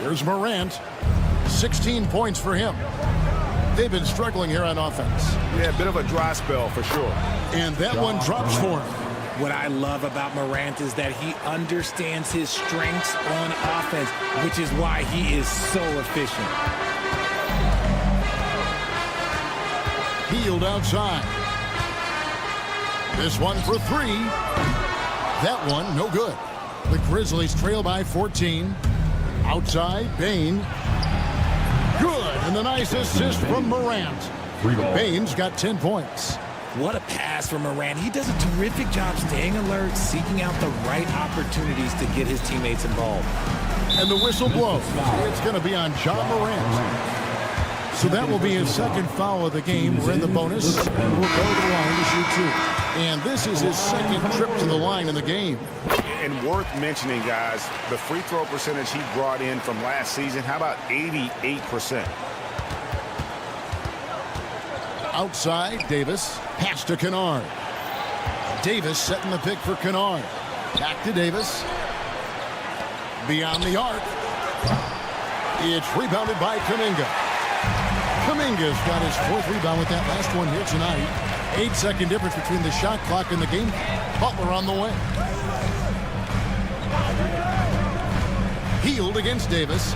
Here's Morant. 16 points for him. They've been struggling here on offense. Yeah, a bit of a dry spell for sure. And that one drops for him. What I love about Morant is that he understands his strengths on offense, which is why he is so efficient. Hield outside. This one for three. That one, no good. The Grizzlies trail by 14. Outside, Bain. Good, and a nice assist from Morant. Bain's got 10 points. What a pass from Morant. He does a terrific job staying alert, seeking out the right opportunities to get his teammates involved. And the whistle blows. It's going to be on John Morant. So that will be his second foul of the game. We're in the bonus, and we'll go to the line to shoot two. And this is his second trip to the line in the game. And worth mentioning, guys, the free throw percentage he brought in from last season, how about 88%? Outside, Davis. Pass to Kennard. Davis setting the pick for Kennard. Back to Davis. Beyond the arc. It's rebounded by Kuminga. Kuminga's got his fourth rebound with that last one here tonight. 8-second difference between the shot clock and the game. Butler on the way. Hield against Davis.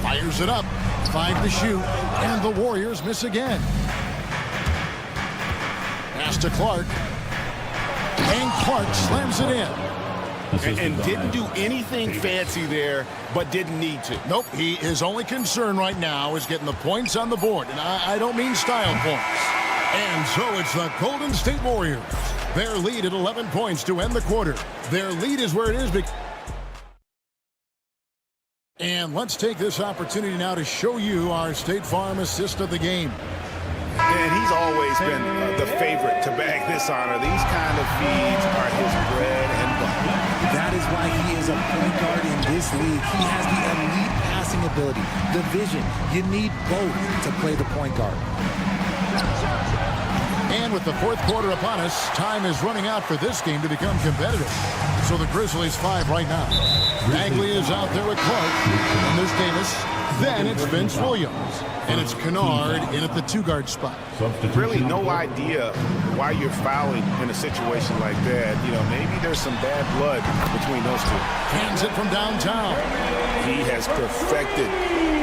Fires it up. 5 to shoot. And the Warriors miss again. Pass to Clark. And Clark slams it in. And didn't do anything fancy there, but didn't need to. Nope, his only concern right now is getting the points on the board. And I don't mean style points. And so it's the Golden State Warriors. Their lead at 11 points to end the quarter. Their lead is where it is. And let's take this opportunity now to show you our State Farm assist of the game. And he's always been the favorite to bag this honor. These kind of feeds are his bread and butter. That is why he is a point guard in this league. He has the elite passing ability, the vision. You need both to play the point guard. And with the fourth quarter upon us, time is running out for this game to become competitive. So the Grizzlies 5 right now. Bagley is out there with Clark. And there's Davis. Then it's Vince Williams. And it's Kennard in at the 2-guard spot. Really no idea why you're fouling in a situation like that. You know, maybe there's some bad blood between those two. Hands it from downtown. He has perfected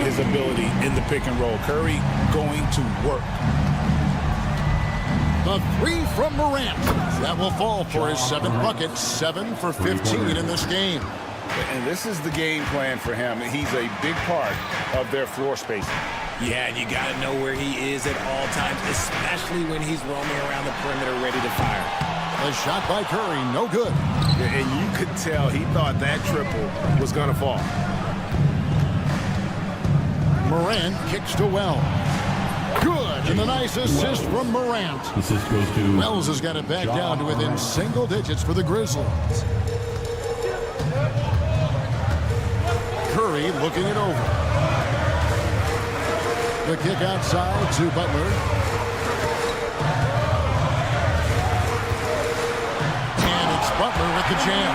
his ability in the pick and roll. Curry going to work. The 3 from Morant. That will fall for his 7th bucket. 7 for 15 in this game. And this is the game plan for him. He's a big part of their floor spacing. Yeah, and you got to know where he is at all times, especially when he's roaming around the perimeter ready to fire. A shot by Curry, no good. And you could tell he thought that triple was going to fall. Morant kicks to Wells. Good, and a nice assist from Morant. Assist goes to Wells has got it back down to within single digits for the Grizzlies. Curry looking it over. The kick outside to Butler. And it's Butler with the jam.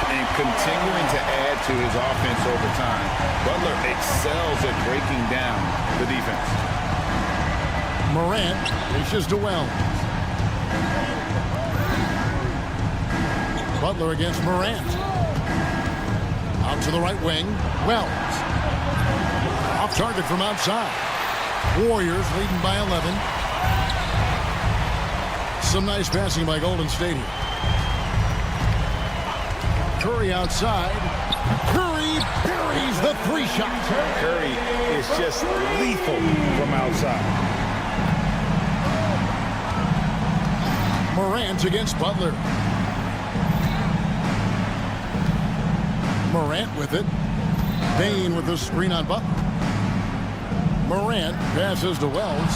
And continuing to add to his offense over time. Butler excels at breaking down the defense. Morant reaches to Wells. Butler against Morant. Out to the right wing. Wells. Off target from outside. Warriors leading by 11. Some nice passing by Golden State here. Curry outside. Curry buries the 3-shot. Curry is just lethal from outside. Morant against Butler. Morant with it. Bain with the screen on Butler. Morant passes to Wells.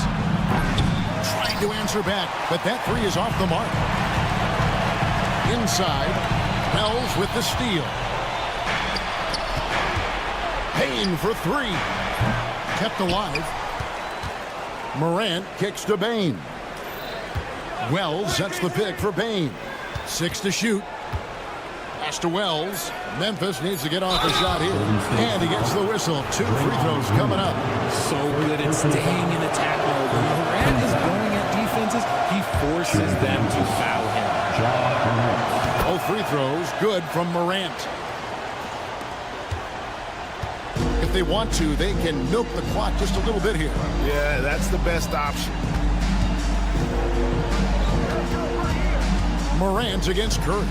Trying to answer back, but that 3 is off the mark. Inside, Wells with the steal. Bain for 3. Kept alive. Morant kicks to Bain. Wells sets the pick for Bain. 6 to shoot. Pass to Wells. Memphis needs to get off the shot here. And he gets the whistle. 2 free throws coming up. So good at staying in attack mode. When Morant is going at defenses, he forces them to foul him. Both free throws good from Morant. If they want to, they can milk the clock just a little bit here. Yeah, that's the best option. Morant against Curry.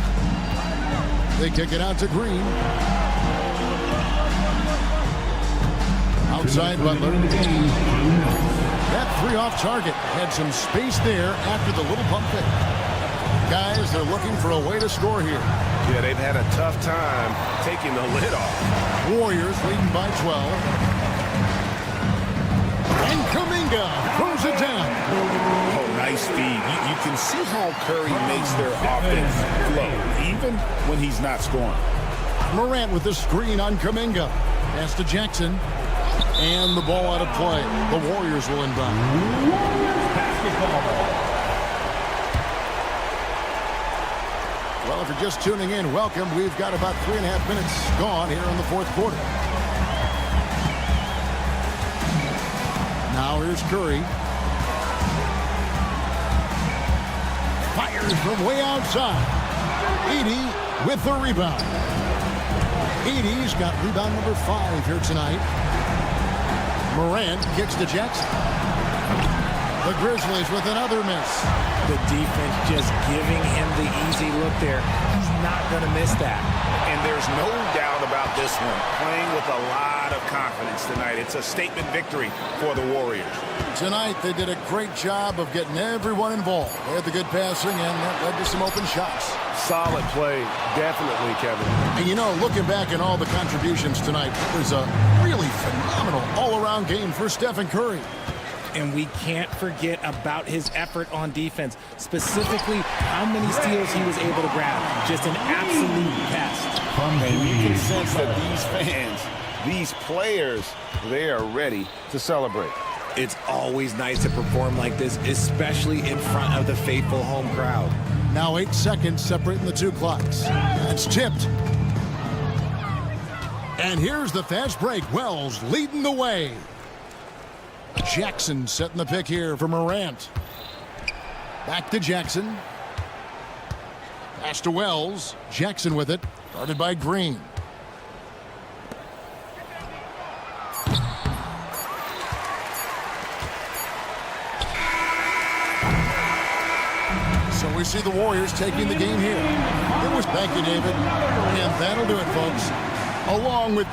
They kick it out to Green. Outside Butler. That 3 off target. Had some space there after the little pump fake. Guys, they're looking for a way to score here. Yeah, they've had a tough time taking the lid off. Warriors leading by 12. And Kuminga throws it down. Oh, nice feed. You can see how Curry makes their offense flow, even when he's not scoring. Morant with the screen on Kuminga. Pass to Jackson. And the ball out of play. The Warriors will inbound. Well, if you're just tuning in, welcome. We've got about 3.5 minutes gone here in the fourth quarter. Now here's Curry. Fires from way outside. Edey with the rebound. Edey's got rebound number 5 here tonight. Morant kicks to Jackson. The Grizzlies with another miss. The defense just giving him the easy look there. He's not going to miss that. And there's no doubt about this one. Playing with a lot of confidence tonight. It's a statement victory for the Warriors. Tonight, they did a great job of getting everyone involved. They had the good passing, and that led to some open shots. Solid play, definitely, Kevin. And you know, looking back at all the contributions tonight, it was a really phenomenal all-around game for Stephen Curry. And we can't forget about his effort on defense, specifically how many steals he was able to grab. Just an absolute pest. And you can sense that these fans, these players, they are ready to celebrate. It's always nice to perform like this, especially in front of the faithful home crowd. Now 8 seconds separating the two clocks. That's tipped. And here's the fast break. Wells leading the way. Jackson setting the pick here for Morant. Back to Jackson. Pass to Wells. Jackson with it. Guarded by Green. So we see the Warriors taking the game here. It was, thank you, David. And that'll do it, folks. Along with...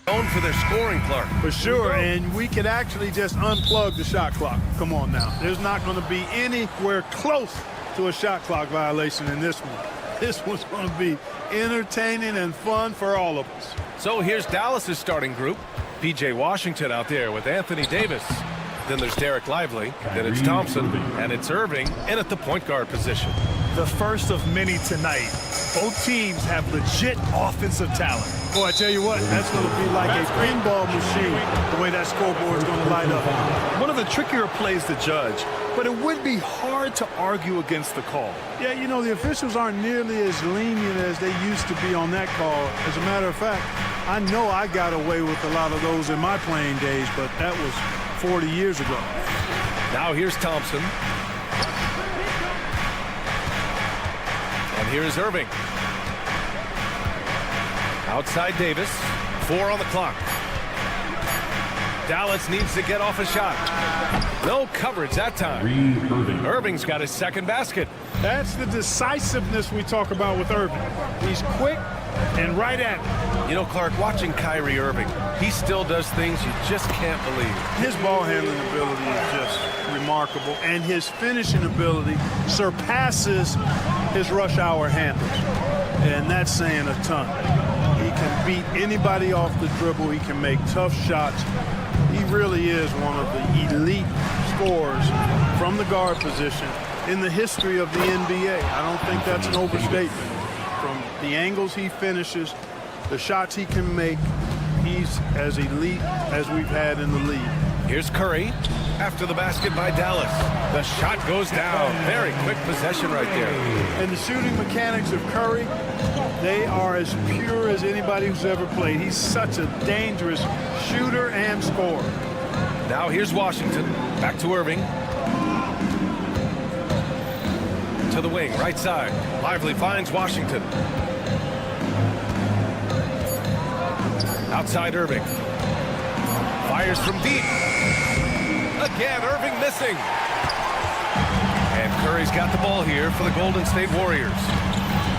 Known for their scoring, Clark. For sure, and we could actually just unplug the shot clock. Come on now. There's not going to be anywhere close to a shot clock violation in this one. This one's going to be entertaining and fun for all of us. So here's Dallas's starting group. P.J. Washington out there with Anthony Davis. Then there's Derek Lively. Then it's Thompson. And it's Irving in at the point guard position. The first of many tonight. Both teams have legit offensive talent. Boy, I tell you what, that's going to be like a pinball machine, the way that scoreboard is going to light up. One of the trickier plays to judge, but it would be hard to argue against the call. Yeah, you know, the officials aren't nearly as lenient as they used to be on that call. As a matter of fact, I know I got away with a lot of those in my playing days, but that was 40 years ago. Now here's Thompson. And here's Irving. Outside Davis. 4 on the clock. Dallas needs to get off a shot. No coverage that time. Irving's got his second basket. That's the decisiveness we talk about with Irving. He's quick and right at it. You know, Clark, watching Kyrie Irving, he still does things you just can't believe. His ball handling ability is just remarkable, and his finishing ability surpasses his rush hour handles, and that's saying a ton. He can beat anybody off the dribble. He can make tough shots. He really is one of the elite the guard position in the history of the NBA. I don't think that's an overstatement. From the angles he finishes, the shots he can make, he's as elite as we've had in the league. Here's Curry after the basket by Dallas. The shot goes down. Very quick possession right there. And the shooting mechanics of Curry, they are as pure as anybody who's ever played. He's such a dangerous shooter and scorer. Now here's Washington. Back to Irving. To the wing, right side. Lively finds Washington. Outside Irving. Fires from deep. Again, Irving missing. And Curry's got the ball here for the Golden State Warriors.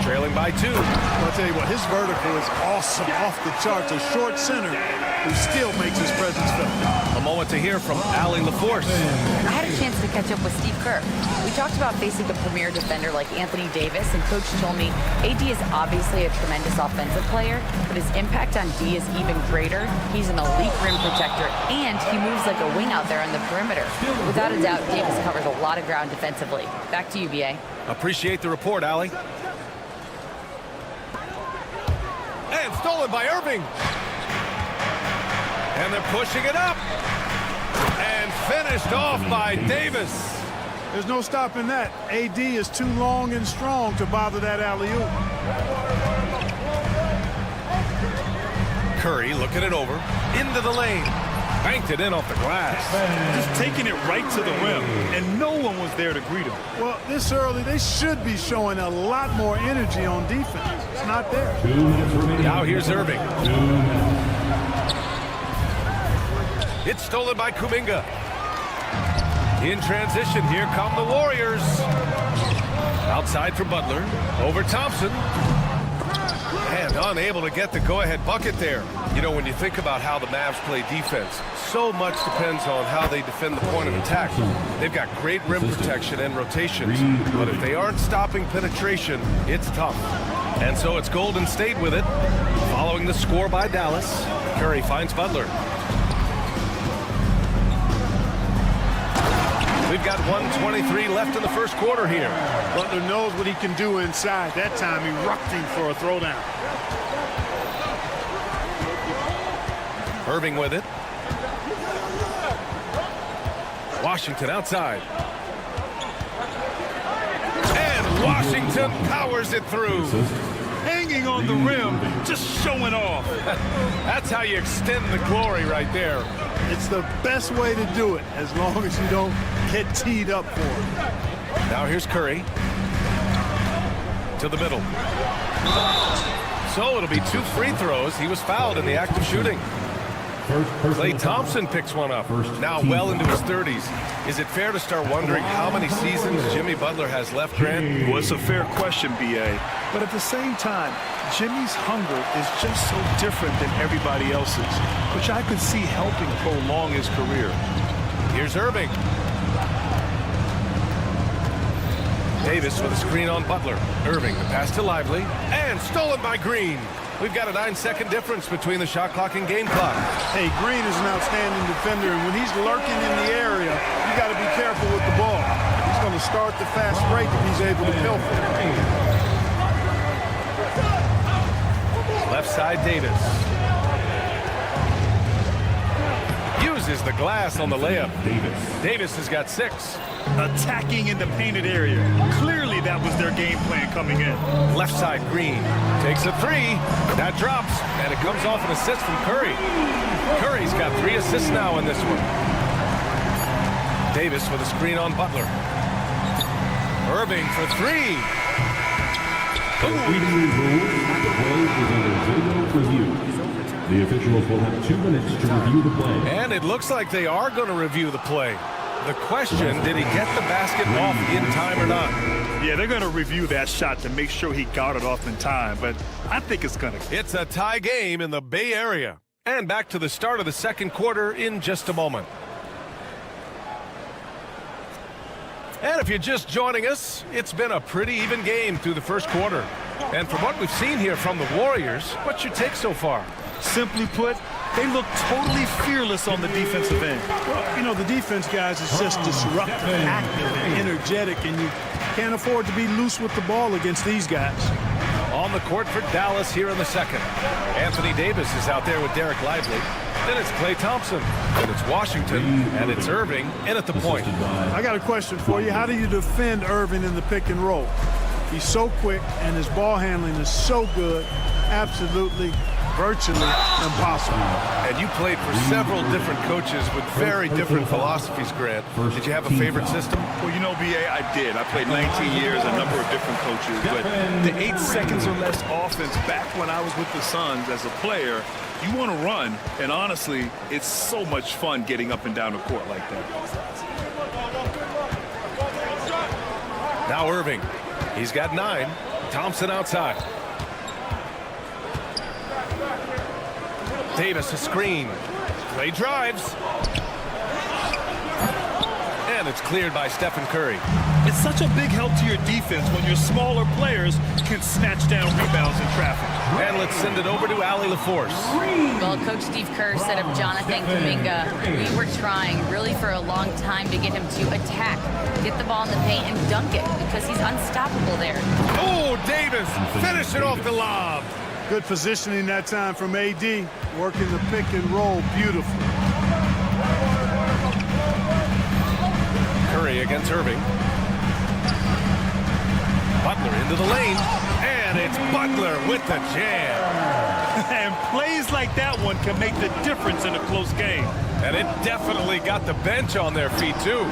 Trailing by 2. I'll tell you what, his vertical is awesome, off the charts. A short center who still makes his presence felt. A moment to hear from Allie LaForce. I had a chance to catch up with Steve Kerr. We talked about facing a premier defender like Anthony Davis, and Coach told me AD is obviously a tremendous offensive player, but his impact on D is even greater. He's an elite rim protector, and he moves like a wing out there on the perimeter. Without a doubt, Davis covers a lot of ground defensively. Back to you, BA. Appreciate the report, Allie. And stolen by Irving. And they're pushing it up. And finished off by Davis. There's no stopping that. AD is too long and strong to bother that alley-oop. Curry looking it over. Into the lane. Banked it in off the glass. Just taking it right to the rim, and no one was there to greet him. Well, this early, they should be showing a lot more energy on defense. It's not there. 2 minutes remaining. Now here's Irving. It's stolen by Kuminga. In transition, here come the Warriors. Outside for Butler. Over Thompson. And unable to get the go-ahead bucket there. You know, when you think about how the Mavs play defense, so much depends on how they defend the point of attack. They've got great rim protection and rotations, but if they aren't stopping penetration, it's tough. And so it's Golden State with it. Following the score by Dallas, Curry finds Butler. We've got 1:23 left in the first quarter here. Butler knows what he can do inside. That time he rocked him for a throwdown. Irving with it. Washington outside. And Washington powers it through. Hanging on the rim, just showing off. That's how you extend the glory right there. It's the best way to do it, as long as you don't get teed up for it. Now here's Curry. To the middle. So it'll be 2 free throws. He was fouled in the act of shooting. Klay Thompson picks one up. Now well into his 30s. Is it fair to start wondering how many seasons Jimmy Butler has left, Grant? Well, it's a fair question, B.A. But at the same time, Jimmy's hunger is just so different than everybody else's, which I could see helping prolong his career. Here's Irving. Davis with a screen on Butler. Irving, the pass to Lively. And stolen by Green. We've got a 9-second difference between the shot clock and game clock. Hey, Green is an outstanding defender, and when he's lurking in the area, you got to be careful with the ball. He's going to start the fast break if he's able to pilfer. Left side, Davis. Uses the glass on the layup. Davis has got 6. Attacking in the painted area. Clearly that was their game plan coming in. Left side, Green. Takes a 3. That drops, and it comes off an assist from Curry. Curry's got 3 assists now in this one. Davis with a screen on Butler. Irving for 3. The officials will have 2 minutes to review the play. And it looks like they are going to review the play. The question, did he get the basket off in time or not? Yeah, they're going to review that shot to make sure he got it off in time, but I think it's going to. It's a tie game in the Bay Area. And back to the start of the second quarter in just a moment. And if you're just joining us, it's been a pretty even game through the first quarter. And from what we've seen here from the Warriors, what's your take so far? Simply put, They look totally fearless on the defensive end. Well, you know, the defense, guys, is just disruptive, active, and energetic, and you can't afford to be loose with the ball against these guys. On the court for Dallas here in the second. Anthony Davis is out there with Derek Lively. Then it's Klay Thompson. And it's Washington. And it's Irving in at the point. I got a question for you. How do you defend Irving in the pick and roll? He's so quick, and his ball handling is so good. Absolutely, virtually impossible. And you played for several different coaches with very different philosophies, Grant. Did you have a favorite system? Well, you know, B.A., I did. I played 19 years, a number of different coaches. But the 8 seconds or less offense back when I was with the Suns as a player, you want to run. And honestly, it's so much fun getting up and down the court like that. Now Irving. He's got 9. Thompson outside. Davis a screen. Klay drives. And it's cleared by Stephen Curry. It's such a big help to your defense when your smaller players can snatch down rebounds in traffic. And let's send it over to Allie LaForce. Well, Coach Steve Kerr set up Jonathan Kuminga. We were trying really for a long time to get him to attack, get the ball in the paint, and dunk it because he's unstoppable there. Oh, Davis finishing off the lob. Good positioning that time from A.D. Working the pick and roll beautifully. Curry against Irving. Butler into the lane. And it's Butler with the jam. And plays like that one can make the difference in a close game. And it definitely got the bench on their feet, too.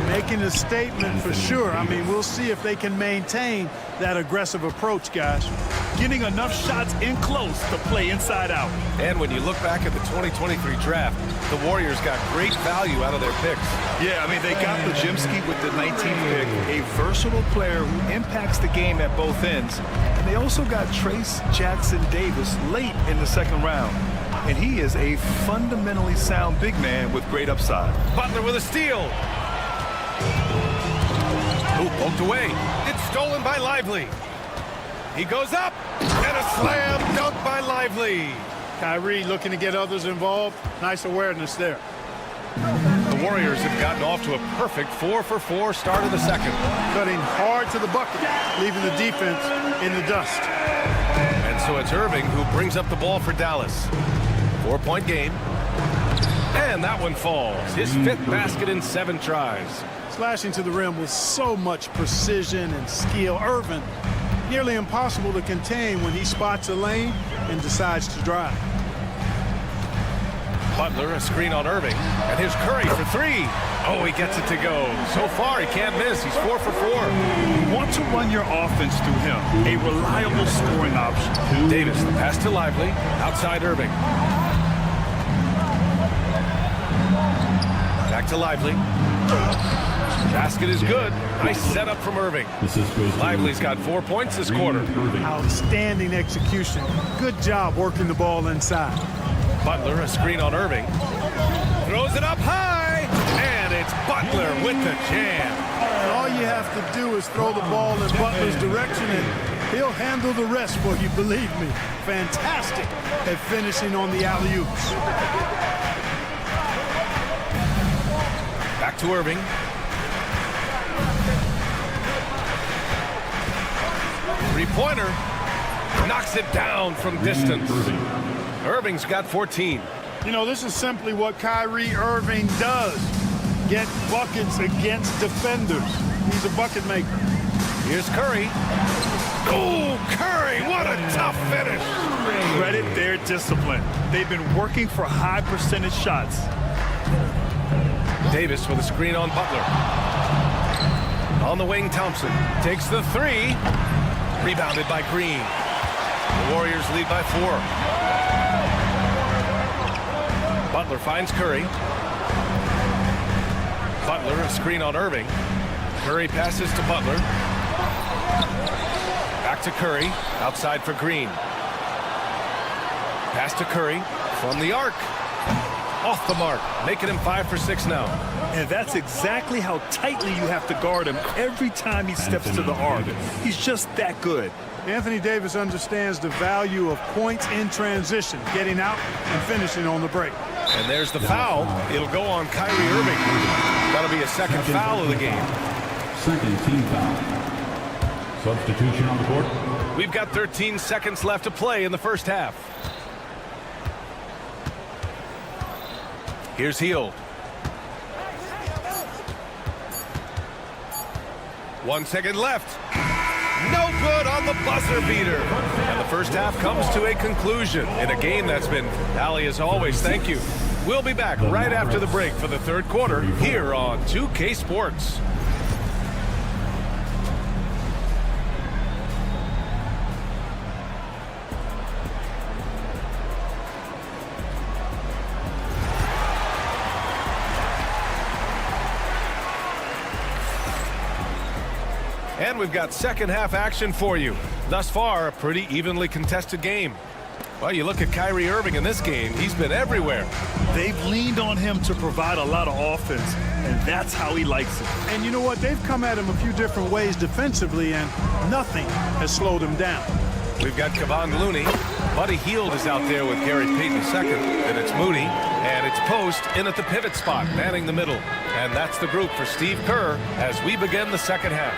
Making a statement for sure. I mean, we'll see if they can maintain that aggressive approach, guys. Getting enough shots in close to play inside out. And when you look back at the 2023 draft, the Warriors got great value out of their picks. Yeah, I mean, they got Podziemski with the 19th pick, a versatile player who impacts the game at both ends. And they also got Trace Jackson Davis late in the second round. And he is a fundamentally sound big man with great upside. Butler with a steal. Ooh, poked away. It's stolen by Lively. He goes up, and a slam dunk by Lively. Kyrie looking to get others involved. Nice awareness there. The Warriors have gotten off to a perfect 4-for-4 start of the second. Cutting hard to the bucket, leaving the defense in the dust. And so it's Irving who brings up the ball for Dallas. 4-point game. And that one falls. His 5th basket in 7 tries. Slashing to the rim with so much precision and skill. Irving, nearly impossible to contain when he spots a lane and decides to drive. Butler, a screen on Irving. And here's Curry for 3. Oh, he gets it to go. So far, he can't miss. He's 4 for 4. You want to run your offense through him. A reliable scoring option. Davis, the pass to Lively. Outside Irving. Back to Lively. Basket is good. Nice setup from Irving. Lively's got 4 points this quarter. Outstanding execution. Good job working the ball inside. Butler, a screen on Irving. Throws it up high. And it's Butler with the jam. And all you have to do is throw the ball in Butler's direction and he'll handle the rest for you, believe me. Fantastic at finishing on the alley-oops. Back to Irving. Three-pointer. Knocks it down from distance. Irving's got 14. You know, this is simply what Kyrie Irving does. Get buckets against defenders. He's a bucket maker. Here's Curry. Oh, Curry, what a tough finish. Credit their discipline. They've been working for high percentage shots. Davis with a screen on Butler. On the wing, Thompson takes the 3. Rebounded by Green. The Warriors lead by 4. Butler finds Curry. Butler, a screen on Irving. Curry passes to Butler. Back to Curry. Outside for Green. Pass to Curry from the arc. Off the mark, making him 5 for 6 now. And that's exactly how tightly you have to guard him every time he steps to the arc. He's just that good. Anthony Davis understands the value of points in transition, getting out and finishing on the break. And there's the foul. It'll go on Kyrie Irving. That'll be a second foul of the game. Second team foul. Substitution on the court. We've got 13 seconds left to play in the first half. Here's Hield. 1 second left. No good on the buzzer beater. And the first half comes to a conclusion in a game that's been, Allie, as always, thank you. We'll be back right after the break for the third quarter here on 2K Sports. And we've got second half action for you. Thus far, a pretty evenly contested game. Well, you look at Kyrie Irving in this game, he's been everywhere. They've leaned on him to provide a lot of offense, and that's how he likes it. And you know what? They've come at him a few different ways defensively, and nothing has slowed him down. We've got Kevon Looney. Buddy Hield is out there with Gary Payton second. Then it's Moody, and it's Post in at the pivot spot, manning the middle. And that's the group for Steve Kerr as we begin the second half.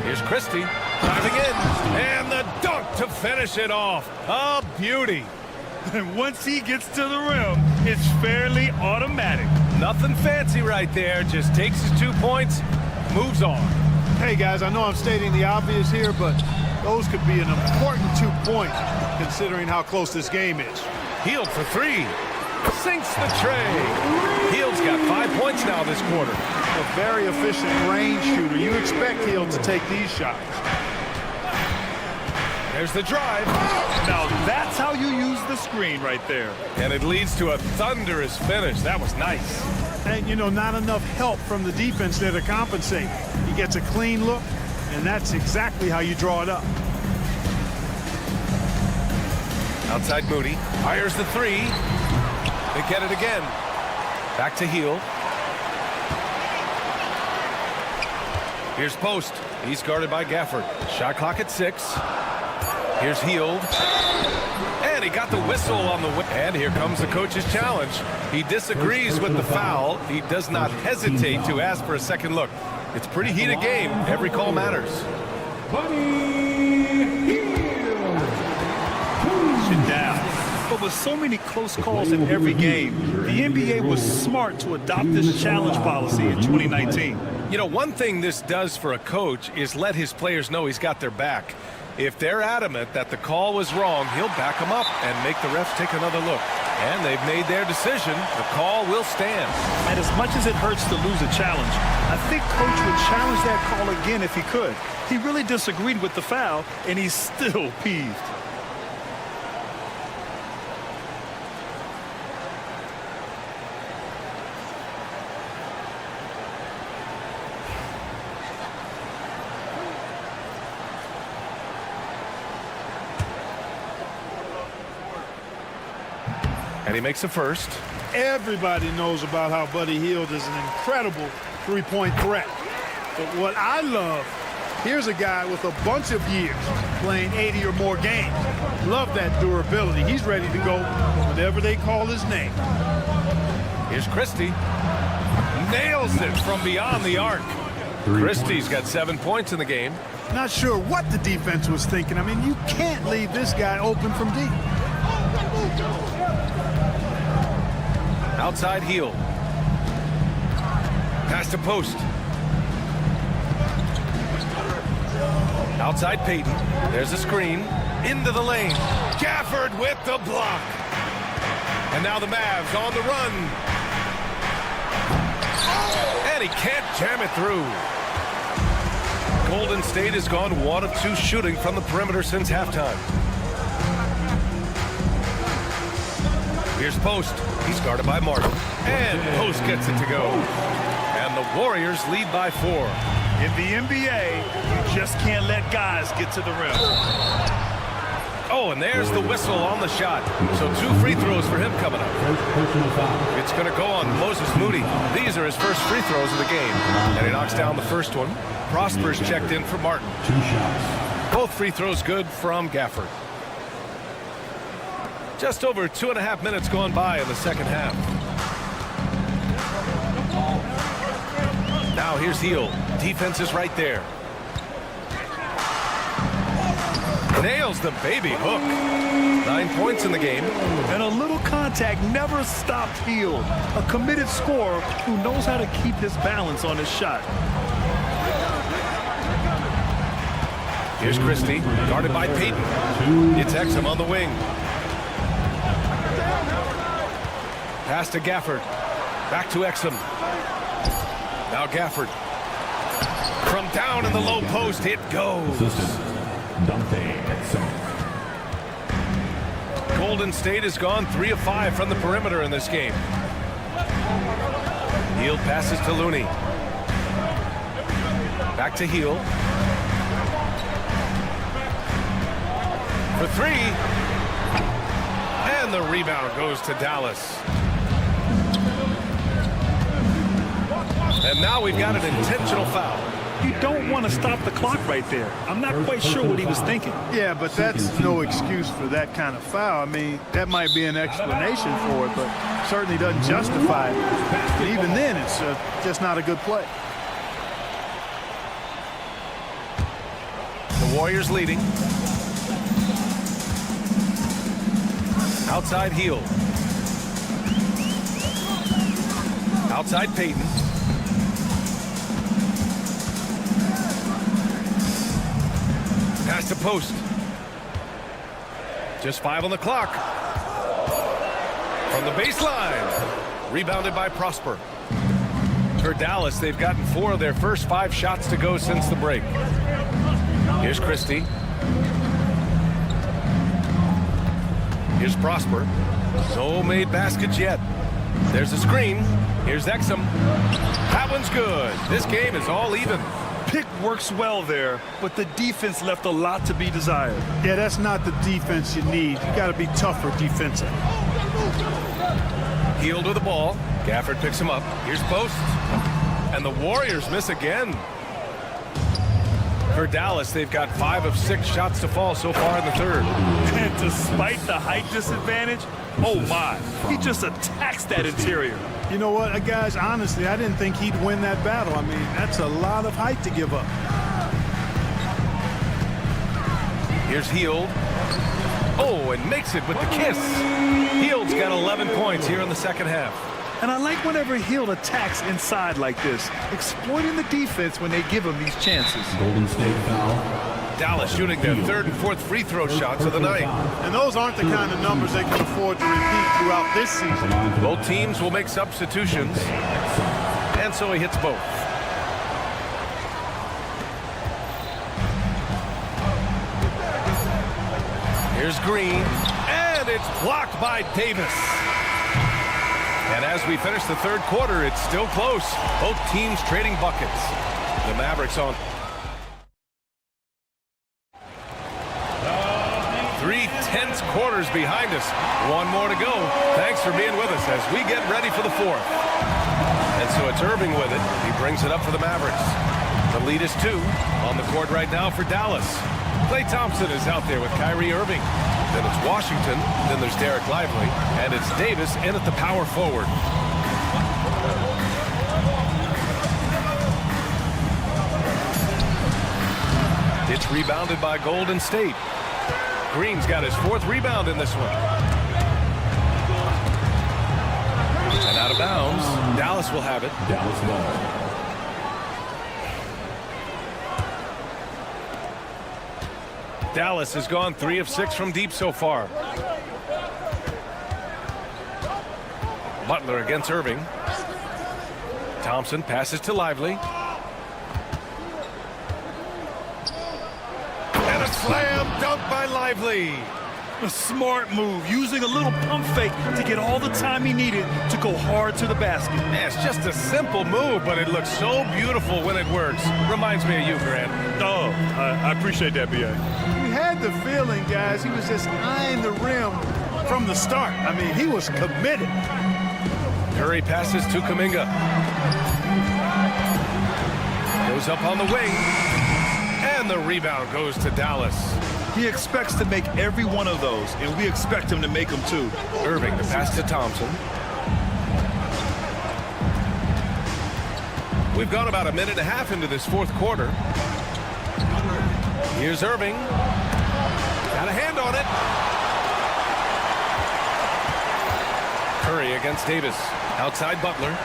Here's Christie, diving in, and the dunk to finish it off. A beauty. And once he gets to the rim, it's fairly automatic. Nothing fancy right there, just takes his 2 points, moves on. Hey, guys, I know I'm stating the obvious here, but those could be an important 2 points considering how close this game is. Hield for three. Sinks the tray. Hield's got 5 points now this quarter. A very efficient range shooter. You expect Hield to take these shots. There's the drive. Now that's how you use the screen right there. And it leads to a thunderous finish. That was nice. And, you know, not enough help from the defense there to compensate. He gets a clean look, and that's exactly how you draw it up. Outside Moody. Fires the three. They get it again. Back to Hield. Here's Post. He's guarded by Gafford. Shot clock at 6. Here's Hield. And he got the whistle on the way. And here comes the coach's challenge. He disagrees with the foul. He does not hesitate to ask for a second look. It's a pretty heated game. Every call matters. Sit down. But with so many close calls in every game, the NBA was smart to adopt this challenge policy in 2019. You know, one thing this does for a coach is let his players know he's got their back. If they're adamant that the call was wrong, he'll back them up and make the refs take another look. And they've made their decision. The call will stand. And as much as it hurts to lose a challenge, I think Coach would challenge that call again if he could. He really disagreed with the foul, and he's still peeved. And he makes a first. Everybody knows about how Buddy Hield is an incredible three-point threat. But what I love, here's a guy with a bunch of years playing 80 or more games. Love that durability. He's ready to go whenever they call his name. Here's Christie. Nails it from beyond the arc. Christie's got 7 points in the game. Not sure what the defense was thinking. I mean, you can't leave this guy open from deep. Outside Hield. Pass to Post. Outside Payton. There's a screen. Into the lane. Gafford with the block. And now the Mavs on the run. And he can't jam it through. Golden State has gone 1 of 2 shooting from the perimeter since halftime. Here's Post. He's guarded by Martin. And Post gets it to go. And the Warriors lead by 4. In the NBA, you just can't let guys get to the rim. Oh, and there's the whistle on the shot. So 2 free throws for him coming up. It's going to go on Moses Moody. These are his first free throws of the game. And he knocks down the first one. Prosper's checked in for Martin. 2 shots. Both free throws good from Gafford. Just over 2.5 minutes gone by in the second half. Now here's Heel. Defense is right there. Nails the baby hook. 9 points in the game. And a little contact never stopped Heel. A committed scorer who knows how to keep his balance on his shot. Here's Christie, guarded by Payton. It's Exum on the wing. Pass to Gafford. Back to Exum. Now Gafford. From down in the low post, it goes. Golden State has gone 3 of 5 from the perimeter in this game. Heel passes to Looney. Back to Heel. For 3. And the rebound goes to Dallas. And now we've got an intentional foul. You don't want to stop the clock right there. I'm not quite sure what he was thinking. Yeah, but that's no excuse for that kind of foul. I mean, that might be an explanation for it, but certainly doesn't justify it. And even then, it's just not a good play. The Warriors leading. Outside Heel. Outside Payton. Pass to post. Just 5 on the clock. From the baseline. Rebounded by Prosper. For Dallas, they've gotten 4 of their first 5 shots to go since the break. Here's Christie. Here's Prosper. No made baskets yet. There's a screen. Here's Exum. That one's good. This game is all even. Pick works well there, but the defense left a lot to be desired. Yeah, that's not the defense you need. You got to be tougher defensive. Heel to the ball. Gafford picks him up. Here's post. And the Warriors miss again. For Dallas, they've got 5 of 6 shots to fall so far in the third. And despite the height disadvantage, oh my, he just attacks that interior. You know what, guys, honestly, I didn't think he'd win that battle. I mean, that's a lot of height to give up. Here's Hield. Oh, and makes it with the kiss. Hield's got 11 points here in the second half. And I like whenever Hield attacks inside like this, exploiting the defense when they give him these chances. Golden State foul. Dallas shooting their 3rd and 4th free throw shots of the night. And those aren't the kind of numbers they can afford to repeat throughout this season. Both teams will make substitutions. And so he hits both. Here's Green. And it's blocked by Davis. And as we finish the third quarter, it's still close. Both teams trading buckets. The Mavericks on 3 tense quarters behind us. 1 more to go. Thanks for being with us as we get ready for the 4th. And so it's Irving with it. He brings it up for the Mavericks. The lead is 2 on the court right now for Dallas. Klay Thompson is out there with Kyrie Irving. Then it's Washington. Then there's Derek Lively. And it's Davis in at the power forward. It's rebounded by Golden State. Green's got his 4th rebound in this one. And out of bounds. Dallas will have it. Dallas ball. Dallas has gone 3 of 6 from deep so far. Butler against Irving. Thompson passes to Lively. And a slam dunk by Lively. A smart move, using a little pump fake to get all the time he needed to go hard to the basket. Yeah, it's just a simple move, but it looks so beautiful when it works. Reminds me of you, Grant. Oh, I appreciate that, B.A. We had the feeling, guys. He was just eyeing the rim from the start. I mean, he was committed. Curry passes to Kuminga. Goes up on the wing. And the rebound goes to Dallas. He expects to make every one of those, and we expect him to make them too. Irving to pass to Thompson. We've gone about a minute and a half into this fourth quarter. Here's Irving. Got a hand on it. Curry against Davis. Outside Butler.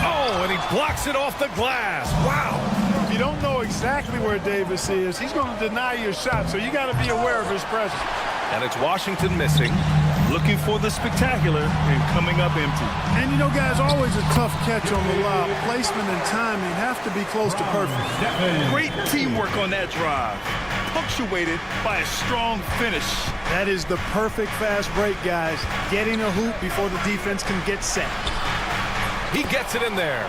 Oh, and he blocks it off the glass. Wow. If you don't know exactly where Davis is, he's going to deny your shot, so you got to be aware of his presence. And it's Washington missing. Looking for the spectacular and coming up empty. And you know, guys, always a tough catch on the lob. Placement and timing have to be close to perfect. Great teamwork on that drive, punctuated by a strong finish. That is the perfect fast break, guys. Getting a hoop before the defense can get set. He gets it in there.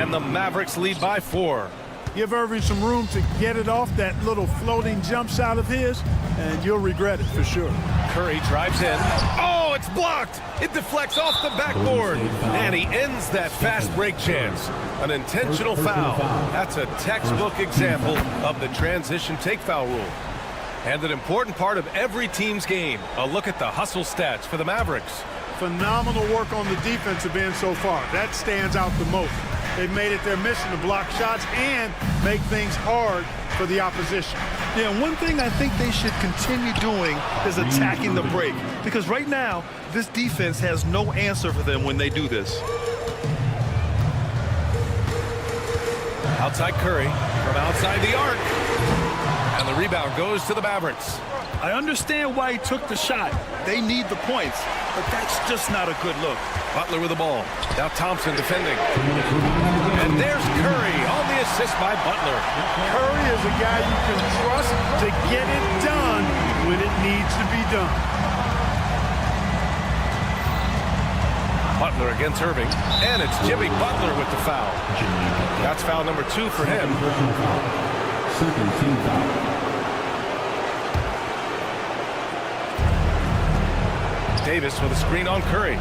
And the Mavericks lead by 4. Give Irving some room to get it off that little floating jump shot of his, and you'll regret it for sure. Curry drives in. Oh, it's blocked. It deflects off the backboard. And he ends that fast break chance. An intentional foul. That's a textbook example of the transition take foul rule. And an important part of every team's game. A look at the hustle stats for the Mavericks. Phenomenal work on the defensive end so far. That stands out the most. They've made it their mission to block shots and make things hard for the opposition. Yeah, and one thing I think they should continue doing is attacking the break. Because right now, this defense has no answer for them when they do this. Outside Curry from outside the arc. And the rebound goes to the Mavericks. I understand why he took the shot. They need the points, but that's just not a good look. Butler with the ball. Now Thompson defending. And there's Curry on the assist by Butler. Curry is a guy you can trust to get it done when it needs to be done. Butler against Irving. And it's Jimmy Butler with the foul. That's foul number 2 for him. Second team foul. Davis with a screen on Curry.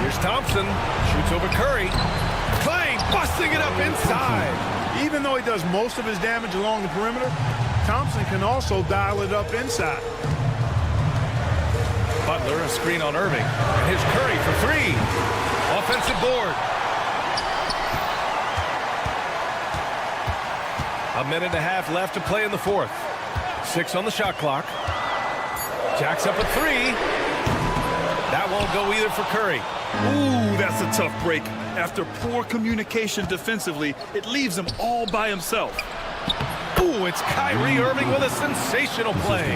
Here's Thompson. Shoots over Curry. Clay busting it up inside. Even though he does most of his damage along the perimeter, Thompson can also dial it up inside. Butler, a screen on Irving. And here's Curry for 3. Offensive board. A minute and a half left to play in the fourth. 6 on the shot clock. Jacks up a 3. That won't go either for Curry. Ooh, that's a tough break. After poor communication defensively, it leaves him all by himself. Ooh, it's Kyrie Irving with a sensational play.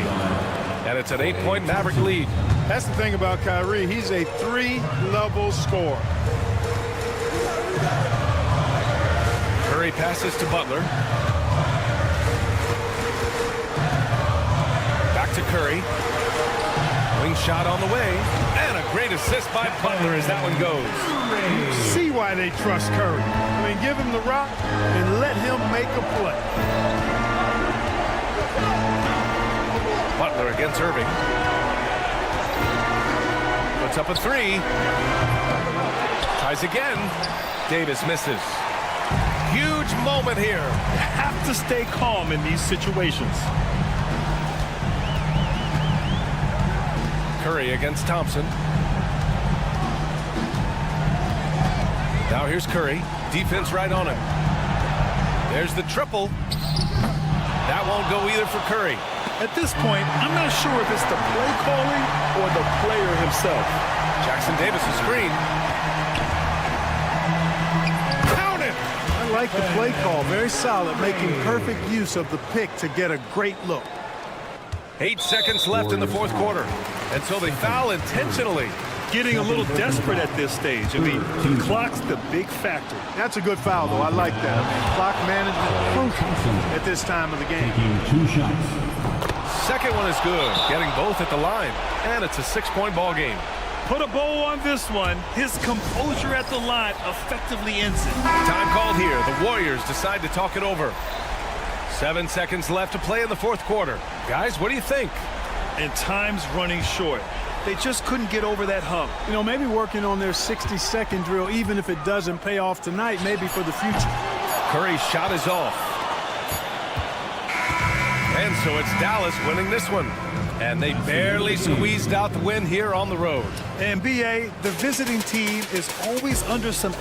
And it's an 8-point Maverick lead. That's the thing about Kyrie. He's a 3-level scorer. Curry passes to Butler. Back to Curry. Wing shot on the way. And a great assist by Butler as that one goes. You see why they trust Curry. I mean, give him the rock and let him make a play. Butler against Irving. Puts up a 3. Tries again. Davis misses. Huge moment here. You have to stay calm in these situations. Curry against Thompson. Now here's Curry. Defense right on him. There's the triple. That won't go either for Curry. At this point, I'm not sure if it's the play calling or the player himself. Jackson Davis' screen. Count it! I like the play call. Very solid, making perfect use of the pick to get a great look. 8 seconds left in the fourth quarter. And so they foul intentionally. Getting a little desperate at this stage. I mean, the clock's the big factor. That's a good foul, though. I like that. Clock management crucial at this time of the game. Taking 2 shots. Second one is good. Getting both at the line. And it's a 6-point ball game. put a bow on this one. His composure at the line effectively ends it. Time called here. The Warriors decide to talk it over. 7 seconds left to play in the fourth quarter. Guys, what do you think? And time's running short. They just couldn't get over that hump. You know, maybe working on their 60-second drill, even if it doesn't pay off tonight, maybe for the future. Curry's shot is off. And so it's Dallas winning this one. And they barely squeezed out the win here on the road. And BA, the visiting team is always under some